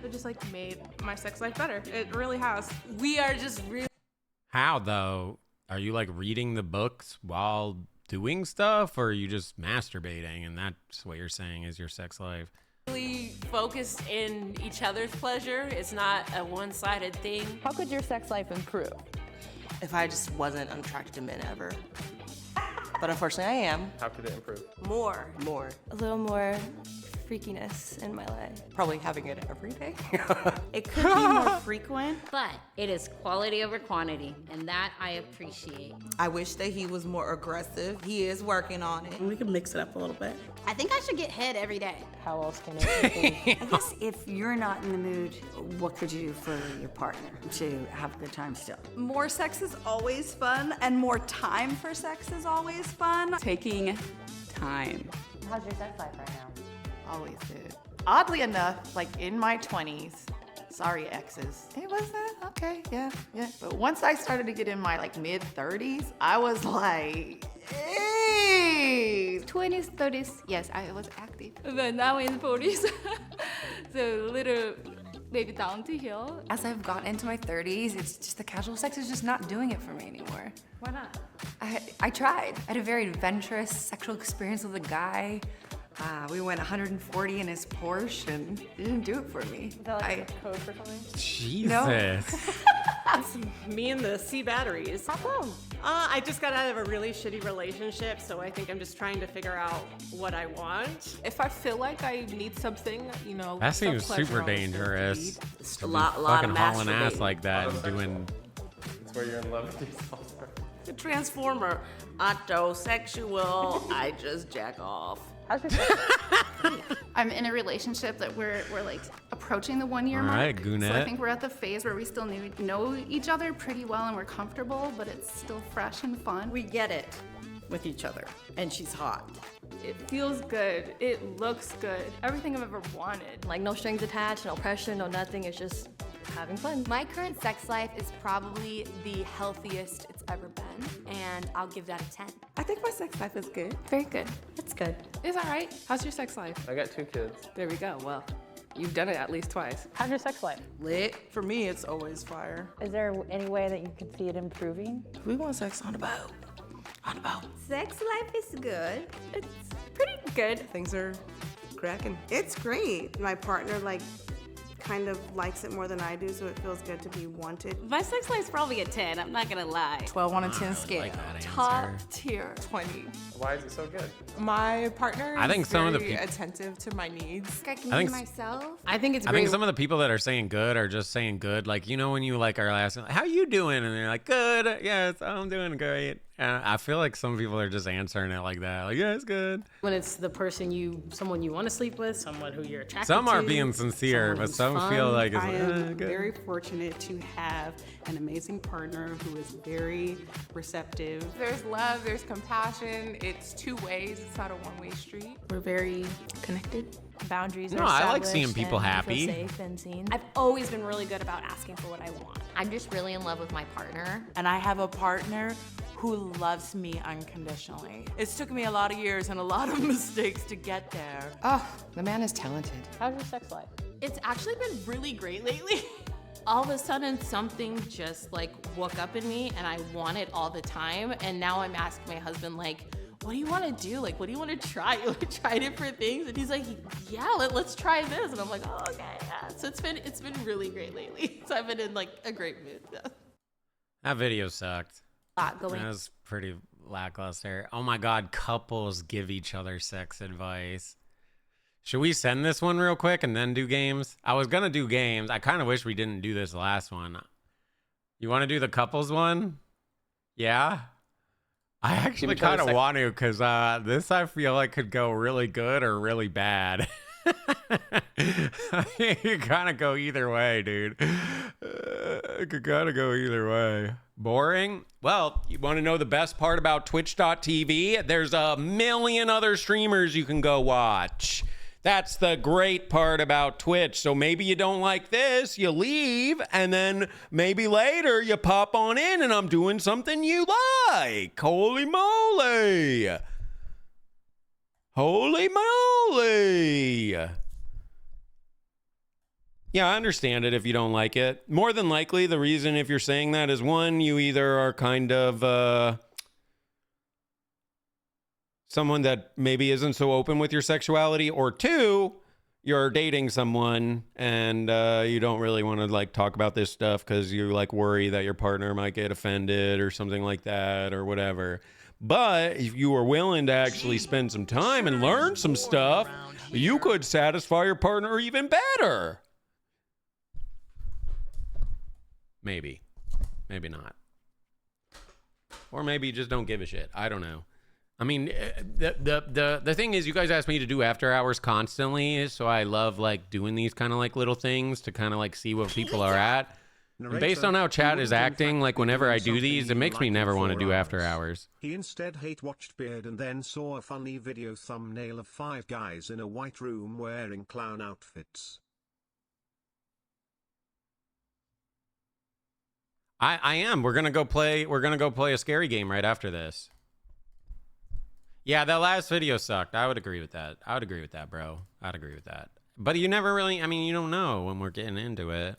It just like made my sex life better. It really has. We are just really. How though? Are you like reading the books while doing stuff, or are you just masturbating and that's what you're saying is your sex life? Really focused in each other's pleasure. It's not a one-sided thing. How could your sex life improve? If I just wasn't attracted to men ever. But unfortunately, I am. How could it improve? More. A little more freakiness in my life. Probably having it every day. It could be more frequent. But it is quality over quantity, and that I appreciate. I wish that he was more aggressive. He is working on it. We could mix it up a little bit. I think I should get head every day. How else can it I guess if you're not in the mood, what could you do for your partner to have a good time still? More sex is always fun, and more time for sex is always fun. Taking time. How's your sex life right now? Always good. Oddly enough, like in my 20s, sorry exes, it was okay, yeah. But once I started to get in my like mid 30s, I was like, hey. 20s, 30s, yes, I was active. But now in 40s, so little maybe down to hill. As I've gotten into my 30s, it's just the casual sex is just not doing it for me anymore. Why not? I tried. I had a very adventurous sexual experience with a guy. We went 140 in his Porsche and it didn't do it for me. Is that like a code for something? Jesus. It's me and the C batteries. How come? I just got out of a really shitty relationship, so I think I'm just trying to figure out what I want. If I feel like I need something, you know, That seems self-pleasure super always dangerous. feels To be lot fucking of hauling ass masturbating. like that and doing. It's where you're in love with yourself. The transformer, autosexual, I just jack off. How's your sex life? I'm in a relationship that we're like approaching the 1 year All mark. right, So I Goonette. think we're at the phase where we still know each other pretty well and we're comfortable, but it's still fresh and fun. We get it with each other, and she's hot. It feels good. It looks good. Everything I've ever wanted. Like no strings attached, no pressure, no nothing. It's just having fun. My current sex life is probably the healthiest it's ever been, and I'll give that a 10. I think my sex life is good. Very good. It's good. It's all right. How's your sex life? I got 2 kids. There we go. Well, you've done it at least twice. How's your sex life? Lit. For me, it's always fire. Is there any way that you could see it improving? We want sex on the boat. On the boat. Sex life is good. It's pretty good. Things are cracking. It's great. My partner kind of likes it more than I do, so it feels good to be wanted. My sex life's probably a 10, I'm not gonna lie. 12 on a 10 scale. like that Top answer. tier. 20. Why is it so good? My partner I think is some of the very peop- attentive to my needs. I can I be think myself. I think it's I great. think some of the people that are saying good are just saying good. Like, you know, when you like are asking, how you doing? And they're like, good. Yes, I'm doing great. And I feel like some people are just answering it like that. Like, yeah, it's good. When it's the person someone you want to sleep with, someone who you're attracted Some to. are being sincere, someone but who's some fun. feel like it's I am good. very fortunate to have an amazing partner who is very receptive. There's love, there's compassion. It's 2 ways. It's not a one-way street. We're very connected. Boundaries No, are I like seeing established people and you happy. feel safe and seen. I've always been really good about asking for what I want. I'm just really in love with my partner. And I have a partner who loves me unconditionally. It's took me a lot of years and a lot of mistakes to get there. Oh, the man is talented. How's your sex life? It's actually been really great lately. All of a sudden, something just like woke up in me and I want it all the time. And now I'm asking my husband, like, what do you want to do? Like, what do you want to try? You want to try different things? And he's like, yeah, let's try this. And I'm like, oh, okay, yeah. So it's been really great lately. So I've been in like a great mood. That video sucked. Lot going. That was pretty lackluster. Oh my God, couples give each other sex advice. Should we send this one real quick and then do games? I was gonna do games. I kind of wish we didn't do this last one. You want to do the couples one? Yeah? I actually kind of want to, because this I feel like could go really good or really bad. You kind of go either way, dude. It could kind of go either way. Boring? Well, you want to know the best part about Twitch.tv? There's a million other streamers you can go watch. That's the great part about Twitch. So maybe you don't like this, you leave, and then maybe later you pop on in and I'm doing something you like. Holy moly. Holy moly. Yeah, I understand it if you don't like it. More than likely, the reason if you're saying that is, one, you either are kind of someone that maybe isn't so open with your sexuality, or two, you're dating someone and you don't really want to like talk about this stuff because you like worry that your partner might get offended or something like that or whatever. But if you are willing to actually spend some time and learn some stuff, you could satisfy your partner even better. Maybe. Maybe not. Or maybe you just don't give a shit. I don't know. I mean, the thing is, you guys ask me to do after hours constantly, so I love like doing these kind of like little things to kind of like see what people are at. And based on how chat is acting, like whenever I do these, it makes me never want to do after hours. He instead hate-watched Beard and then saw a funny video thumbnail of 5 guys in a white room wearing clown outfits. I am. We're gonna go play a scary game right after this. Yeah, that last video sucked. I would agree with that. I would agree with that, bro. I'd agree with that. But you never really, I mean, you don't know when we're getting into it.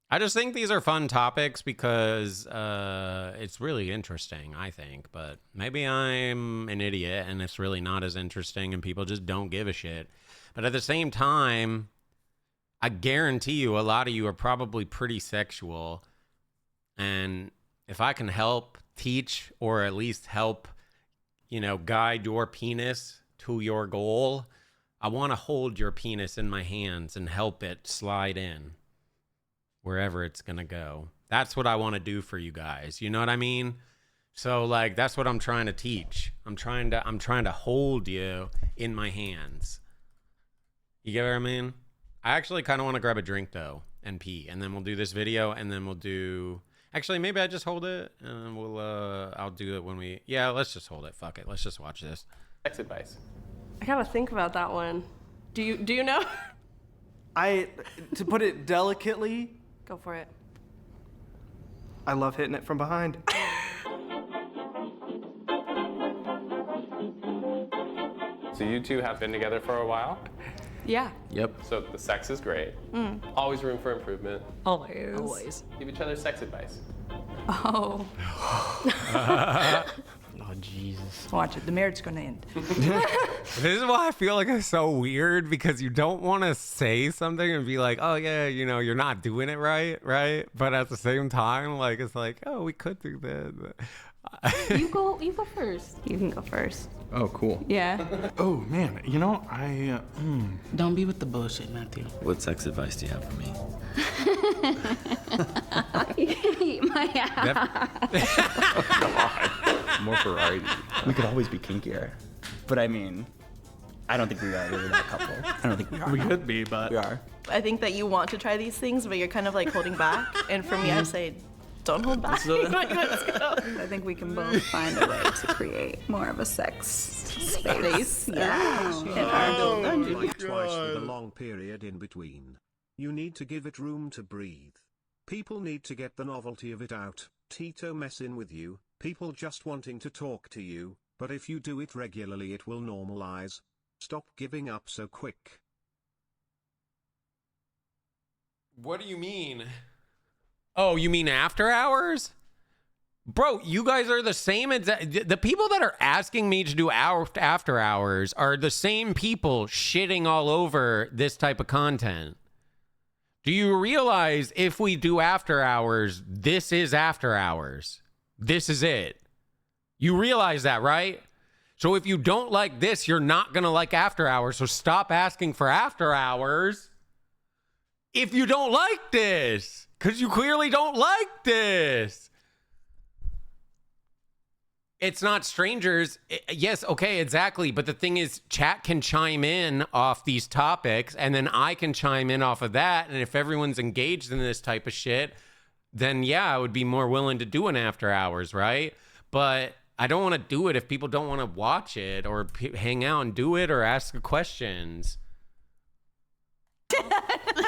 I just think these are fun topics because it's really interesting, I think. But maybe I'm an idiot and it's really not as interesting and people just don't give a shit. But at the same time, I guarantee you a lot of you are probably pretty sexual. And if I can help teach or at least help, you know, guide your penis to your goal, I want to hold your penis in my hands and help it slide in wherever it's going to go. That's what I want to do for you guys. You know what I mean? So like, that's what I'm trying to teach. I'm trying to hold you in my hands. You get what I mean? I actually kind of want to grab a drink though and pee, and then we'll do this video, and then we'll do, actually, maybe I just hold it and we'll, I'll do it when we, yeah, let's just hold it. Fuck it. Let's just watch this. Sex advice. I gotta think about that one. Do you know? To put it delicately, Go for it. I love hitting it from behind. So you two have been together for a while? Yeah. Yep. So the sex is great. Mm. Always room for improvement. Always. Always. Give each other sex advice. Oh. Oh, Jesus. Watch it. The marriage's gonna end. This is why I feel like it's so weird, because you don't want to say something and be like, oh yeah, you know, you're not doing it right? But at the same time, like, it's like, oh, we could do that. You go first. You can go first. Oh, cool. Yeah. Oh, man. You know, Don't be with the bullshit, Matthew. What sex advice do you have for me? Eat my ass. More variety. We could always be kinkier. But I mean, I don't think we are really that couple. I don't think we are. We could be, but... We are. I think that you want to try these things, but you're kind of like holding back. And for me, I say, don't hold back. Let's go. I think we can both find a way to create more of a sex space. Yeah. Like twice with a long period in between. You need to give it room to breathe. People need to get the novelty of it out. Tito messing with you, people just wanting to talk to you, but if you do it regularly it will normalize. Stop giving up so quick. What do you mean? Oh, you mean after hours? Bro, you guys are the same. The people that are asking me to do after hours are the same people shitting all over this type of content. Do you realize if we do after hours, this is after hours? This is it. You realize that, right? So if you don't like this, you're not going to like after hours. So stop asking for after hours if you don't like this, because you clearly don't like this. It's not strangers. Yes, okay, exactly. But the thing is, chat can chime in off these topics, and then I can chime in off of that. And if everyone's engaged in this type of shit, then yeah, I would be more willing to do an after hours, right? But I don't want to do it if people don't want to watch it or hang out and do it or ask questions.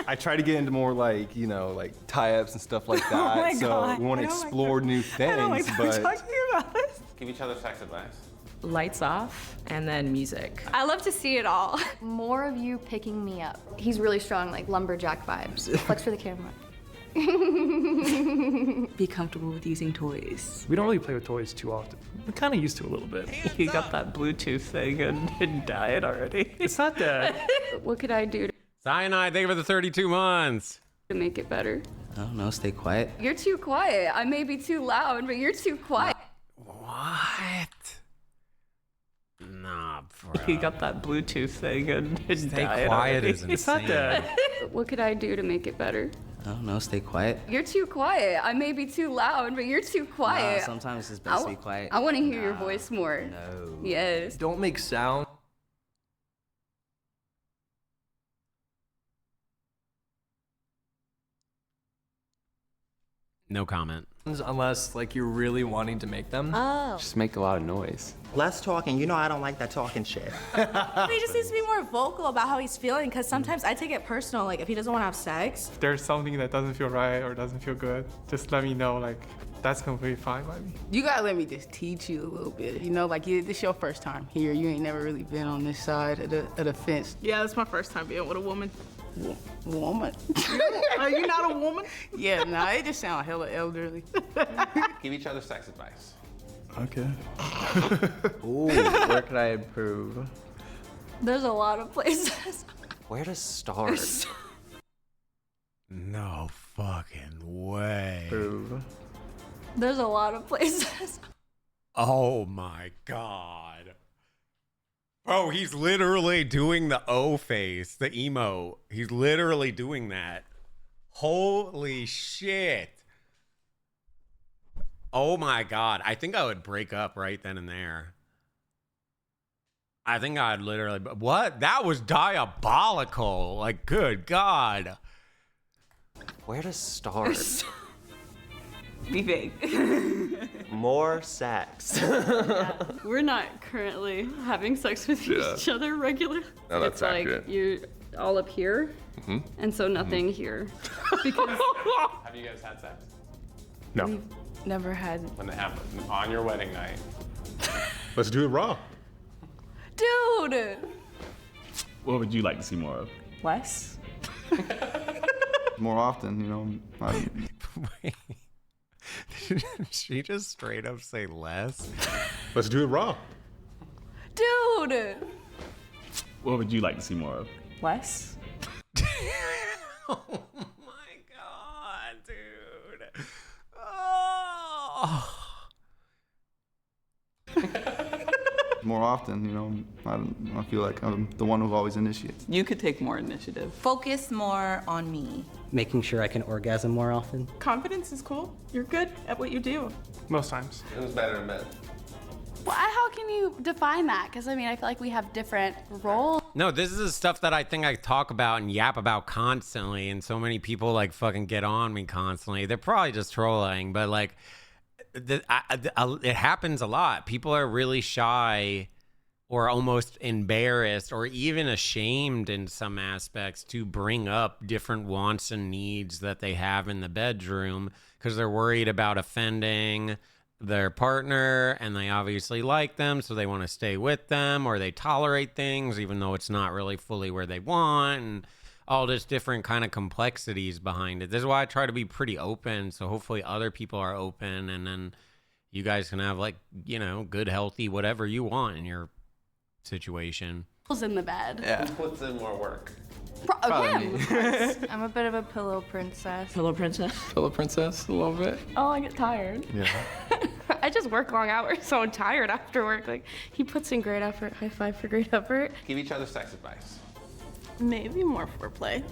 I try to get into more like, you know, like tie-ups and stuff like that. Oh my so God. we want to explore new things, but talking about this. Give each other sex advice. Lights off and then music. I love to see it all. More of you picking me up. He's really strong, like lumberjack vibes. Flex for the camera. Be comfortable with using toys. We don't really play with toys too often. We're kind of used to it a little bit. You got that Bluetooth thing and diet already. It's not that. What could I do Cyanide, thank you for the 32 months. to make it better? I don't know, stay quiet. You're too quiet. I may be too loud, but you're too quiet. What? Nah, bro. You got that Bluetooth thing and Stay diet quiet already. is insane. What could I do to make it better? I don't know, stay quiet. You're too quiet. I may be too loud, but you're too quiet. Nah, sometimes it's best to be quiet. I want to hear your voice more. No. Yes. Don't make sound. No comment. Unless like you're really wanting to make them. Oh. Just make a lot of noise. Less talking. You know I don't like that talking shit. He just needs to be more vocal about how he's feeling, because sometimes I take it personal, like if he doesn't want to have sex. If there's something that doesn't feel right or doesn't feel good, just let me know. Like, that's completely fine by me. You gotta let me just teach you a little bit. You know, like this your first time here. You ain't never really been on this side of the fence. Yeah, it's my first time being with a woman. Woman? Are you not a woman? Yeah, nah, it just sound hella elderly. Give each other sex advice. Okay. Ooh, where could I improve? There's a lot of places. Where to start? No fucking way. Improve. There's a lot of places. Oh my God. Bro, he's literally doing the O face, the emo. He's literally doing that. Holy shit. Oh my God. I think I would break up right then and there. I think I'd literally... What? That was diabolical. Like, good God. Where to start? Be vague. More sex. We're not currently having sex with each other regularly. No, that's it's like accurate. you're all up here, and so nothing here. Because Have you guys had sex? No. we've never had. When it happened on your wedding night. Let's do it raw. Dude! What would you like to see more of? Less? More often, you know. Wait. Did she just straight up say less? Let's do it raw. Dude! What would you like to see more of? Less? Oh my God, dude. Oh. More often, you know. I feel like I'm the one who always initiates. You could take more initiative. Focus more on me. Making sure I can orgasm more often. Confidence is cool. You're good at what you do. Most times. Who's better in bed? Well, how can you define that? Because I mean, I feel like we have different roles. No, this is the stuff that I think I talk about and yap about constantly, and so many people like fucking get on me constantly. They're probably just trolling, but like, it happens a lot. People are really shy or almost embarrassed or even ashamed in some aspects to bring up different wants and needs that they have in the bedroom because they're worried about offending their partner, and they obviously like them, so they want to stay with them, or they tolerate things even though it's not really fully where they want, and all this different kind of complexities behind it. This is why I try to be pretty open, so hopefully other people are open, and then you guys can have, like, you know, good, healthy, whatever you want in your situation. Was in the bed. Who puts in more work? Him. I'm a bit of a pillow princess. Pillow princess. Pillow princess, a little bit. Oh, I get tired. Yeah. I just work long hours, so I'm tired after work. Like, he puts in great effort. High five for great effort. Give each other sex advice. Maybe more foreplay.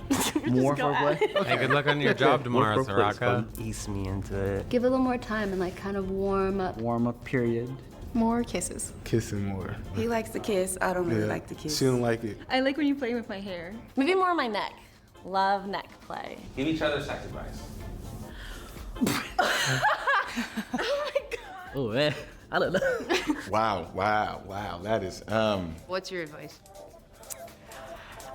More foreplay? Hey, good luck on your job tomorrow, Saraka. Ease me into it. Give it a little more time and like kind of warm up. Warm up period. More kisses. Kissing more. He likes to kiss. I don't really like to kiss. She don't like it. I like when you play with my hair. Maybe more on my neck. Love neck play. Give each other sex advice. Oh man, I don't know. Wow. That is, What's your advice?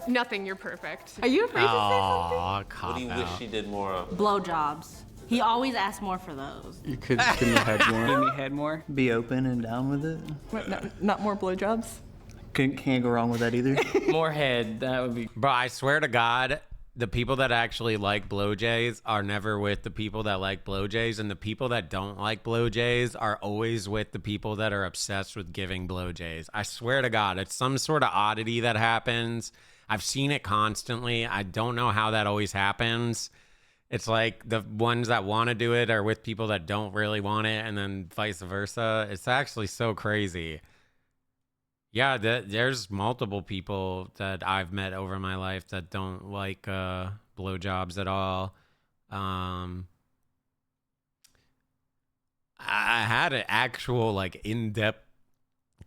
Nothing, you're perfect. Are you afraid to say something? Aw, cop What do you out. wish she did more of? Blowjobs. He always asks more for those. you could give me head more. Give me head more. Be open and down with it. Not more blowjobs? Can't go wrong with that either. More head. That would be. Bro, I swear to God, the people that actually like blowjays are never with the people that like blowjays, and the people that don't like blowjays are always with the people that are obsessed with giving blowjays. I swear to God, it's some sort of oddity that happens. I've seen it constantly. I don't know how that always happens. It's like the ones that want to do it are with people that don't really want it, and then vice versa. It's actually so crazy. Yeah, there's multiple people that I've met over my life that don't like blowjobs at all. I had an actual, like, in-depth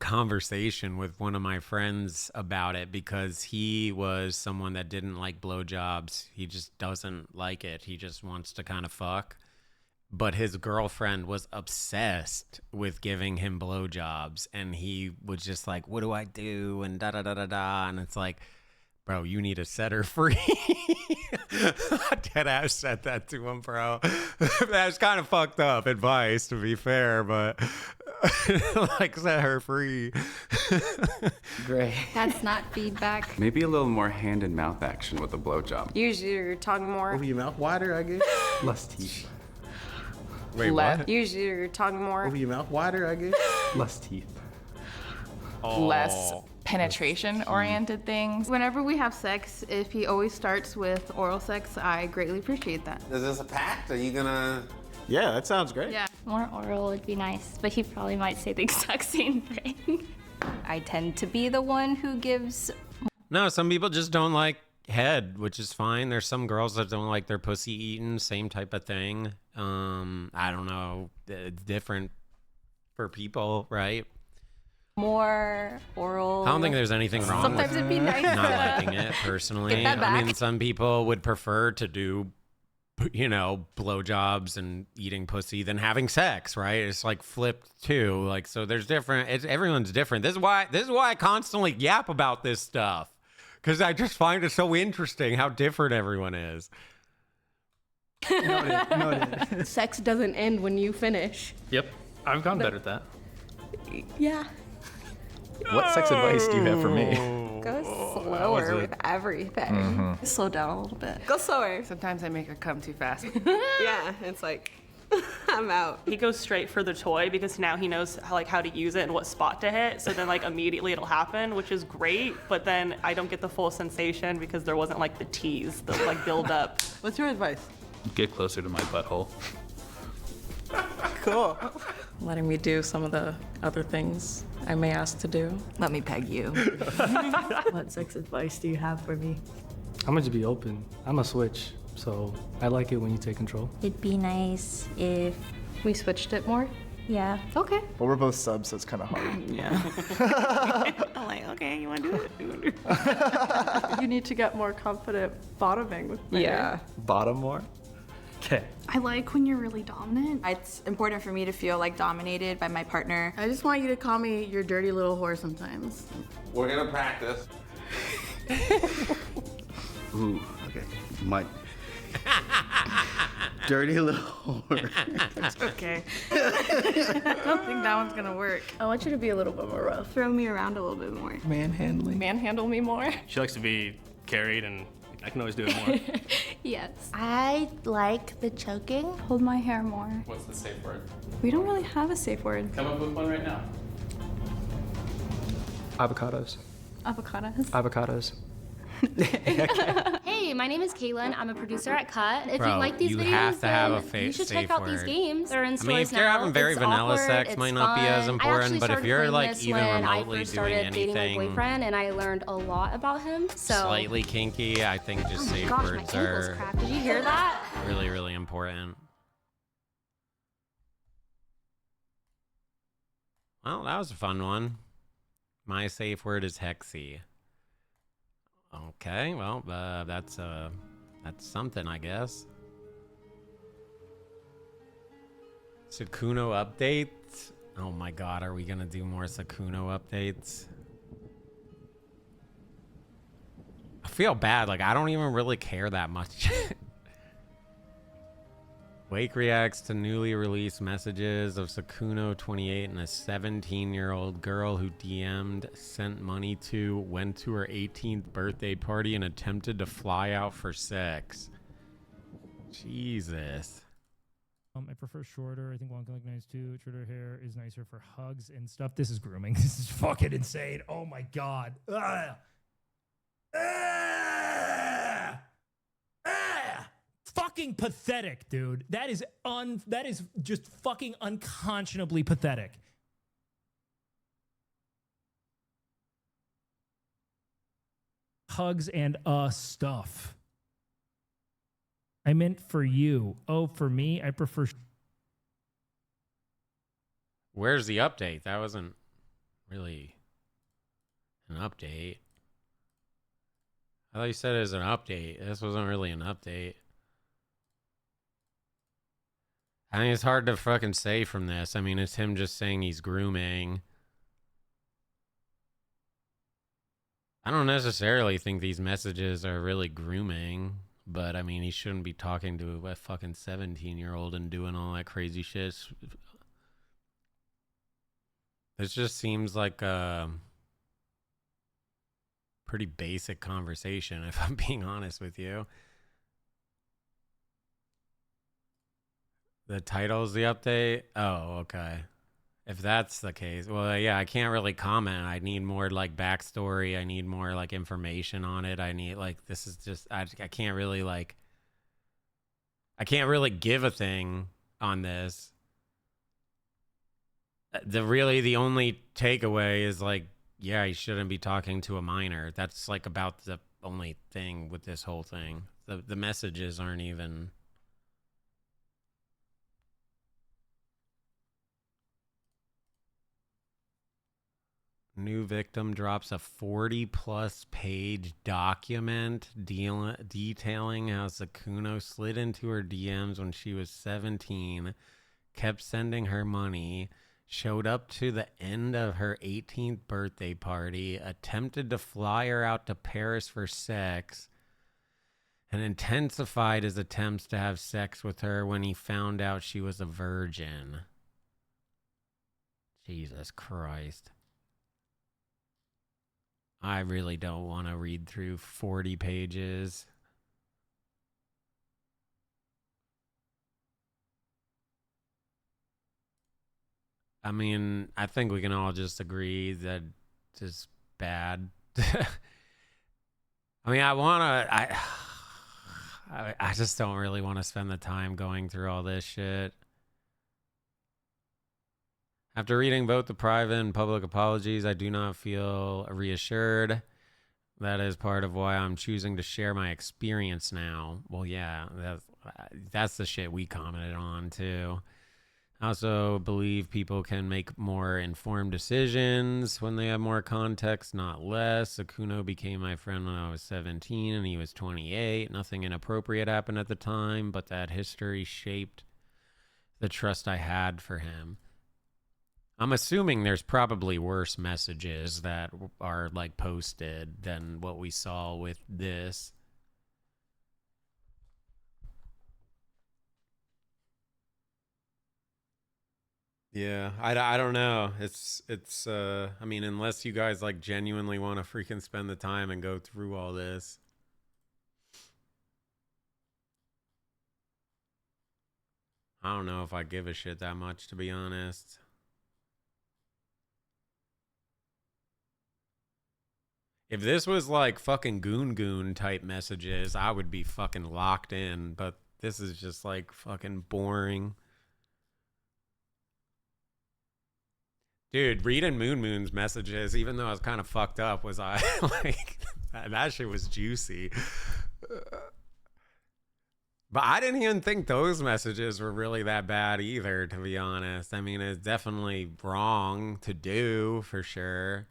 conversation with one of my friends about it because he was someone that didn't like blowjobs. He just doesn't like it. He just wants to kind of fuck. But his girlfriend was obsessed with giving him blowjobs, and he was just like, what do I do? And da-da-da-da-da. And it's like, bro, you need to set her free. Deadass said that to him, bro. That's kind of fucked up advice, to be fair, but like, set her free. Great. That's not feedback. Maybe a little more hand and mouth action with a blowjob. Use your tongue more. Over your mouth wider, I guess. Less teeth. Wait, what? Use your tongue more. Over your mouth wider, I guess. Less teeth. Less penetration-oriented things. Whenever we have sex, if he always starts with oral sex, I greatly appreciate that. Is this a pact? Are you gonna... Yeah, that sounds great. Yeah. More oral would be nice, but he probably might say the exact same thing. I tend to be the one who gives. No, some people just don't like head, which is fine. There's some girls that don't like their pussy eaten, same type of thing. I don't know. It's different for people, right? More oral. I don't think there's anything wrong Sometimes with it'd be nice not to liking it personally. get that I back. mean, some people would prefer to do, you know, blowjobs and eating pussy than having sex, right? It's like flipped too. Like, so there's different. Everyone's different. This is why I constantly yap about this stuff, because I just find it so interesting how different everyone is. Noted. Sex doesn't end when you finish. Yep, I've gotten better at that. Yeah. What sex advice do you have for me? Go slower with everything. Slow down a little bit. Go slower. Sometimes I make her come too fast. Yeah, it's like, I'm out. He goes straight for the toy because now he knows how to use it and what spot to hit. So then like immediately it'll happen, which is great. But then I don't get the full sensation because there wasn't like the tease, the like build up. What's your advice? Get closer to my butthole. Cool. Letting me do some of the other things I may ask to do. Let me peg you. What sex advice do you have for me? I'm gonna just be open. I'm a switch, so I like it when you take control. It'd be nice if we switched it more. Yeah. Okay. But we're both subs, so it's kind of hard. Yeah. I'm like, okay, you want to do it? You need to get more confident bottoming with me. Yeah. Bottom more? Okay. I like when you're really dominant. It's important for me to feel like dominated by my partner. I just want you to call me your dirty little whore sometimes. We're gonna practice. Ooh, okay. My dirty little whore. Okay. I don't think that one's gonna work. I want you to be a little bit more rough. Throw me around a little bit more. Manhandling. Manhandle me more. She likes to be carried and I can always do it more. Yes. I like the choking. Hold my hair more. What's the safe word? We don't really have a safe word. Come up with one right now. Avocados. Avocados. Avocados. Hey, my name is Kaylin. I'm a producer at Cut. If Bro, you like these you videos, have to have then a you should safe check out these word. games. They're in I mean, stores if you're now. having very It's vanilla awkward, sex, it's might not be as fun. I important, actually but if started you're playing like this even when I remotely first doing started dating my anything boyfriend, and I learned a lot about him. So. slightly kinky, I think just Oh my safe gosh, my words ankle's are cracked. Did you hear that? really, really important. Well, that was a fun one. My safe word is Hexy. Okay, well, that's something, I guess. Sakuno updates? Oh my god, are we gonna do more Sakuno updates? I feel bad, like I don't even really care that much. Wake reacts to newly released messages of Sakuno 28 and a 17-year-old girl who DM'd, sent money to, went to her 18th birthday party and attempted to fly out for sex. Jesus. I prefer shorter. I think long can look nice too. Shorter hair is nicer for hugs and stuff. This is grooming. This is fucking insane. Oh my god. Ugh. Ah! Ah! Fucking pathetic, dude. That is just fucking unconscionably pathetic. Hugs and stuff. I meant for you. Oh, for me, I prefer. Where's the update? That wasn't really an update. I thought you said it was an update. This wasn't really an update. I mean, it's hard to fucking say from this. I mean, it's him just saying he's grooming. I don't necessarily think these messages are really grooming, but I mean, he shouldn't be talking to a fucking 17-year-old and doing all that crazy shit. This just seems like a pretty basic conversation, if I'm being honest with you. The title's the update? Oh, okay. If that's the case, well, yeah, I can't really comment. I need more like backstory. I need more like information on it. I need like, this is just, I can't really like, I can't really give a thing on this. The only takeaway is like, yeah, he shouldn't be talking to a minor. That's like about the only thing with this whole thing. The messages aren't even. New victim drops a 40-plus page document detailing how Sakuno slid into her DMs when she was 17, kept sending her money, showed up to the end of her 18th birthday party, attempted to fly her out to Paris for sex, and intensified his attempts to have sex with her when he found out she was a virgin. Jesus Christ. I really don't want to read through 40 pages. I mean, I think we can all just agree that it's bad. I mean, I just don't really want to spend the time going through all this shit. After reading both the private and public apologies, I do not feel reassured. That is part of why I'm choosing to share my experience now. Well, yeah, that's the shit we commented on, too. I also believe people can make more informed decisions when they have more context, not less. Sakuno became my friend when I was 17 and he was 28. Nothing inappropriate happened at the time, but that history shaped the trust I had for him. I'm assuming there's probably worse messages that are like posted than what we saw with this. Yeah, I don't know. It's I mean, unless you guys like genuinely want to freaking spend the time and go through all this. I don't know if I give a shit that much, to be honest. If this was like fucking goon goon type messages, I would be fucking locked in, but this is just like fucking boring. Dude, reading Moon Moon's messages, even though I was kind of fucked up, was I like that shit was juicy. But I didn't even think those messages were really that bad either, to be honest. I mean, it's definitely wrong to do for sure.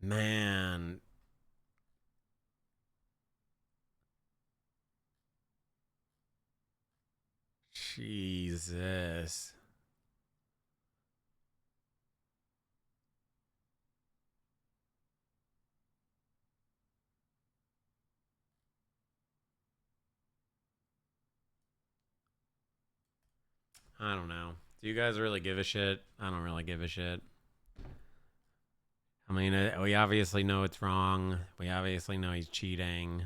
Man. Jesus. I don't know. Do you guys really give a shit? I don't really give a shit. I mean, we obviously know it's wrong. We obviously know he's cheating.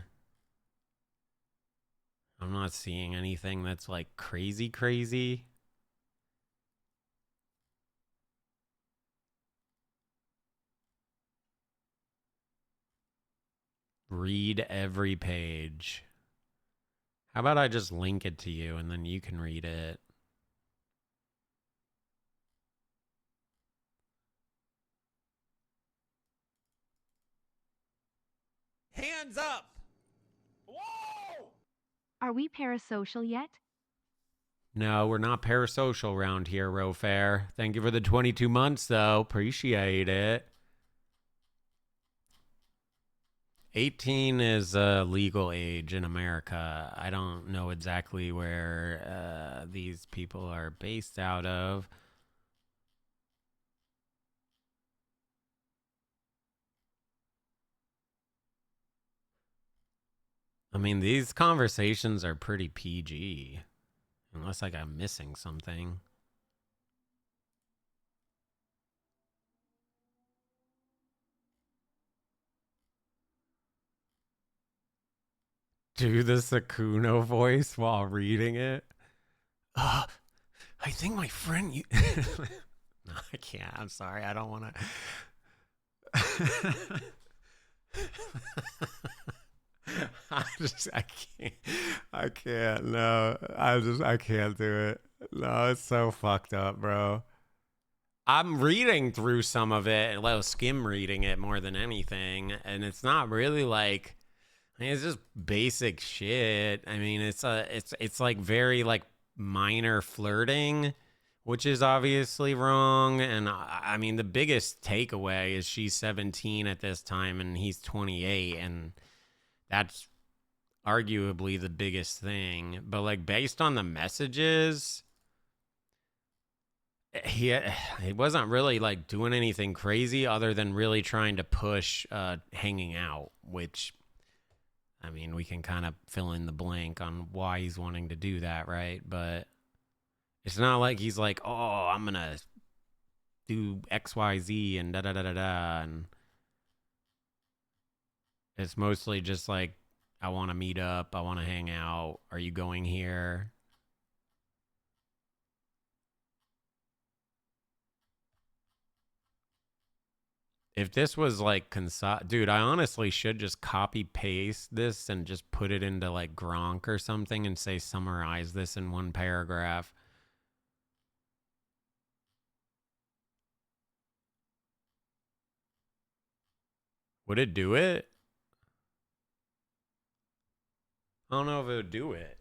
I'm not seeing anything that's like crazy, crazy. Read every page. How about I just link it to you and then you can read it? Hands up! Whoa! Are we parasocial yet? No, we're not parasocial around here, Rofair. Thank you for the 22 months, though. Appreciate it. 18 is legal age in America. I don't know exactly where these people are based out of. I mean, these conversations are pretty PG. Unless like I'm missing something. Do the Sakuno voice while reading it. I think my friend... No, I can't. I'm sorry. I don't want to... I can't. No, I can't do it. No, it's so fucked up, bro. I'm reading through some of it, well, skim reading it more than anything, and it's not really like, I mean, it's just basic shit. I mean, it's like very like minor flirting, which is obviously wrong. And I mean, the biggest takeaway is she's 17 at this time and he's 28, and that's arguably the biggest thing. But like based on the messages, he wasn't really like doing anything crazy other than really trying to push hanging out, which I mean, we can kind of fill in the blank on why he's wanting to do that, right? But it's not like he's like, oh, I'm gonna do XYZ and da da da da da, and it's mostly just like, I want to meet up, I want to hang out, are you going here? If this was like dude, I honestly should just copy paste this and just put it into like Gronk or something and say summarize this in one paragraph. Would it do it? I don't know if it would do it.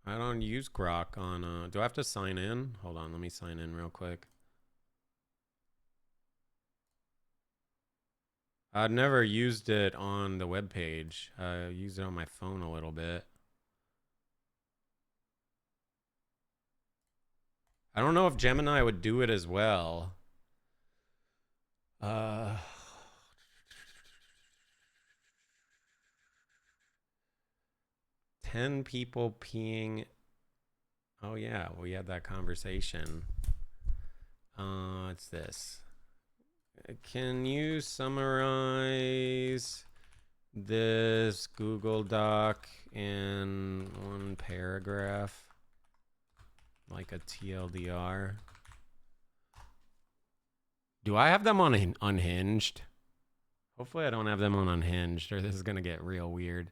I don't use Grok on, do I have to sign in? Hold on, let me sign in real quick. I'd never used it on the webpage. I used it on my phone a little bit. I don't know if Gemini would do it as well. 10 people peeing. Oh yeah, we had that conversation. It's this. Can you summarize this Google Doc in one paragraph? Like a TLDR. Do I have them on Unhinged? Hopefully I don't have them on Unhinged, or this is going to get real weird.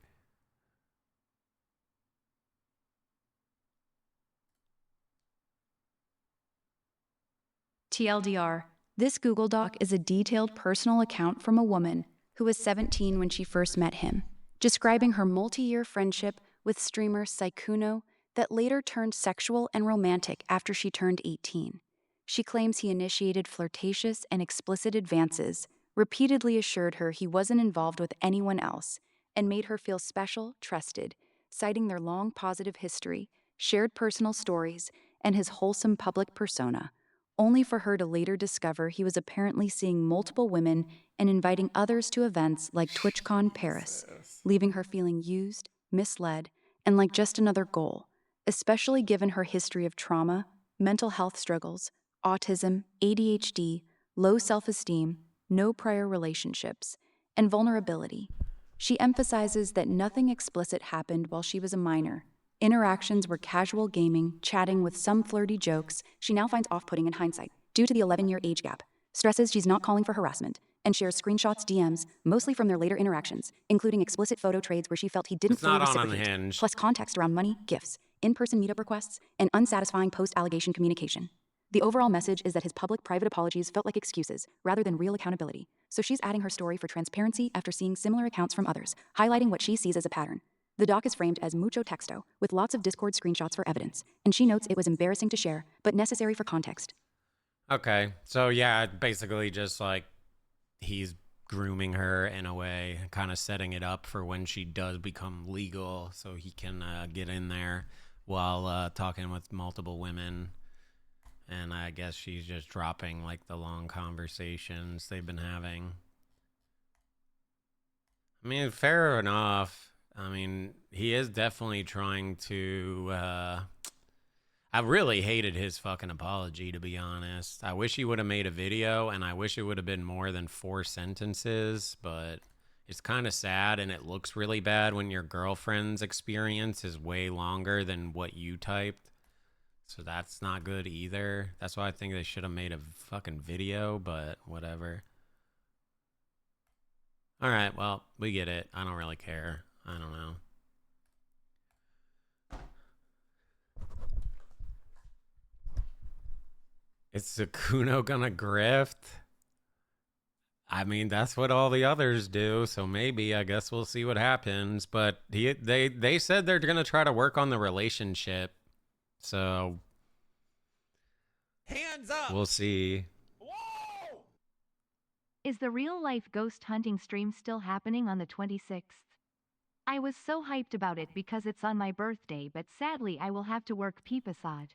TLDR, this Google Doc is a detailed personal account from a woman who was 17 when she first met him, describing her multi-year friendship with streamer Saikuno that later turned sexual and romantic after she turned 18. She claims he initiated flirtatious and explicit advances, repeatedly assured her he wasn't involved with anyone else, and made her feel special, trusted, citing their long positive history, shared personal stories, and his wholesome public persona, only for her to later discover he was apparently seeing multiple women and inviting others to events like TwitchCon Paris, leaving her feeling used, misled, and like just another goal, especially given her history of trauma, mental health struggles, autism, ADHD, low self-esteem, no prior relationships, and vulnerability. She emphasizes that nothing explicit happened while she was a minor. Interactions were casual gaming, chatting with some flirty jokes she now finds off-putting in hindsight, due to the 11-year age gap. Stresses she's not calling for harassment, and shares screenshots, DMs, mostly from their later interactions, including explicit photo trades where she felt he didn't fully reciprocate, plus context around money, gifts, in-person meetup requests, and unsatisfying post-allegation communication. The overall message is that his public-private apologies felt like excuses, rather than real accountability. So she's adding her story for transparency after seeing similar accounts from others, highlighting what she sees as a pattern. The doc is framed as mucho texto, with lots of Discord screenshots for evidence, and she notes it was embarrassing to share, but necessary for context. Okay, so yeah, basically just like he's grooming her in a way, kind of setting it up for when she does become legal, so he can get in there while talking with multiple women. And I guess she's just dropping like the long conversations they've been having. I mean, fair enough. I mean, he is definitely trying to... I really hated his fucking apology, to be honest. I wish he would have made a video, and I wish it would have been more than 4 sentences, but it's kind of sad, and it looks really bad when your girlfriend's experience is way longer than what you typed. So that's not good either. That's why I think they should have made a fucking video, but whatever. All right, well, we get it. I don't really care. I don't know. Is Sakuno gonna grift? I mean, that's what all the others do, so maybe, I guess we'll see what happens. But they said they're gonna try to work on the relationship. So hands up. We'll see. Is the real-life ghost hunting stream still happening on the 26th? I was so hyped about it because it's on my birthday, but sadly I will have to work Peepasad.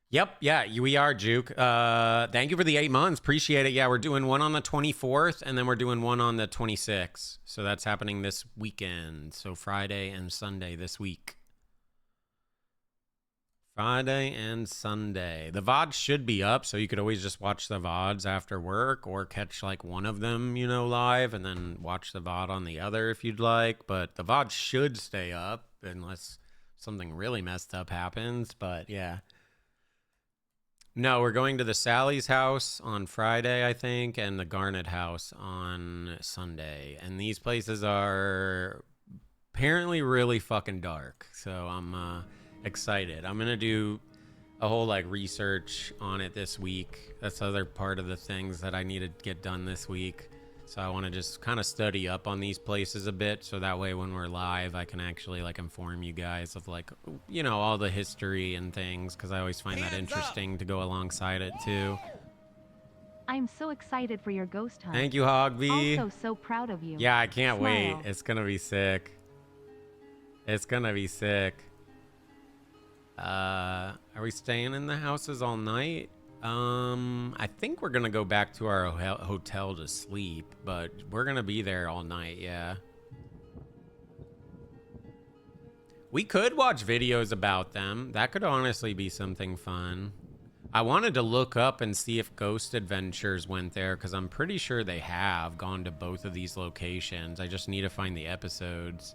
Yep, yeah, we are, Juke. Thank you for the 8 months. Appreciate it. Yeah, we're doing one on the 24th, and then we're doing one on the 26th. So that's happening this weekend. So Friday and Sunday this week. Friday and Sunday. The VODs should be up, so you could always just watch the VODs after work or catch like one of them, you know, live, and then watch the VOD on the other if you'd like. But the VODs should stay up unless something really messed up happens. But yeah. No, we're going to the Sally's house on Friday, I think, and the Garnet house on Sunday. And these places are apparently really fucking dark. So I'm excited. I'm going to do a whole like research on it this week. That's the other part of the things that I need to get done this week. So I want to just kind of study up on these places a bit, so that way when we're live, I can actually like inform you guys of like, you know, all the history and things, because I always find that interesting to go alongside it too. I'm so excited for your ghost hunt. Thank you, Hogby. Also so proud of you. Yeah, I can't wait. Smile. It's gonna be sick. It's gonna be sick. Are we staying in the houses all night? I think we're gonna go back to our hotel to sleep, but we're gonna be there all night, yeah. We could watch videos about them. That could honestly be something fun. I wanted to look up and see if Ghost Adventures went there, because I'm pretty sure they have gone to both of these locations. I just need to find the episodes.